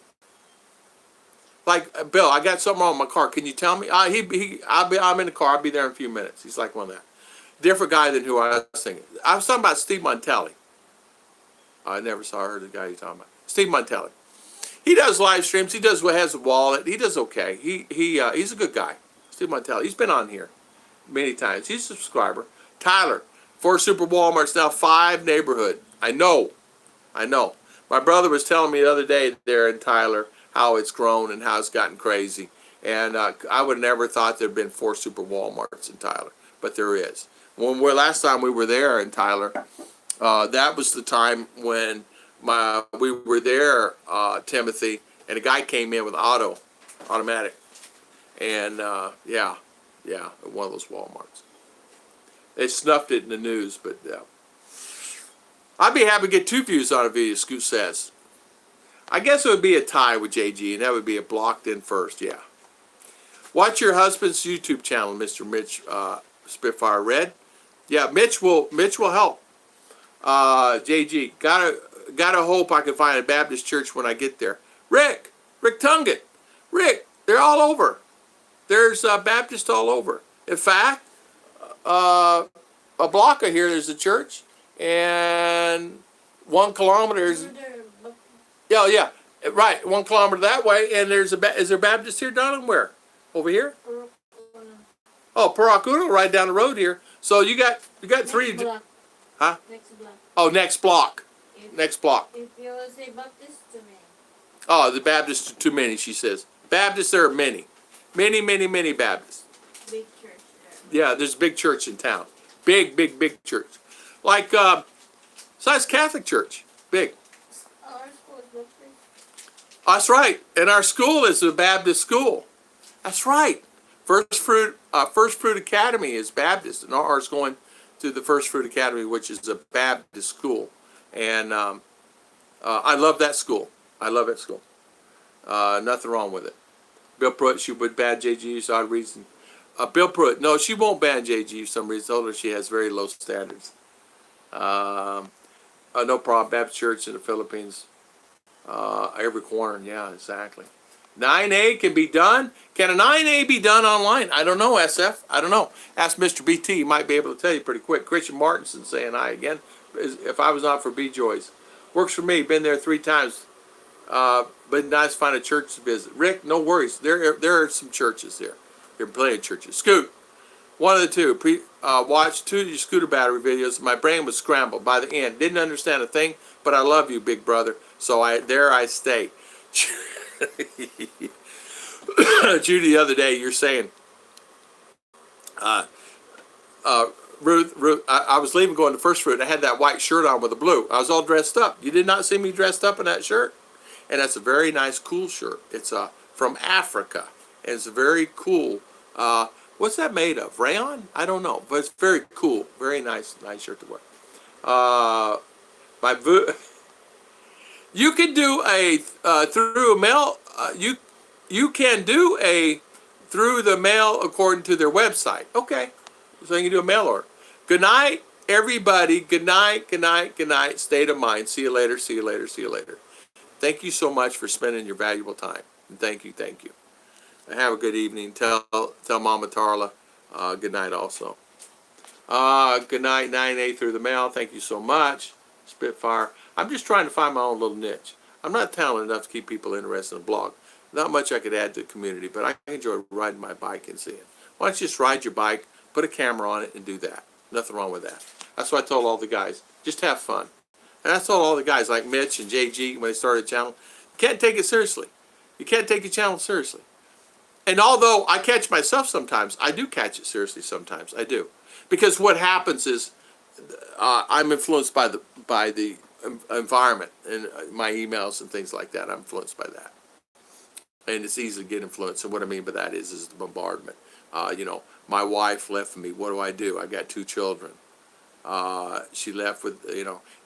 Like, Bill, I got something wrong with my car. Can you tell me? I'm in the car. I'll be there in a few minutes. He's like one of that. Different guy than who I was thinking. I was talking about Steve Montelli. I never saw or heard the guy you're talking about. Steve Montelli. He does live streams. He has a wallet. He does okay. He's a good guy. Steve Montelli. He's been on here many times. He's a subscriber. Tyler. 4 Super Walmarts, now 5 neighborhood. I know. My brother was telling me the other day there in Tyler how it's grown and how it's gotten crazy. And I would have never thought there'd been 4 Super Walmarts in Tyler, but there is. Last time we were there in Tyler, that was the time when we were there, Timothy, and a guy came in with automatic, and yeah, one of those Walmarts. They snuffed it in the news, but I'd be happy to get 2 views on a video, Scoot says. I guess it would be a tie with JG, and that would be a blocked in first, yeah. Watch your husband's YouTube channel, Mr. Mitch Spitfire Red. Yeah, Mitch will help. JG, gotta hope I can find a Baptist church when I get there. Rick Tunget. Rick, they're all over. There's Baptist all over. In fact, a block of here there's a church, and 1 kilometer is... Yeah, right. 1 kilometer that way, and is there Baptist here, Donald? Where? Over here? Oh, Paracuno, right down the road here. So you got 3. Block. Huh? Next block. Oh, next block. Next block. If you say Baptist, too many. Oh, the Baptists are too many, she says. Baptists, there are many. Many Baptists. Big church there. Yeah, there's a big church in town. Big church. Like, size Catholic church. Big. Our school is Baptist. That's right. And our school is a Baptist school. That's right. First Fruit Academy is Baptist, and ours going to the First Fruit Academy, which is a Baptist school. And I love that school. Nothing wrong with it. Bill Pruitt, she would ban JG for odd reason. Bill Pruitt, no, she won't ban JG for some reason. I told her she has very low standards. No problem. Baptist Church in the Philippines. Every corner, yeah, exactly. 9A can be done. Can a 9A be done online? I don't know, SF. I don't know. Ask Mr. BT. He might be able to tell you pretty quick. Christian Martinson saying hi again. If I was not for B. Joyce. Works for me. Been there 3 times. But nice to find a church to visit. Rick, no worries. There are some churches there. There are plenty of churches. Scoot. One of the two. Watched 2 of your scooter battery videos. My brain was scrambled by the end. Didn't understand a thing, but I love you, big brother. So I stay. Judy, the other day, you're saying, Ruth, I was leaving going to First Fruit. I had that white shirt on with the blue. I was all dressed up. You did not see me dressed up in that shirt? And that's a very nice, cool shirt. It's from Africa. And it's a very cool, what's that made of? Rayon? I don't know. But it's very cool. Very nice shirt to wear. You can do a through a mail. You can do a through the mail according to their website. Okay, so you can do a mail order. Good night, everybody. Good night. Good night. Good night. State of mind. See you later. See you later. See you later. Thank you so much for spending your valuable time. And thank you. Thank you. Have a good evening. Tell Mama Tarla good night also. Good night, 9A through the mail. Thank you so much. Spitfire. I'm just trying to find my own little niche. I'm not talented enough to keep people interested in a blog. Not much I could add to the community, but I enjoy riding my bike and seeing. Why don't you just ride your bike, put a camera on it, and do that? Nothing wrong with that. That's what I told all the guys. Just have fun. And I told all the guys like Mitch and JG when they started a channel, you can't take it seriously. You can't take your channel seriously. And although I catch myself sometimes, I do catch it seriously sometimes. I do. Because what happens is I'm influenced by the environment and my emails and things like that. I'm influenced by that. And it's easy to get influenced. And what I mean by that is the bombardment. My wife left me. What do? I got 2 children. She left with,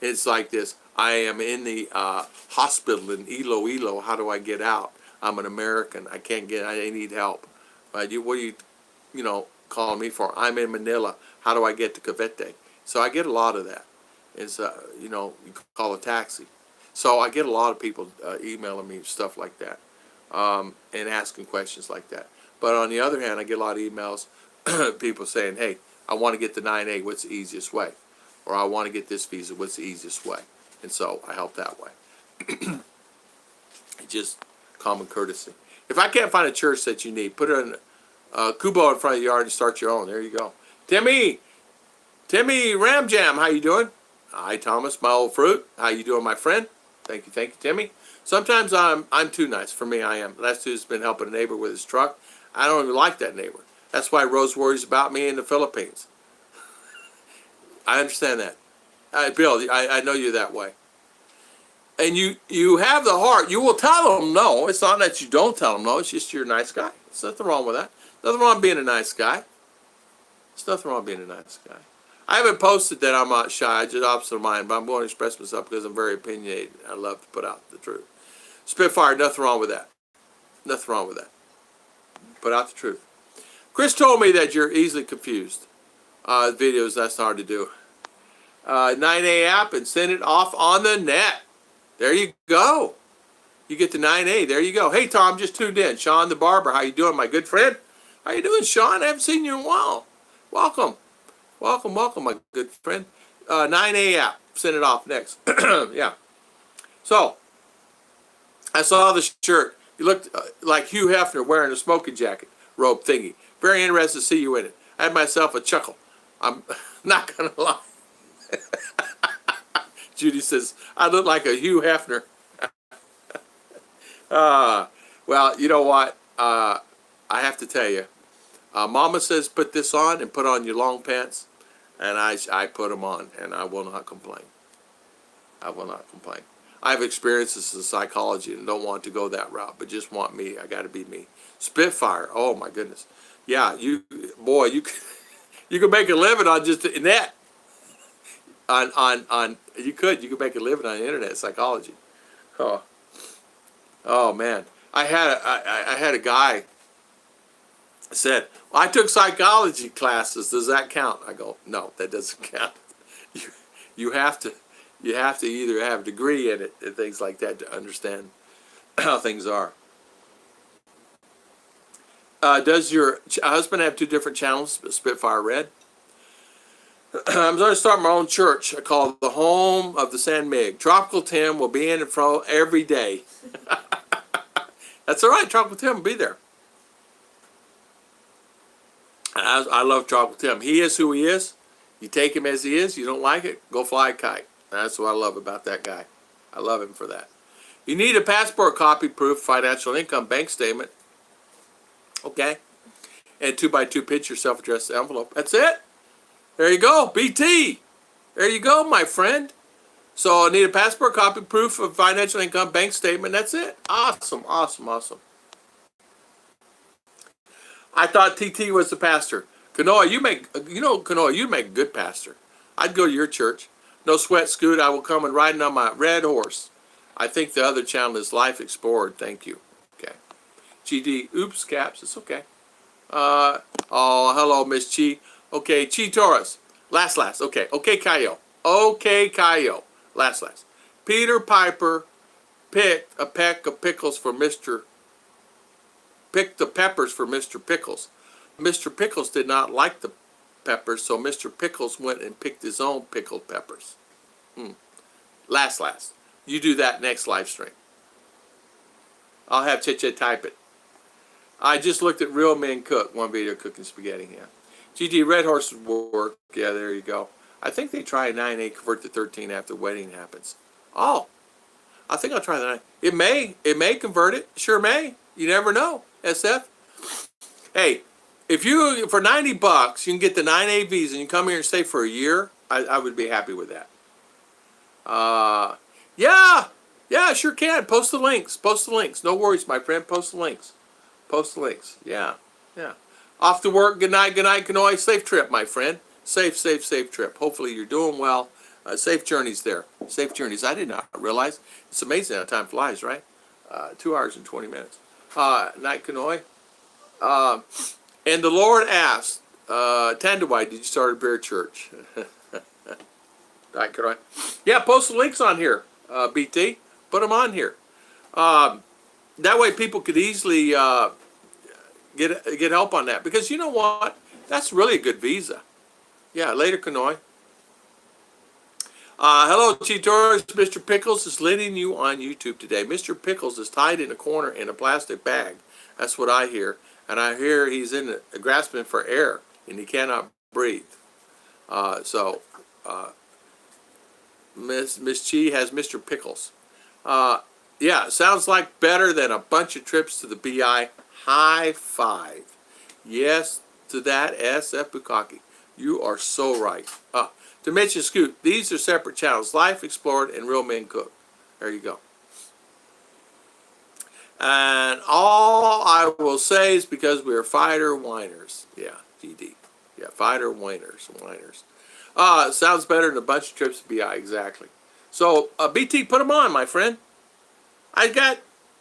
it's like this. I am in the hospital in Iloilo. How do I get out? I'm an American. I can't get, I need help. What are you, calling me for? I'm in Manila. How do I get to Cavite? So I get a lot of that. It's, you call a taxi. So I get a lot of people emailing me stuff like that. And asking questions like that. But on the other hand, I get a lot of emails, people saying, hey, I want to get the 9A, what's the easiest way? Or I want to get this visa, what's the easiest way? And so I help that way. Just common courtesy. If I can't find a church that you need, put it in Kubo in front of the yard and start your own. There you go. Timmy Ramjam, how you doing? Hi, Thomas, my old fruit. How you doing, my friend? Thank you, Timmy. Sometimes I'm too nice. For me, I am. Last dude's been helping a neighbor with his truck. I don't even like that neighbor. That's why Rose worries about me in the Philippines. I understand that. Bill, I know you're that way. And you have the heart. You will tell them no. It's not that you don't tell them no. It's just you're a nice guy. There's nothing wrong with that. Nothing wrong with being a nice guy. There's nothing wrong with being a nice guy. I haven't posted that I'm not shy. Just opposite of mine. But I'm going to express myself because I'm very opinionated. I love to put out the truth. Spitfire, nothing wrong with that. Nothing wrong with that. Put out the truth. Chris told me that you're easily confused. Videos, that's hard to do. 9A app and send it off on the net. There you go. You get the 9A. There you go. Hey, Tom, just tuned in. Sean the barber. How you doing, my good friend? How you doing, Sean? I haven't seen you in a while. Welcome. Welcome, my good friend. 9A app. Send it off next. Yeah. So, I saw the shirt. You looked like Hugh Hefner wearing a smoking jacket robe thingy. Very interested to see you in it. I had myself a chuckle. I'm not going to lie. Judy says, I look like a Hugh Hefner. Well, you know what? I have to tell you. Mama says put this on and put on your long pants. And I put them on, and I will not complain. I will not complain. I have experiences in psychology and don't want to go that route, but just want me. I got to be me. Spitfire. Oh, my goodness. Yeah, you could make a living on just the net. You could make a living on the internet, psychology. Oh man. I had a guy said, well, I took psychology classes. Does that count? I go, no, that doesn't count. You have to You have to either have a degree in it and things like that to understand how things are. Does your husband have 2 different channels, Spitfire Red? I'm going to start my own church. I call it the Home of the San Mig. Tropical Tim will be in and from every day. That's all right. Tropical Tim will be there. I love Tropical Tim. He is who he is. You take him as he is. You don't like it, go fly a kite. That's what I love about that guy. I love him for that. You need a passport copy, proof, financial income, bank statement. Okay. And 2x2 picture, self-addressed envelope. That's it. There you go. BT. There you go, my friend. So I need a passport copy, proof of financial income, bank statement. That's it. Awesome, awesome, awesome. I thought TT was the pastor. Kanoa, you make a good pastor. I'd go to your church. No sweat, Scoot. I will come and riding on my red horse. I think the other channel is Life Explored. Thank you. Okay. GD. Oops, caps. It's okay. Oh, hello, Miss Chi. Okay, Chi Torres. Last. Okay. Okay, Kayo. Okay, Kayo. Last. Peter Piper picked a peck of pickles for Mr. Picked the peppers for Mr. Pickles. Mr. Pickles did not like the peppers, so Mr. Pickles went and picked his own pickled peppers. Last. You do that next live stream. I'll have Chiche type it. I just looked at Real Men Cook, one video cooking spaghetti. Yeah. GD Red Horse would work. Yeah, there you go. I think they try 9A convert to 13 after wedding happens. Oh, I think I'll try the 9. It may convert it. Sure may. You never know. SF. Hey, if you for $90 you can get the 9A visa and you come here and stay for a year, I would be happy with that. Yeah, I sure can. Post the links. No worries, my friend. Post the links. Yeah. Off to work. Good night, Kanoy. Safe trip, my friend. Safe trip. Hopefully you're doing well. Safe journeys there. Safe journeys. I did not realize. It's amazing how time flies, right? 2 hours and 20 minutes. Night, Kanoy. And the Lord asked, Tandawai, did you start a bear church? Night, Kanoy. Yeah, post the links on here, BT. Put them on here. That way people could easily get help on that. Because you know what? That's really a good visa. Yeah, later, Kanoy. Hello, Chitors. Mr. Pickles is letting you on YouTube today. Mr. Pickles is tied in a corner in a plastic bag. That's what I hear. And I hear he's grasping for air, and he cannot breathe. Miss Chi has Mr. Pickles. Yeah, sounds like better than a bunch of trips to the BI. High five. Yes to that, SF Bukaki. You are so right. To mention Scoot, these are separate channels. Life Explored and Real Men Cook. There you go. And all I will say is because we're fighter whiners. Yeah, GD. Yeah, fighter whiners. Sounds better than a bunch of trips to BI, exactly. So, BT, put them on, my friend. I got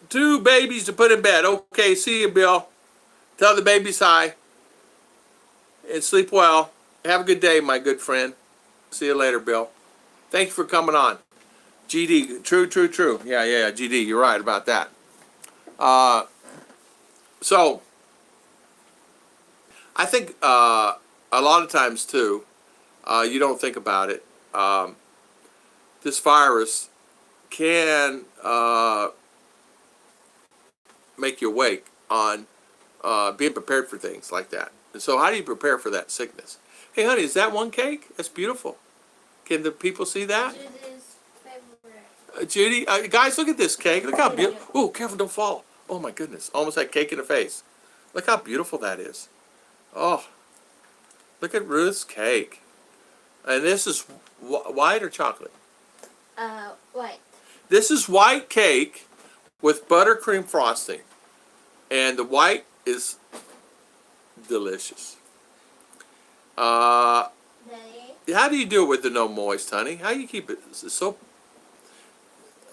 2 babies to put in bed. Okay, see you, Bill. Tell the babies hi. And sleep well. Have a good day, my good friend. See you later, Bill. Thank you for coming on. GD, true. Yeah, GD, you're right about that. So, I think a lot of times, too, you don't think about it. This virus can make you awake on being prepared for things like that. And so how do you prepare for that sickness? Hey, honey, is that one cake? That's beautiful. Can the people see that? Judy's favorite. Judy, guys, look at this cake. Look how beautiful. Oh, careful, don't fall. Oh, my goodness. Almost had cake in the face. Look how beautiful that is. Oh, look at Ruth's cake. And this is white or chocolate? White. This is white cake with buttercream frosting. And the white is delicious. How do you do it with the no moist, honey? How do you keep it so?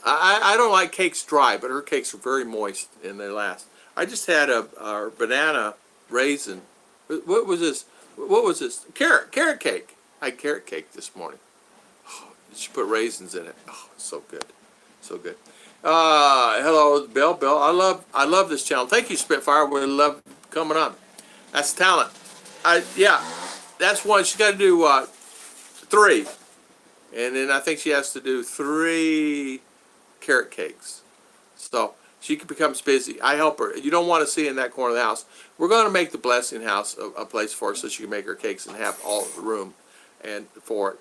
I don't like cakes dry, but her cakes are very moist and they last. I just had a banana raisin. What was this? Carrot cake. I had carrot cake this morning. She put raisins in it. Oh, so good, so good. Hello, Bill. Bill, I love this channel. Thank you, Spitfire. We love coming on. That's talent. Yeah, that's one. She's got to do 3, and then I think she has to do 3 carrot cakes. So she becomes busy. I help her. You don't want to see in that corner of the house. We're going to make the blessing house a place for her so she can make her cakes and have all the room and for it.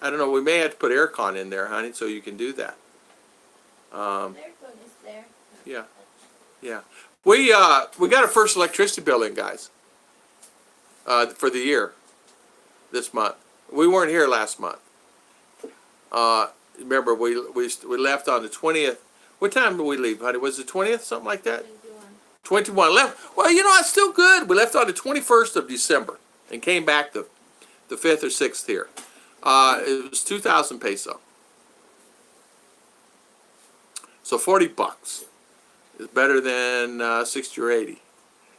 I don't know, we may have to put aircon in there, honey, so you can do that. Aircon is there. Yeah, yeah. We got our first electricity bill in, guys, for the year, this month. We weren't here last month. Remember, we left on the 20th. What time did we leave, honey? Was it 20th, something like that? 21. Left. Well, you know, it's still good. We left on the 21st of December and came back the 5th or 6th here. It was 2,000 peso. So $40 is better than 60 or 80.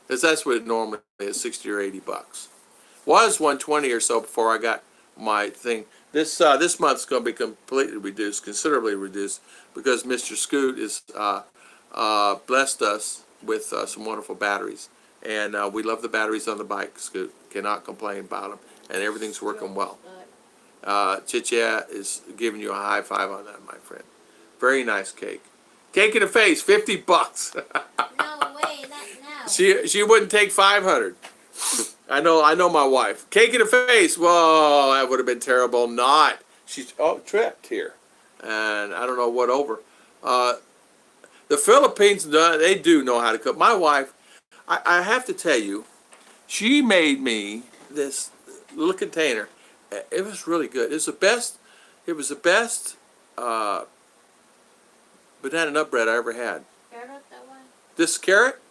Because that's what it normally is, 60 or 80 bucks. Was 120 or so before I got my thing. This month's going to be completely reduced, considerably reduced, because Mr. Scoot is blessed us with some wonderful batteries. And we love the batteries on the bike, Scoot. Cannot complain about them. And everything's working well. Chicha is giving you a high five on that, my friend. Very nice cake. Cake in the face, $50. No way, not now. She wouldn't take 500. I know my wife. Cake in the face. Whoa, that would have been terrible. Not. She's tripped here, and I don't know what over. The Philippines, they do know how to cook. My wife, I have to tell you, she made me this little container. It was really good. It was the best. It was the best banana nut bread I ever had. Carrot, that one? This carrot.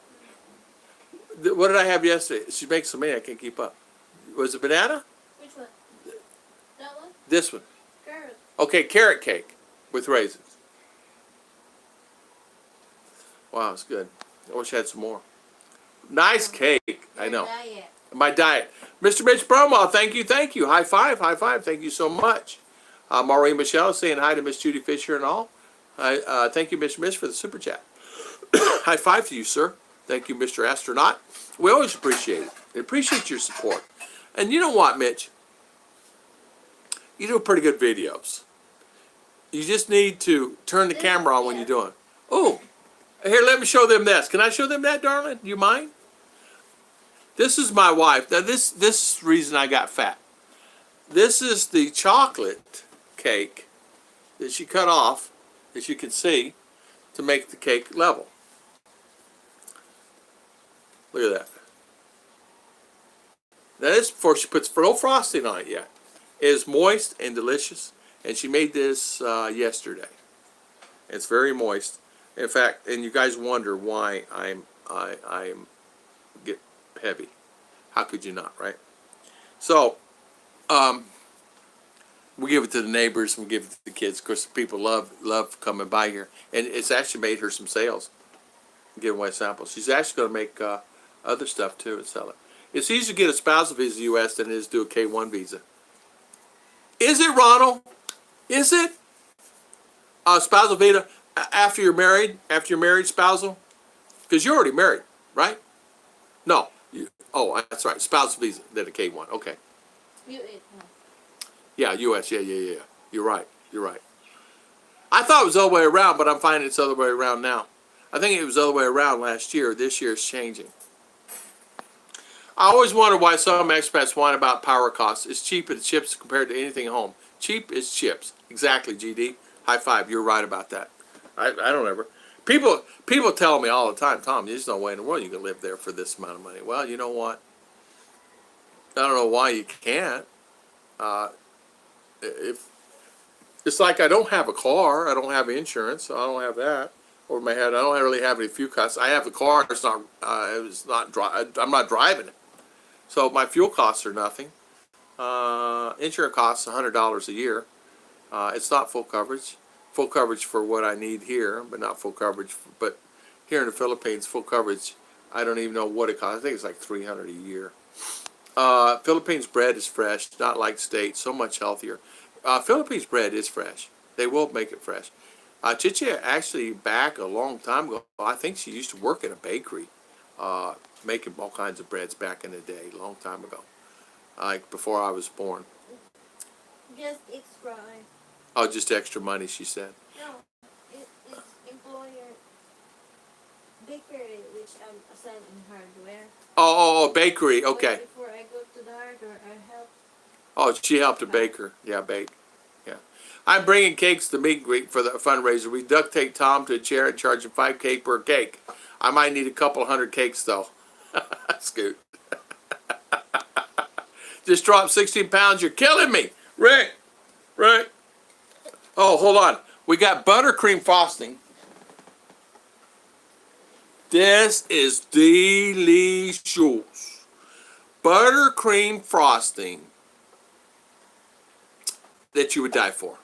What did I have yesterday? She makes so many I can't keep up. Was it banana? Which one? That one? This one. Carrot. Okay, carrot cake with raisins. Wow, it's good. I wish I had some more. Nice cake. I know. Diet. My diet. Mr. Mitch Promo, thank you. High five. Thank you so much. Maureen Michelle saying hi to Miss Judy Fisher and all. Thank you, Mr. Mitch, for the super chat. High five to you, sir. Thank you, Mr. Astronaut. We always appreciate it. We appreciate your support. And you know what, Mitch? You do pretty good videos. You just need to turn the camera on when you're doing. Oh, here, let me show them this. Can I show them that, darling? Do you mind? This is my wife. Now, this is the reason I got fat. This is the chocolate cake that she cut off, as you can see, to make the cake level. Look at that. Now this before she puts no frosting on it yet. It is moist and delicious, and she made this yesterday. It's very moist. In fact, and you guys wonder why I'm get heavy. How could you not, right? So, we give it to the neighbors, and we give it to the kids. Of course, people love coming by here, and it's actually made her some sales. Give away samples. She's actually going to make other stuff too and sell it. It's easier to get a spousal visa in the U.S. than it is to do a K-1 visa. Is it, Ronald? Is it? Spousal visa after you're married? After you're married, spousal? Because you're already married, right? No. Oh, that's right. Spousal visa, then a K-1. Okay. Yeah, U.S. Yeah. You're right. I thought it was the other way around, but I'm finding it's the other way around now. I think it was the other way around last year. This year it's changing. I always wonder why some expats whine about power costs. It's cheap as chips compared to anything at home. Cheap as chips. Exactly, GD. High five. You're right about that. I don't ever. People tell me all the time, Tom, there's no way in the world you can live there for this amount of money. Well, you know what? I don't know why you can't. If it's like I don't have a car, I don't have insurance, so I don't have that over my head. I don't really have any fuel costs. I have a car. I'm not driving it, so my fuel costs are nothing. Insurance costs $100 a year. It's not full coverage. Full coverage for what I need here, but not full coverage. But here in the Philippines, full coverage, I don't even know what it costs. I think it's like $300 a year. Philippines bread is fresh, not like States, so much healthier. Philippines bread is fresh. They will make it fresh. Chichi actually back a long time ago, I think she used to work in a bakery, making all kinds of breads back in the day, a long time ago, like before I was born. Just extra. Oh, just extra money, she said. No, it's employer bakery, which I'm selling hardware. Oh, bakery, okay. But before I go to the hardware, I help. Oh, she helped a baker. Yeah, bake. Yeah. I'm bringing cakes to meet and greet for the fundraiser. We duct tape Tom to a chair and charge him $5K per cake. I might need a couple hundred cakes, though. Scoot. Just dropped 16 pounds. You're killing me. Rick. Oh, hold on. We got buttercream frosting. This is delicious. Buttercream frosting that you would die for.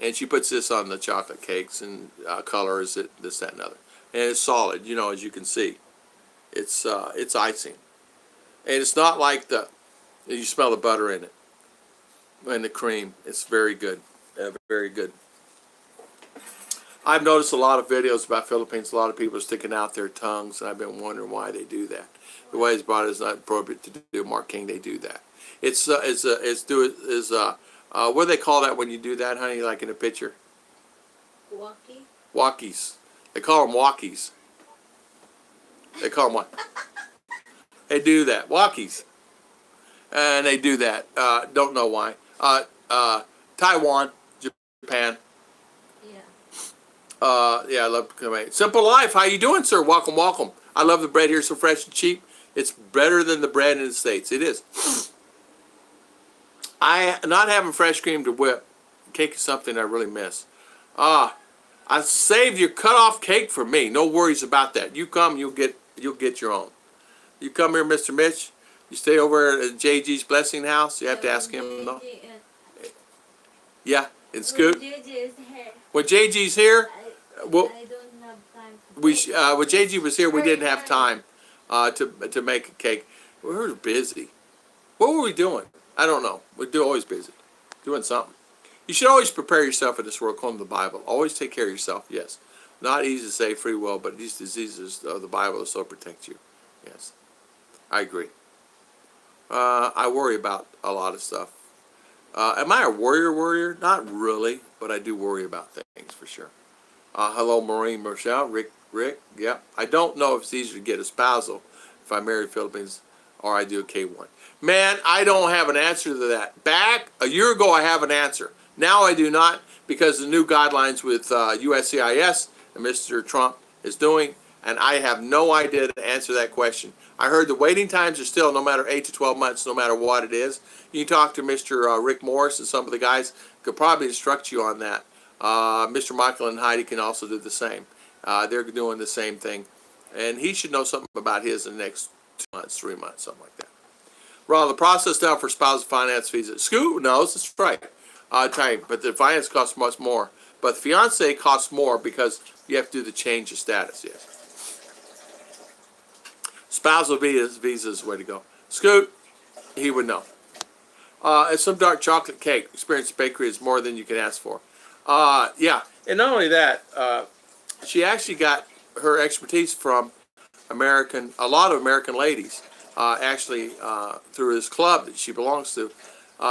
And she puts this on the chocolate cakes and colors it, this, that, and other. And it's solid, you know, as you can see. It's icing. And it's not like you smell the butter in it. And the cream. It's very good. Very good. I've noticed a lot of videos about Philippines. A lot of people are sticking out their tongues, and I've been wondering why they do that. The way it's brought is not appropriate to do. Mark King, they do that. What do they call that when you do that, honey? Like in a picture? Walkies. They call them walkies. They call them what? They do that. Walkies. And they do that. Don't know why. Taiwan, Japan. Yeah, I love to come. Simple Life, how you doing, sir? Welcome, welcome. I love the bread here, so fresh and cheap. It's better than the bread in the States. It is. Not having fresh cream to whip. Cake is something I really miss. I saved your cut-off cake for me. No worries about that. You come, you'll get your own. You come here, Mr. Mitch. You stay over at JG's Blessing House. You have to ask him. No? Yeah, and Scoot. When JG's here, well, I don't have time. when JG was here, we didn't have time to make a cake. We were busy. What were we doing? I don't know. We're always busy, doing something. You should always prepare yourself for this world, according to the Bible. Always take care of yourself. Yes, not easy to say free will, but these diseases of the Bible will so protect you. Yes, I agree. I worry about a lot of stuff. Am I a worrier? Not really, but I do worry about things for sure. Hello, Maureen, Michelle, Rick. Yeah, I don't know if it's easier to get a spousal if I marry Philippines or I do a K1. Man, I don't have an answer to that. Back a year ago, I have an answer. Now I do not, because the new guidelines with USCIS and Mr. Trump is doing, and I have no idea to answer that question. I heard the waiting times are still no matter 8 to 12 months, no matter what it is. You can talk to Mr. Rick Morris, and some of the guys could probably instruct you on that. Mr. Michael and Heidi can also do the same. They're doing the same thing. And he should know something about his in the next 2 months, 3 months, something like that. Ron, the process now for spousal finance visa. Scoot knows, it's right. But the finance costs much more. But the fiance costs more because you have to do the change of status, yes. Spousal visa is the way to go. Scoot, he would know. And some dark chocolate cake. Experience Bakery is more than you can ask for. Yeah, and not only that, she actually got her expertise from a lot of American ladies, actually through this club that she belongs to.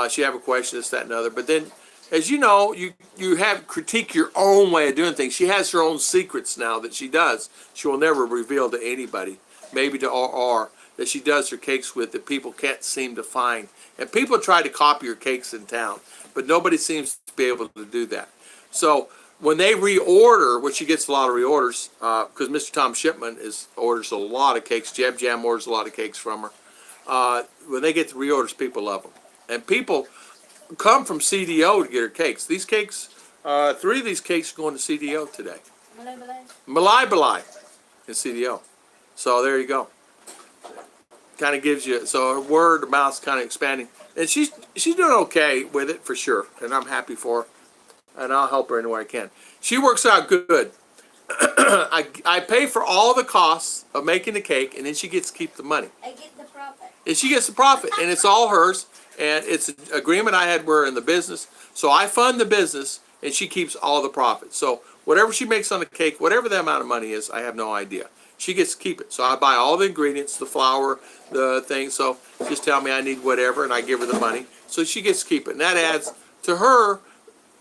She have a question, this, that, and other. But then, as you know, you have critique your own way of doing things. She has her own secrets now that she does. She will never reveal to anybody, maybe to RR, that she does her cakes with that people can't seem to find. And people try to copy her cakes in town, but nobody seems to be able to do that. So when they reorder, which she gets a lot of reorders, because Mr. Tom Shipman orders a lot of cakes. Jeb Jam orders a lot of cakes from her. When they get the reorders, people love them. And people come from CDO to get her cakes. These cakes, 3 of these cakes are going to CDO today. Malay in CDO. So there you go. Kind of gives you, so her word of mouth's kind of expanding. And she's doing okay with it for sure. And I'm happy for her. And I'll help her any way I can. She works out good. I pay for all the costs of making the cake, and then she gets to keep the money. I get the profit. and she gets the profit, and it's all hers. And it's an agreement I had with her in the business. So I fund the business, and she keeps all the profit. So whatever she makes on the cake, whatever the amount of money is, I have no idea. She gets to keep it. So I buy all the ingredients, the flour, the things. So just tell me I need whatever, and I give her the money. So she gets to keep it, and that adds to her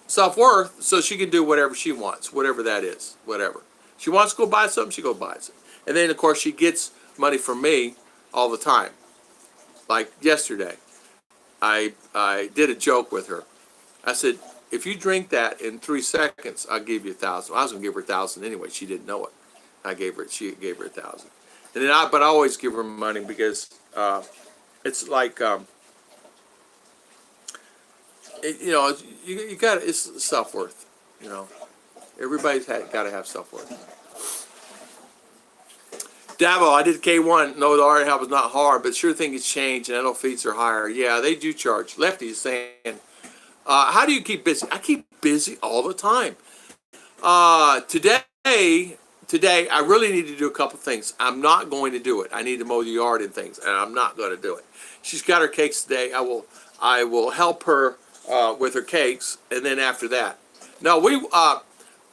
self-worth, so she can do whatever she wants, whatever that is, whatever. She wants to go buy something, she go buys it. And then, of course, she gets money from me all the time. Like yesterday, I did a joke with her. I said, if you drink that in 3 seconds, I'll give you 1,000. I was gonna give her 1,000 anyway. She didn't know it. She gave her 1,000. And then but I always give her money because it's like, you got it's self-worth. Everybody's got to have self-worth. Davo, I did K1. No, the art help is not hard, but sure thing has changed and NL fees are higher. Yeah, they do charge. Lefty is saying, how do you keep busy? I keep busy all the time. Today, I really need to do a couple things. I'm not going to do it. I need to mow the yard and things, and I'm not going to do it. She's got her cakes today. I will help her with her cakes, and then after that. No,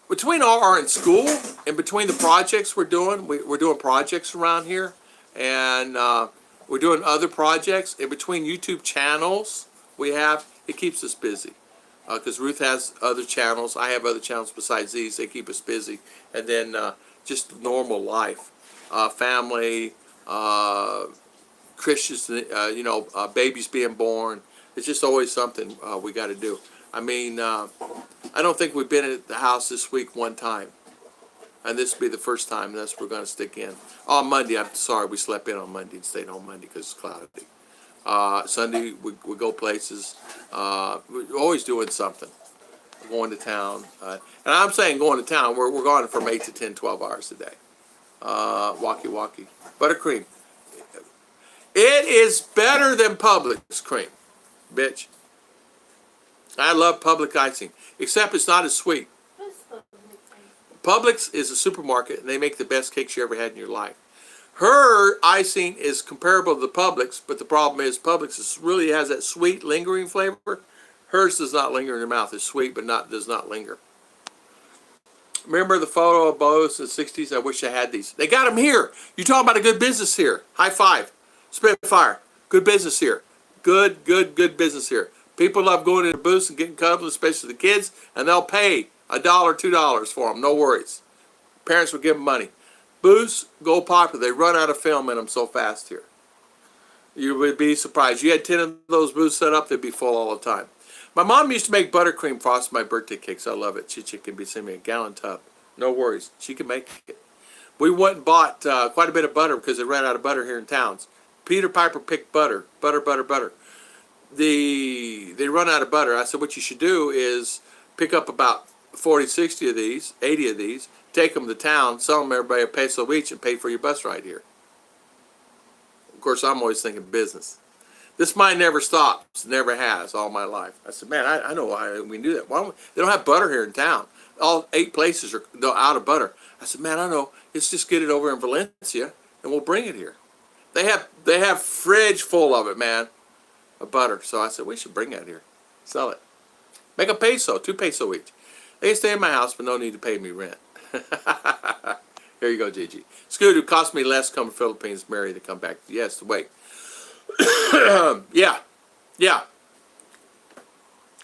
between our and school and between the projects we're doing projects around here, and we're doing other projects, and between YouTube channels it keeps us busy. Because Ruth has other channels, I have other channels besides these, they keep us busy. And then just normal life, family, Christians, babies being born. It's just always something we got to do. I mean, I don't think we've been at the house this week one time. And this will be the first time we're going to stick in. On Monday, I'm sorry, we slept in on Monday and stayed home Monday because it's cloudy. Sunday, we go places. We're always doing something. We're going to town. And I'm saying going to town, we're gone from 8 to 10, 12 hours a day. Walkie. Buttercream. It is better than Publix cream, bitch. I love Publix icing, except it's not as sweet. Publix is a supermarket, and they make the best cakes you ever had in your life. Her icing is comparable to the Publix, but the problem is Publix really has that sweet, lingering flavor. Hers does not linger in your mouth. It's sweet, but does not linger. Remember the photo of bows in the 60s? I wish I had these. They got them here. You talking about a good business here. High five. Spitfire. Good business here. Good business here. People love going into booths and getting cuddled, especially the kids, and they'll pay $1, $2 for them. No worries. Parents will give them money. Booths go popular. They run out of film in them so fast here. You would be surprised. You had 10 of those booths set up, they'd be full all the time. My mom used to make buttercream frosted my birthday cakes. I love it. She can be sending me a gallon tub. No worries. She can make it. We went and bought quite a bit of butter because they ran out of butter here in towns. Peter Piper picked butter. They run out of butter. I said, what you should do is pick up about 40, 60 of these, 80 of these, take them to town, sell them everybody a peso each, and pay for your bus ride here. Of course, I'm always thinking business. This mine never stops, never has, all my life. I said, man, I know why we can do that. They don't have butter here in town. All 8 places are out of butter. I said, man, I know. Let's just get it over in Valencia, and we'll bring it here. They have fridge full of it, man, of butter. So I said, we should bring that here, sell it. Make a peso, 2 peso each. They can stay in my house, but no need to pay me rent. Here you go, Gigi. Scooter, cost me less come to Philippines, marry to come back. Yes, wait. Yeah.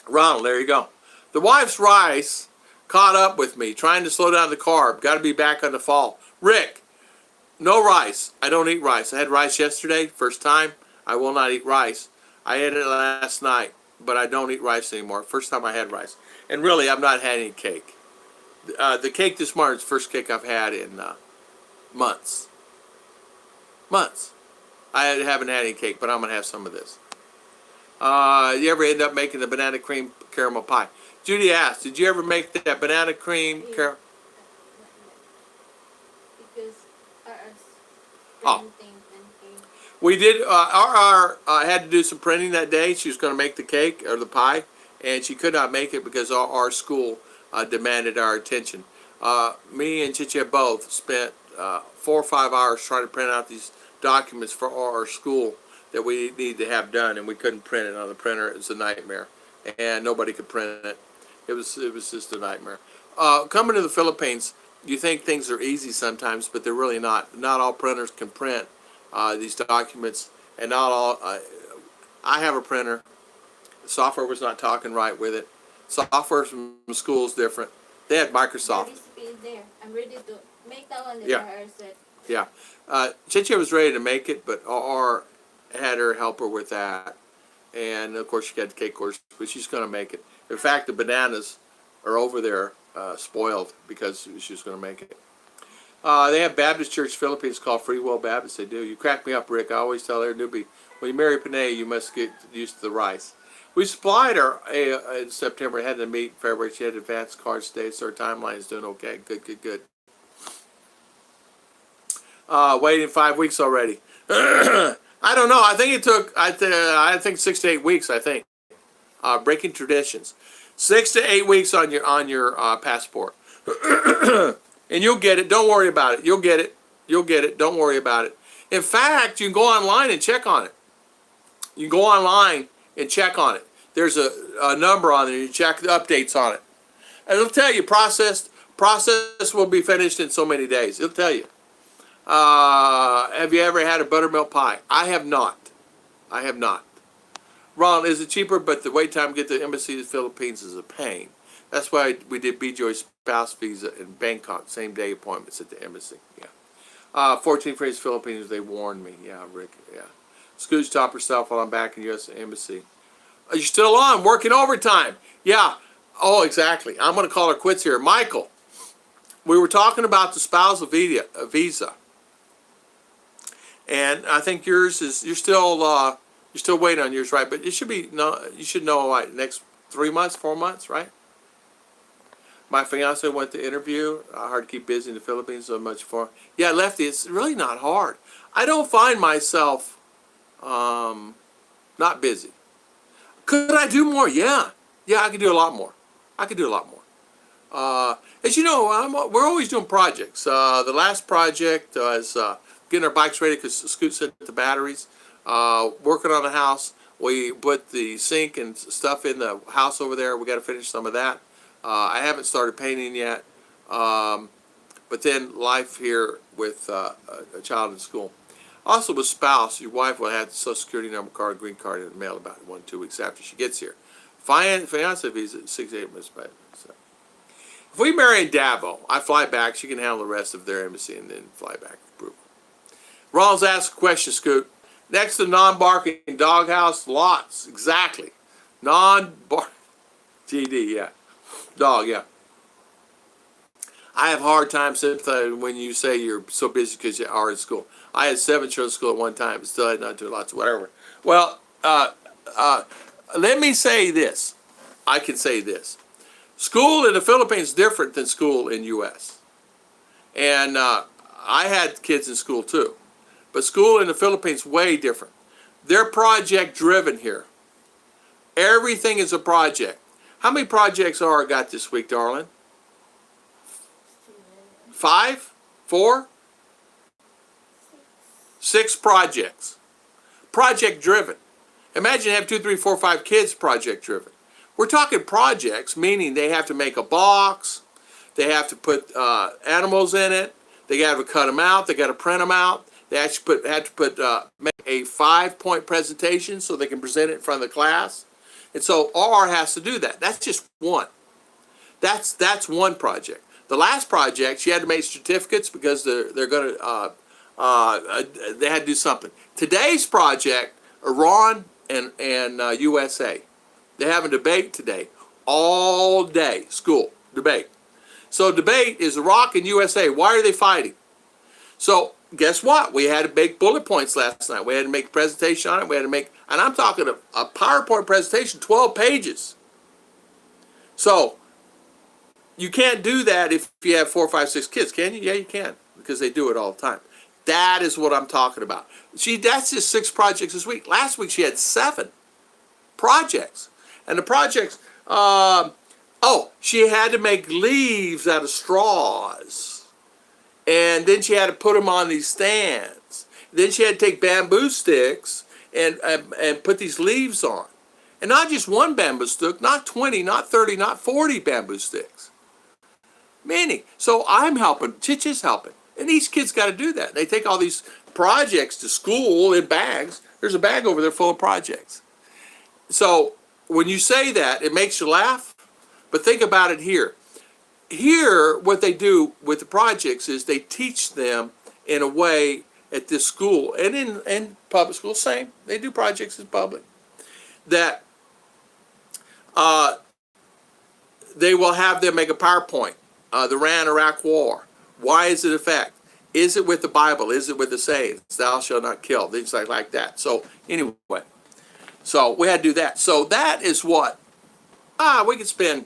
Ronald, there you go. The wife's rice caught up with me, trying to slow down the carb. Got to be back on the fall. Rick, no rice. I don't eat rice. I had rice yesterday, first time. I will not eat rice. I ate it last night, but I don't eat rice anymore. First time I had rice. And really, I've not had any cake. The cake this morning is the first cake I've had in months. I haven't had any cake, but I'm going to have some of this. You ever end up making the banana cream caramel pie? Judy asked, did you ever make that banana cream caramel? Because Oh. We did, our had to do some printing that day. She was going to make the cake or the pie, and she could not make it because our school demanded our attention. Me and Chicha both spent 4 or 5 hours trying to print out these documents for our school that we need to have done, and we couldn't print it on the printer. It was a nightmare, and nobody could print it. It was just a nightmare. Coming to the Philippines, you think things are easy sometimes, but they're really not. Not all printers can print these documents, and not all. I have a printer. Software was not talking right with it. Software from school is different. They had Microsoft. The recipe is there. I'm ready to make that one. Yeah. Yeah. Chicha was ready to make it, but R had her help her with that. And of course she got the cake course, but she's going to make it. In fact, the bananas are over there spoiled because she was going to make it. They have Baptist Church Philippines called Free Will Baptist. They do. You crack me up, Rick. I always tell every newbie, when you marry Panay, you must get used to the rice. We supplied her in September. Had to meet in February. She had advanced cards today, so her timeline is doing okay. Good. Waiting 5 weeks already. I don't know. I think it took. I think 6 to 8 weeks. I think breaking traditions. 6 to 8 weeks on your passport, and you'll get it. Don't worry about it. You'll get it. Don't worry about it. In fact, you can go online and check on it. You can go online and check on it. There's a number on there. You check the updates on it, and it'll tell you process will be finished in so many days. It'll tell you. Have you ever had a buttermilk pie? I have not. Ron, is it cheaper? But the wait time to get to the embassy of the Philippines is a pain. That's why we did BJ's spouse visa in Bangkok, same day appointments at the embassy. Yeah. 14 Phrase Philippines, they warned me. Yeah, Rick. Yeah. Scooch top herself while I'm back in U.S. Embassy. Are you still on? Working overtime. Yeah. Oh, exactly. I'm going to call her quits here. Michael, we were talking about the spousal visa. And I think yours is, you're still waiting on yours, right? But it should be, no, you should know like next 3 months, 4 months, right? My fiance went to interview. Hard to keep busy in the Philippines, so much for. Yeah, Lefty, it's really not hard. I don't find myself not busy. Could I do more? Yeah, I could do a lot more. As you know, we're always doing projects. The last project is getting our bikes ready because Scoot sent the batteries. Working on the house. We put the sink and stuff in the house over there. We got to finish some of that. I haven't started painting yet. But then life here with a child in school. Also with spouse, your wife will have the Social Security number card, green card in the mail about 1 or 2 weeks after she gets here. Fiance visa 6 to 8 months back. So. If we marry in Davao, I fly back. She can handle the rest of their embassy and then fly back. Approval. Ronald's asked a question, Scoot. Next to non-barking doghouse, lots. Exactly. Non-bark. GD, yeah. Dog, yeah. I have a hard time sympathizing when you say you're so busy because you are in school. I had 7 children in school at one time, but still had not doing lots of whatever. Well, let me say this. I can say this. School in the Philippines is different than school in U.S. And I had kids in school too. But school in the Philippines way different. They're project driven here. Everything is a project. How many projects are got this week, darling? 5? 4? 6 projects. Project driven. Imagine you have 2, 3, 4, 5 kids project driven. We're talking projects, meaning they have to make a box, they have to put animals in it, they got to cut them out, they got to print them out, they actually make a 5-point presentation so they can present it in front of the class. And so R has to do that. That's just one. That's one project. The last project, she had to make certificates because they're going to they had to do something. Today's project, Iran and USA. They have a debate today, all day, school debate. So debate is Iraq and USA. Why are they fighting? So guess what? We had to make bullet points last night. We had to make a presentation on it. We had to make, and I'm talking a PowerPoint presentation, 12 pages. So you can't do that if you have 4, 5, 6 kids, can you? Yeah, you can, because they do it all the time. That is what I'm talking about. That's just 6 projects this week. Last week she had 7 projects. And the projects, she had to make leaves out of straws. And then she had to put them on these stands. Then she had to take bamboo sticks and put these leaves on. And not just one bamboo stick, not 20, not 30, not 40 bamboo sticks. Many. So I'm helping, Chich is helping. And these kids got to do that. They take all these projects to school in bags. There's a bag over there full of projects. So when you say that, it makes you laugh. But think about it here. Here, what they do with the projects is they teach them in a way at this school, and in public school, same. They do projects in public. That they will have them make a PowerPoint. The Iran-Iraq War. Why is it a fact? Is it with the Bible? Is it with the sayings? Thou shalt not kill. Things like that. So anyway, so we had to do that. So that is what we could spend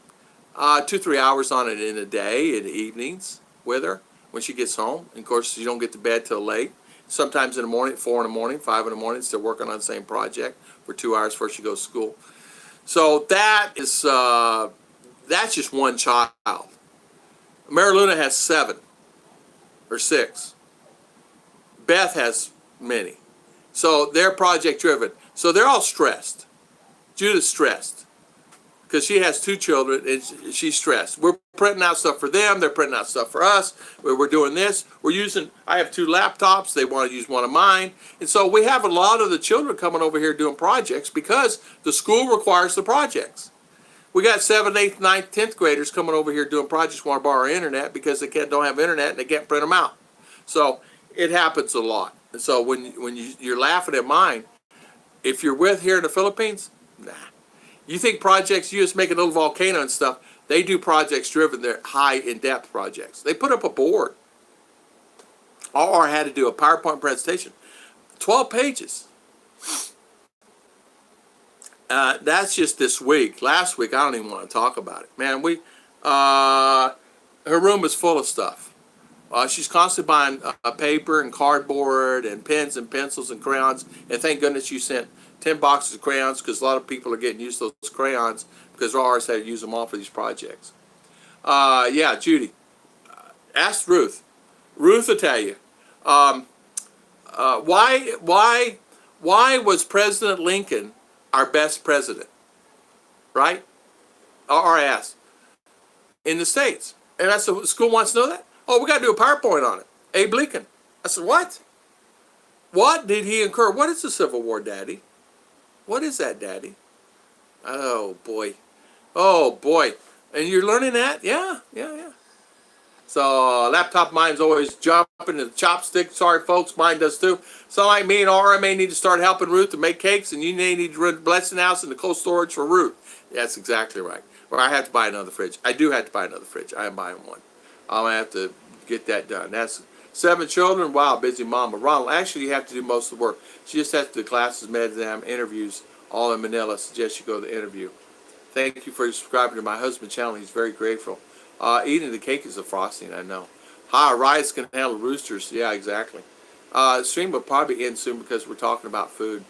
2-3 hours on it in a day, in the evenings with her when she gets home. And of course, you don't get to bed till late. Sometimes in the morning, 4 in the morning, 5 in the morning, still working on the same project for 2 hours before she goes to school. So that is that's just one child. Mariluna has 7 or 6. Beth has many. So they're project driven. So they're all stressed. Judith's stressed because she has 2 children and she's stressed. We're printing out stuff for them. They're printing out stuff for us. We're doing this. I have 2 laptops. They want to use one of mine. And so we have a lot of the children coming over here doing projects because the school requires the projects. We got 7th, 8th, 9th, 10th graders coming over here doing projects, want to borrow our internet because they don't have internet and they can't print them out. So it happens a lot. And so when you're laughing at mine, if you're with here in the Philippines, nah. You think projects, you just make a little volcano and stuff. They do projects driven. They're high in-depth projects. They put up a board. Or had to do a PowerPoint presentation. 12 pages. That's just this week. Last week, I don't even want to talk about it. Man, her room is full of stuff. She's constantly buying paper and cardboard and pens and pencils and crayons. And thank goodness you sent 10 boxes of crayons because a lot of people are getting used to those crayons because ours had to use them all for these projects. Yeah, Judy. Ask Ruth. Ruth will tell you. Why was President Lincoln our best president? Right? Or I asked. In the States. And I said, the school wants to know that? Oh, we got to do a PowerPoint on it. Abe Lincoln. I said, what? What did he incur? What is the Civil War, Daddy? What is that, Daddy? Oh, boy. Oh, boy. And you're learning that? Yeah. So laptop mine's always jumping to the chopstick. Sorry, folks, mine does too. So like me and Aura may need to start helping Ruth to make cakes, and you may need to run the Blessing House and the cold storage for Ruth. That's exactly right. Or I have to buy another fridge. I do have to buy another fridge. I am buying one. I'm going to have to get that done. That's 7 children. Wow, busy mama. Ronald, actually, you have to do most of the work. She just has to do classes, med exam, interviews, all in Manila. Suggest you go to the interview. Thank you for subscribing to my husband's channel. He's very grateful. Eating the cake is a frosting, I know. Hi, rice can handle roosters. Yeah, exactly. Stream will probably end soon because we're talking about food.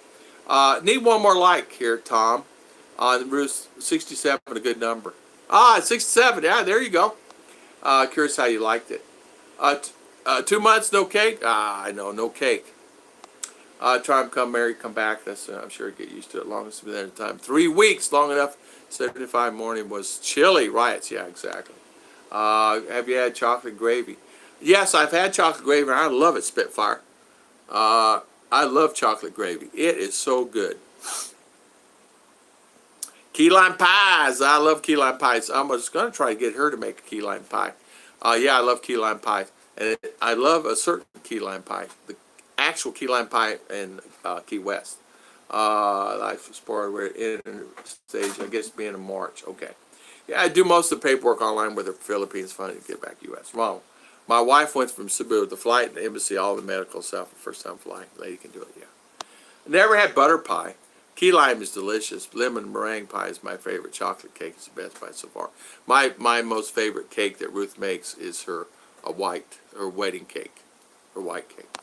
Need one more like here, Tom. Ruth, 67, a good number. 67. Yeah, there you go. Curious how you liked it. 2 months, no cake? I know, no cake. Try and come married, come back. That's I'm sure get used to it. Longest been there at a time. 3 weeks, long enough. 75 morning was chilly. Riots, yeah, exactly. Have you had chocolate gravy? Yes, I've had chocolate gravy. I love it, Spitfire. I love chocolate gravy. It is so good. Key lime pies. I love key lime pies. I was going to try to get her to make a key lime pie. Yeah, I love key lime pie. And I love a certain key lime pie. The actual key lime pie in Key West. Life sport, we're in stage, I guess being in March. Okay. Yeah, I do most of the paperwork online with the Philippines funding to get back to U.S. Well, my wife went from Cebu, the flight, the embassy, all the medical stuff, first time flying. Lady can do it, yeah. Never had butter pie. Key lime is delicious. Lemon meringue pie is my favorite. Chocolate cake is the best pie so far. My most favorite cake that Ruth makes is her wedding cake, her white cake.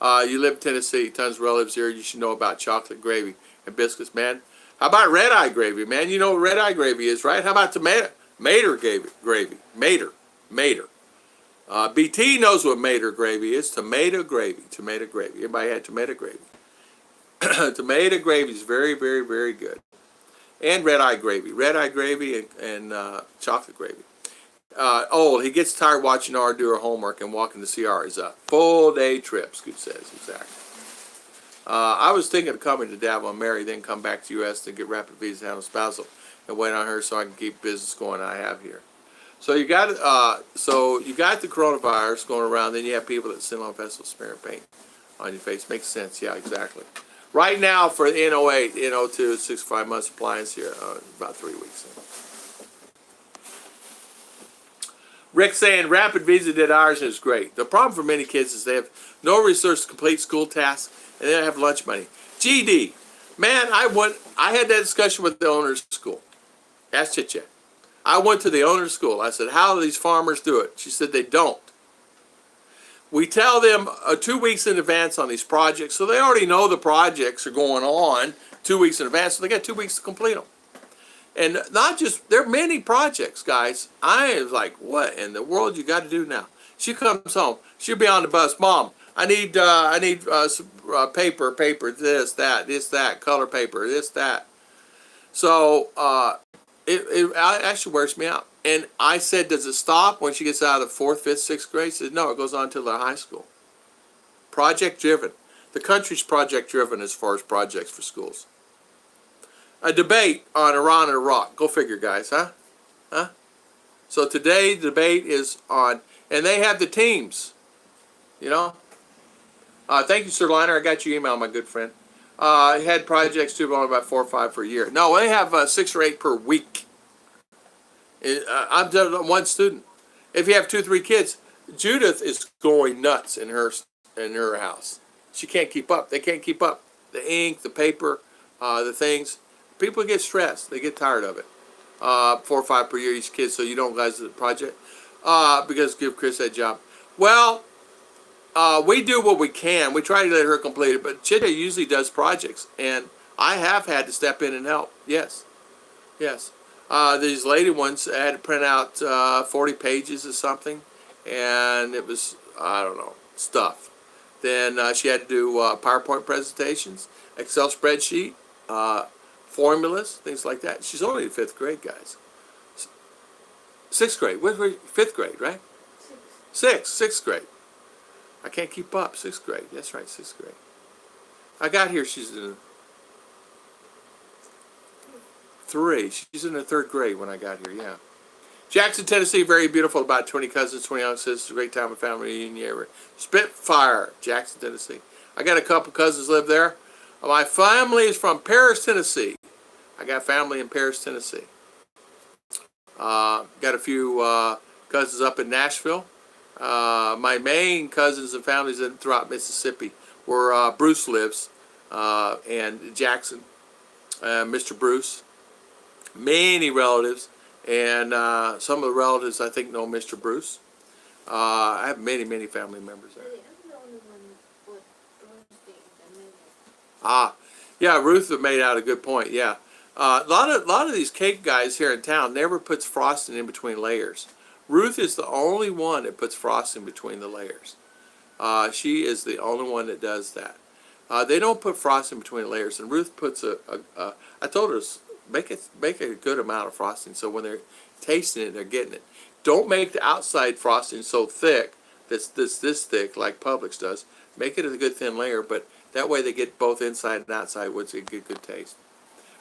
You live in Tennessee, tons of relatives here. You should know about chocolate gravy and biscuits, man. How about red-eye gravy, man? You know what red-eye gravy is, right? How about Mater gravy? Mater. BT knows what Mater gravy is. Tomato gravy. Everybody had tomato gravy. Tomato gravy is very, very, very good. And red-eye gravy and chocolate gravy. He gets tired watching R do her homework and walking the CR is a full day trip, Scoot says, exactly. I was thinking of coming to Davila and Mary, then come back to U.S. to get rapid visa, handle spousal, and wait on her so I can keep business going I have here. So you got the coronavirus going around, then you have people that sit on festivals smearing paint on your face. Makes sense, yeah, exactly. Right now for N08, N02, 6 months appliance here, about 3 weeks. Rick saying rapid visa did ours and it's great. The problem for many kids is they have no resources to complete school tasks and they don't have lunch money. GD, man, I had that discussion with the owner's school. Ask Chit-Chat. I went to the owner's school. I said, how do these farmers do it? She said they don't. We tell them 2 weeks in advance on these projects, so they already know the projects are going on 2 weeks in advance, so they got 2 weeks to complete them. And not just, there are many projects, guys. I was like, what in the world you got to do now? She comes home. She'll be on the bus. Mom, I need some, paper, this, that, color paper, this, that. So it actually wears me out. And I said, does it stop when she gets out of the 4th, 5th, 6th grade? She said, no, it goes on until they're high school. Project driven. The country's project driven as far as projects for schools. A debate on Iran and Iraq. Go figure, guys, huh? So today the debate is on, and they have the teams, Thank you, Sir Liner. I got your email, my good friend. I had projects too, but only about 4 or 5 per year. No, they have 6 or 8 per week. I'm done one student. If you have 2 or 3 kids, Judith is going nuts in her house. She can't keep up. They can't keep up. The ink, the paper, the things. People get stressed. They get tired of it. 4 or 5 per year each kid, so you don't guys do the project. Because give Chris that job. Well, we do what we can. We try to let her complete it, but Chita usually does projects, and I have had to step in and help. Yes. These lady ones had to print out 40 pages or something, and it was, I don't know, stuff. Then she had to do PowerPoint presentations, Excel spreadsheet, formulas, things like that. She's only in 5th grade, guys. 6th grade. 5th grade, right? 6th grade. I can't keep up. 6th grade. That's right, 6th grade. I got here, she's in 3. She's in the 3rd grade when I got here, yeah. Jackson, Tennessee, very beautiful. About 20 cousins, 20 young sisters. A great time of family reunion ever. Spitfire, Jackson, Tennessee. I got a couple cousins live there. My family is from Paris, Tennessee. I got family in Paris, Tennessee. Got a few cousins up in Nashville. My main cousins and families throughout Mississippi, where Bruce lives, and Jackson, Mr. Bruce. Many relatives, and some of the relatives I think know Mr. Bruce. I have many, many family members there. Yeah, Ruth made out a good point. Yeah, a lot of these cake guys here in town never puts frosting in between layers. Ruth is the only one that puts frosting between the layers. She is the only one that does that. They don't put frosting between layers, and Ruth puts I told her, make a good amount of frosting so when they're tasting it, they're getting it. Don't make the outside frosting so thick that's this thick like Publix does. Make it a good thin layer, but that way they get both inside and outside, which they get good taste.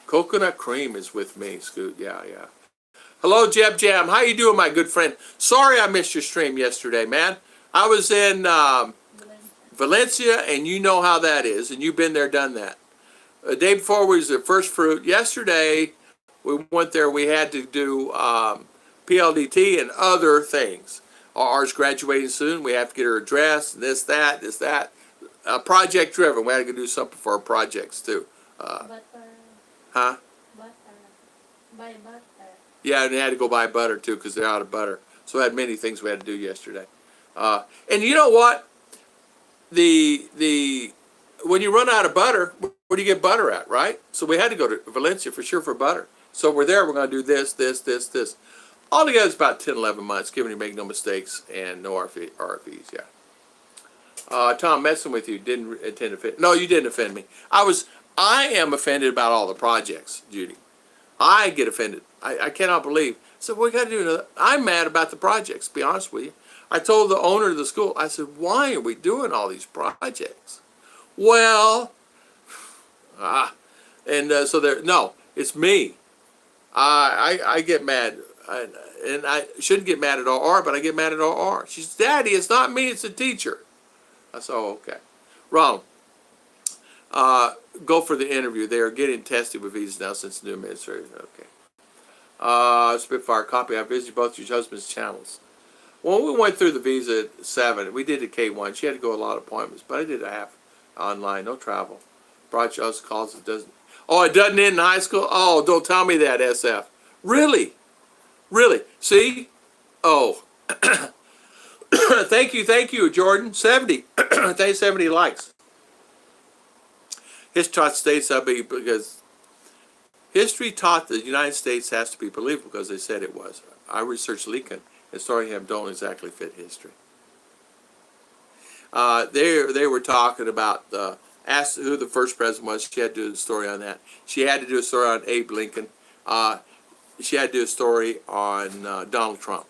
Coconut cream is with me, Scoot. Yeah. Hello, Jeb Jam. How you doing, my good friend? Sorry I missed your stream yesterday, man. I was in Valencia, and you know how that is, and you've been there, done that. The day before was the first fruit. Yesterday, we went there. We had to do PLDT and other things. Ours graduating soon. We have to get her a dress, this, that. Project driven. We had to go do something for our projects, too. Butter. Huh? Butter. Buy butter. Yeah, and they had to go buy butter, too, because they're out of butter. So we had many things we had to do yesterday. And you know what? When you run out of butter, where do you get butter at, right? So we had to go to Valencia for sure for butter. So we're there. We're going to do this. Altogether, it's about 10, 11 months, given you make no mistakes and no RFEs, yeah. Tom, messing with you. Didn't intend to offend. No, you didn't offend me. I am offended about all the projects, Judy. I get offended. I cannot believe. So we got to do another. I'm mad about the projects, to be honest with you. I told the owner of the school, I said, why are we doing all these projects? Well, so there, no, it's me. I get mad. And I shouldn't get mad at RR, but I get mad at RR. She says, Daddy, it's not me, it's the teacher. I said, oh, okay. Ronald, go for the interview. They are getting tested with visas now since the new administration. Okay. Spitfire copy. I visited both your husband's channels. When we went through the visa at 7, we did the K1. She had to go a lot of appointments, but I did a half online, no travel. Brought you us calls. It doesn't. Oh, it doesn't end in high school? Oh, don't tell me that, SF. Really? Really? See? Oh. Thank you, Jordan. 70. Thank 70 likes. History taught states because history taught the United States has to be believable because they said it was. I researched Lincoln and story him don't exactly fit history. They were talking about asked who the first president was. She had to do a story on that. She had to do a story on Abe Lincoln. She had to do a story on Donald Trump.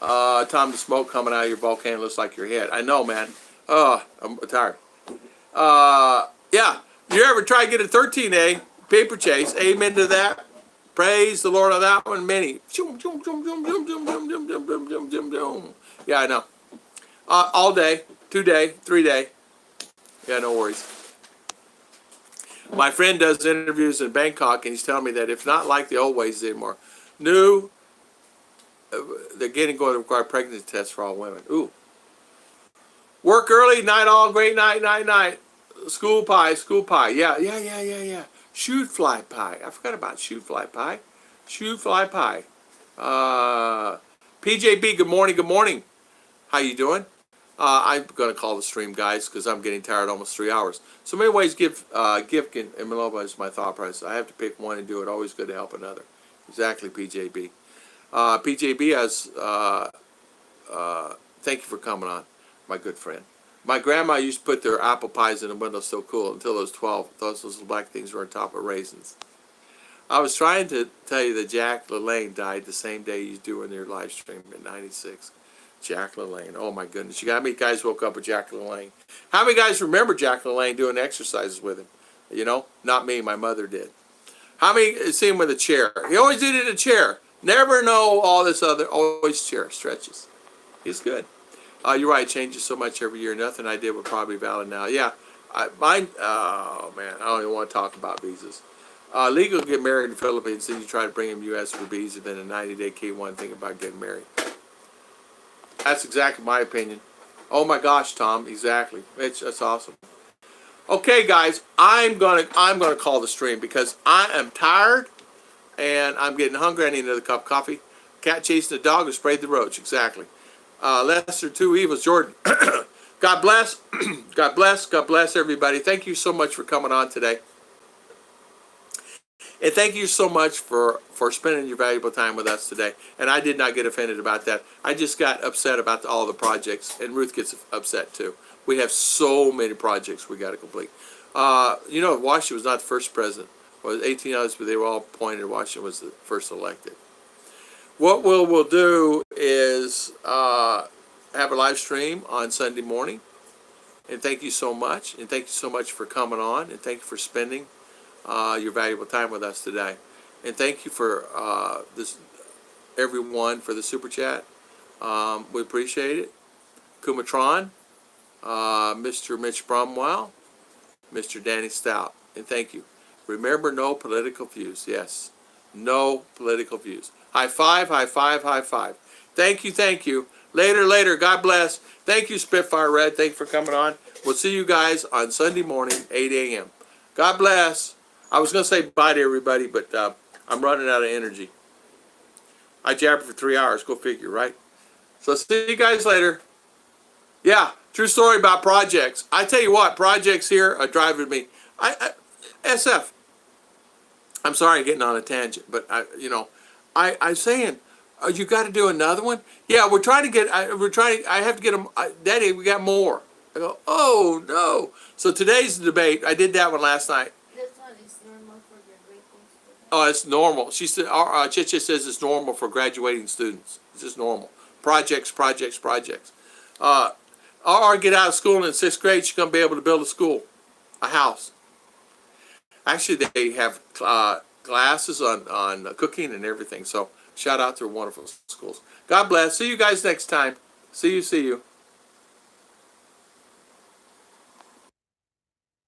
Tom, the smoke coming out of your volcano looks like your head. I know, man. I'm tired. Yeah. You ever try to get a 13A paper chase? Amen to that. Praise the Lord on that one. Many. Yeah, I know. All day, 2 day, 3 day. Yeah, no worries. My friend does interviews in Bangkok, and he's telling me that if not like the old ways anymore, they're going to require pregnancy tests for all women. Ooh. Work early, night all, great night. School pie. Yeah. Shoot fly pie. I forgot about shoot fly pie. PJB, good morning. How you doing? I'm going to call the stream, guys, because I'm getting tired almost 3 hours. So many ways gift and Malova is my thought process. I have to pick one and do it. Always good to help another. Exactly, PJB. PJB has, thank you for coming on, my good friend. My grandma used to put their apple pies in the window, so cool, until I was 12. Those little black things were on top of raisins. I was trying to tell you that Jack LaLanne died the same day you do in your live stream in 96. Jack LaLanne. Oh, my goodness. You got how many guys woke up with Jack LaLanne? How many guys remember Jack LaLanne doing exercises with him? You know, not me. My mother did. How many see him with a chair? He always did it in a chair. Never know all this other. Always chair stretches. He's good. You're right. It changes so much every year. Nothing I did would probably be valid now. Yeah. Mine. Oh, man. I don't even want to talk about visas. Legal to get married in the Philippines. Then you try to bring him U.S. with a visa. Then a 90-day K1 thinking about getting married. That's exactly my opinion. Oh my gosh, Tom, exactly. That's awesome. Okay, guys, I'm gonna call the stream because I am tired and I'm getting hungry. I need another cup of coffee. Cat chasing the dog and sprayed the roach. Exactly. Lesser two evils. Jordan. God bless. God bless everybody. Thank you so much for coming on today. And thank you so much for spending your valuable time with us today. And I did not get offended about that. I just got upset about all the projects. And Ruth gets upset too. We have so many projects we got to complete. You know, Washington was not the first president. Well, 18 others, but they were all appointed. Washington was the first elected. What we'll do is have a live stream on Sunday morning. And thank you so much. And thank you so much for coming on. And thank you for spending your valuable time with us today. And thank you for everyone for the super chat. We appreciate it. Kumatron, Mr. Mitch Bromwell, Mr. Danny Stout, and thank you. Remember, no political views. Yes, no political views. High five, high five, high five. Thank you. Later. God bless. Thank you, Spitfire Red. Thank you for coming on. We'll see you guys on Sunday morning, 8 a.m. God bless. I was going to say bye to everybody, but I'm running out of energy. I jabbered for 3 hours. Go figure, right? So see you guys later. Yeah, true story about projects. I tell you what, projects here are driving me. SF. I'm sorry I'm getting on a tangent, but I'm saying Oh, you got to do another one? Yeah, we're trying to get. I have to get them. Daddy, we got more. I go. Oh no. So today's the debate. I did that one last night. This one is normal for graduating students. Oh, it's normal. She said. Chicha says it's normal for graduating students. It's just normal. Projects. Or get out of school in 6th grade. She's gonna be able to build a school, a house. Actually, they have classes on cooking and everything. So shout out to wonderful schools. God bless. See you guys next time. See you.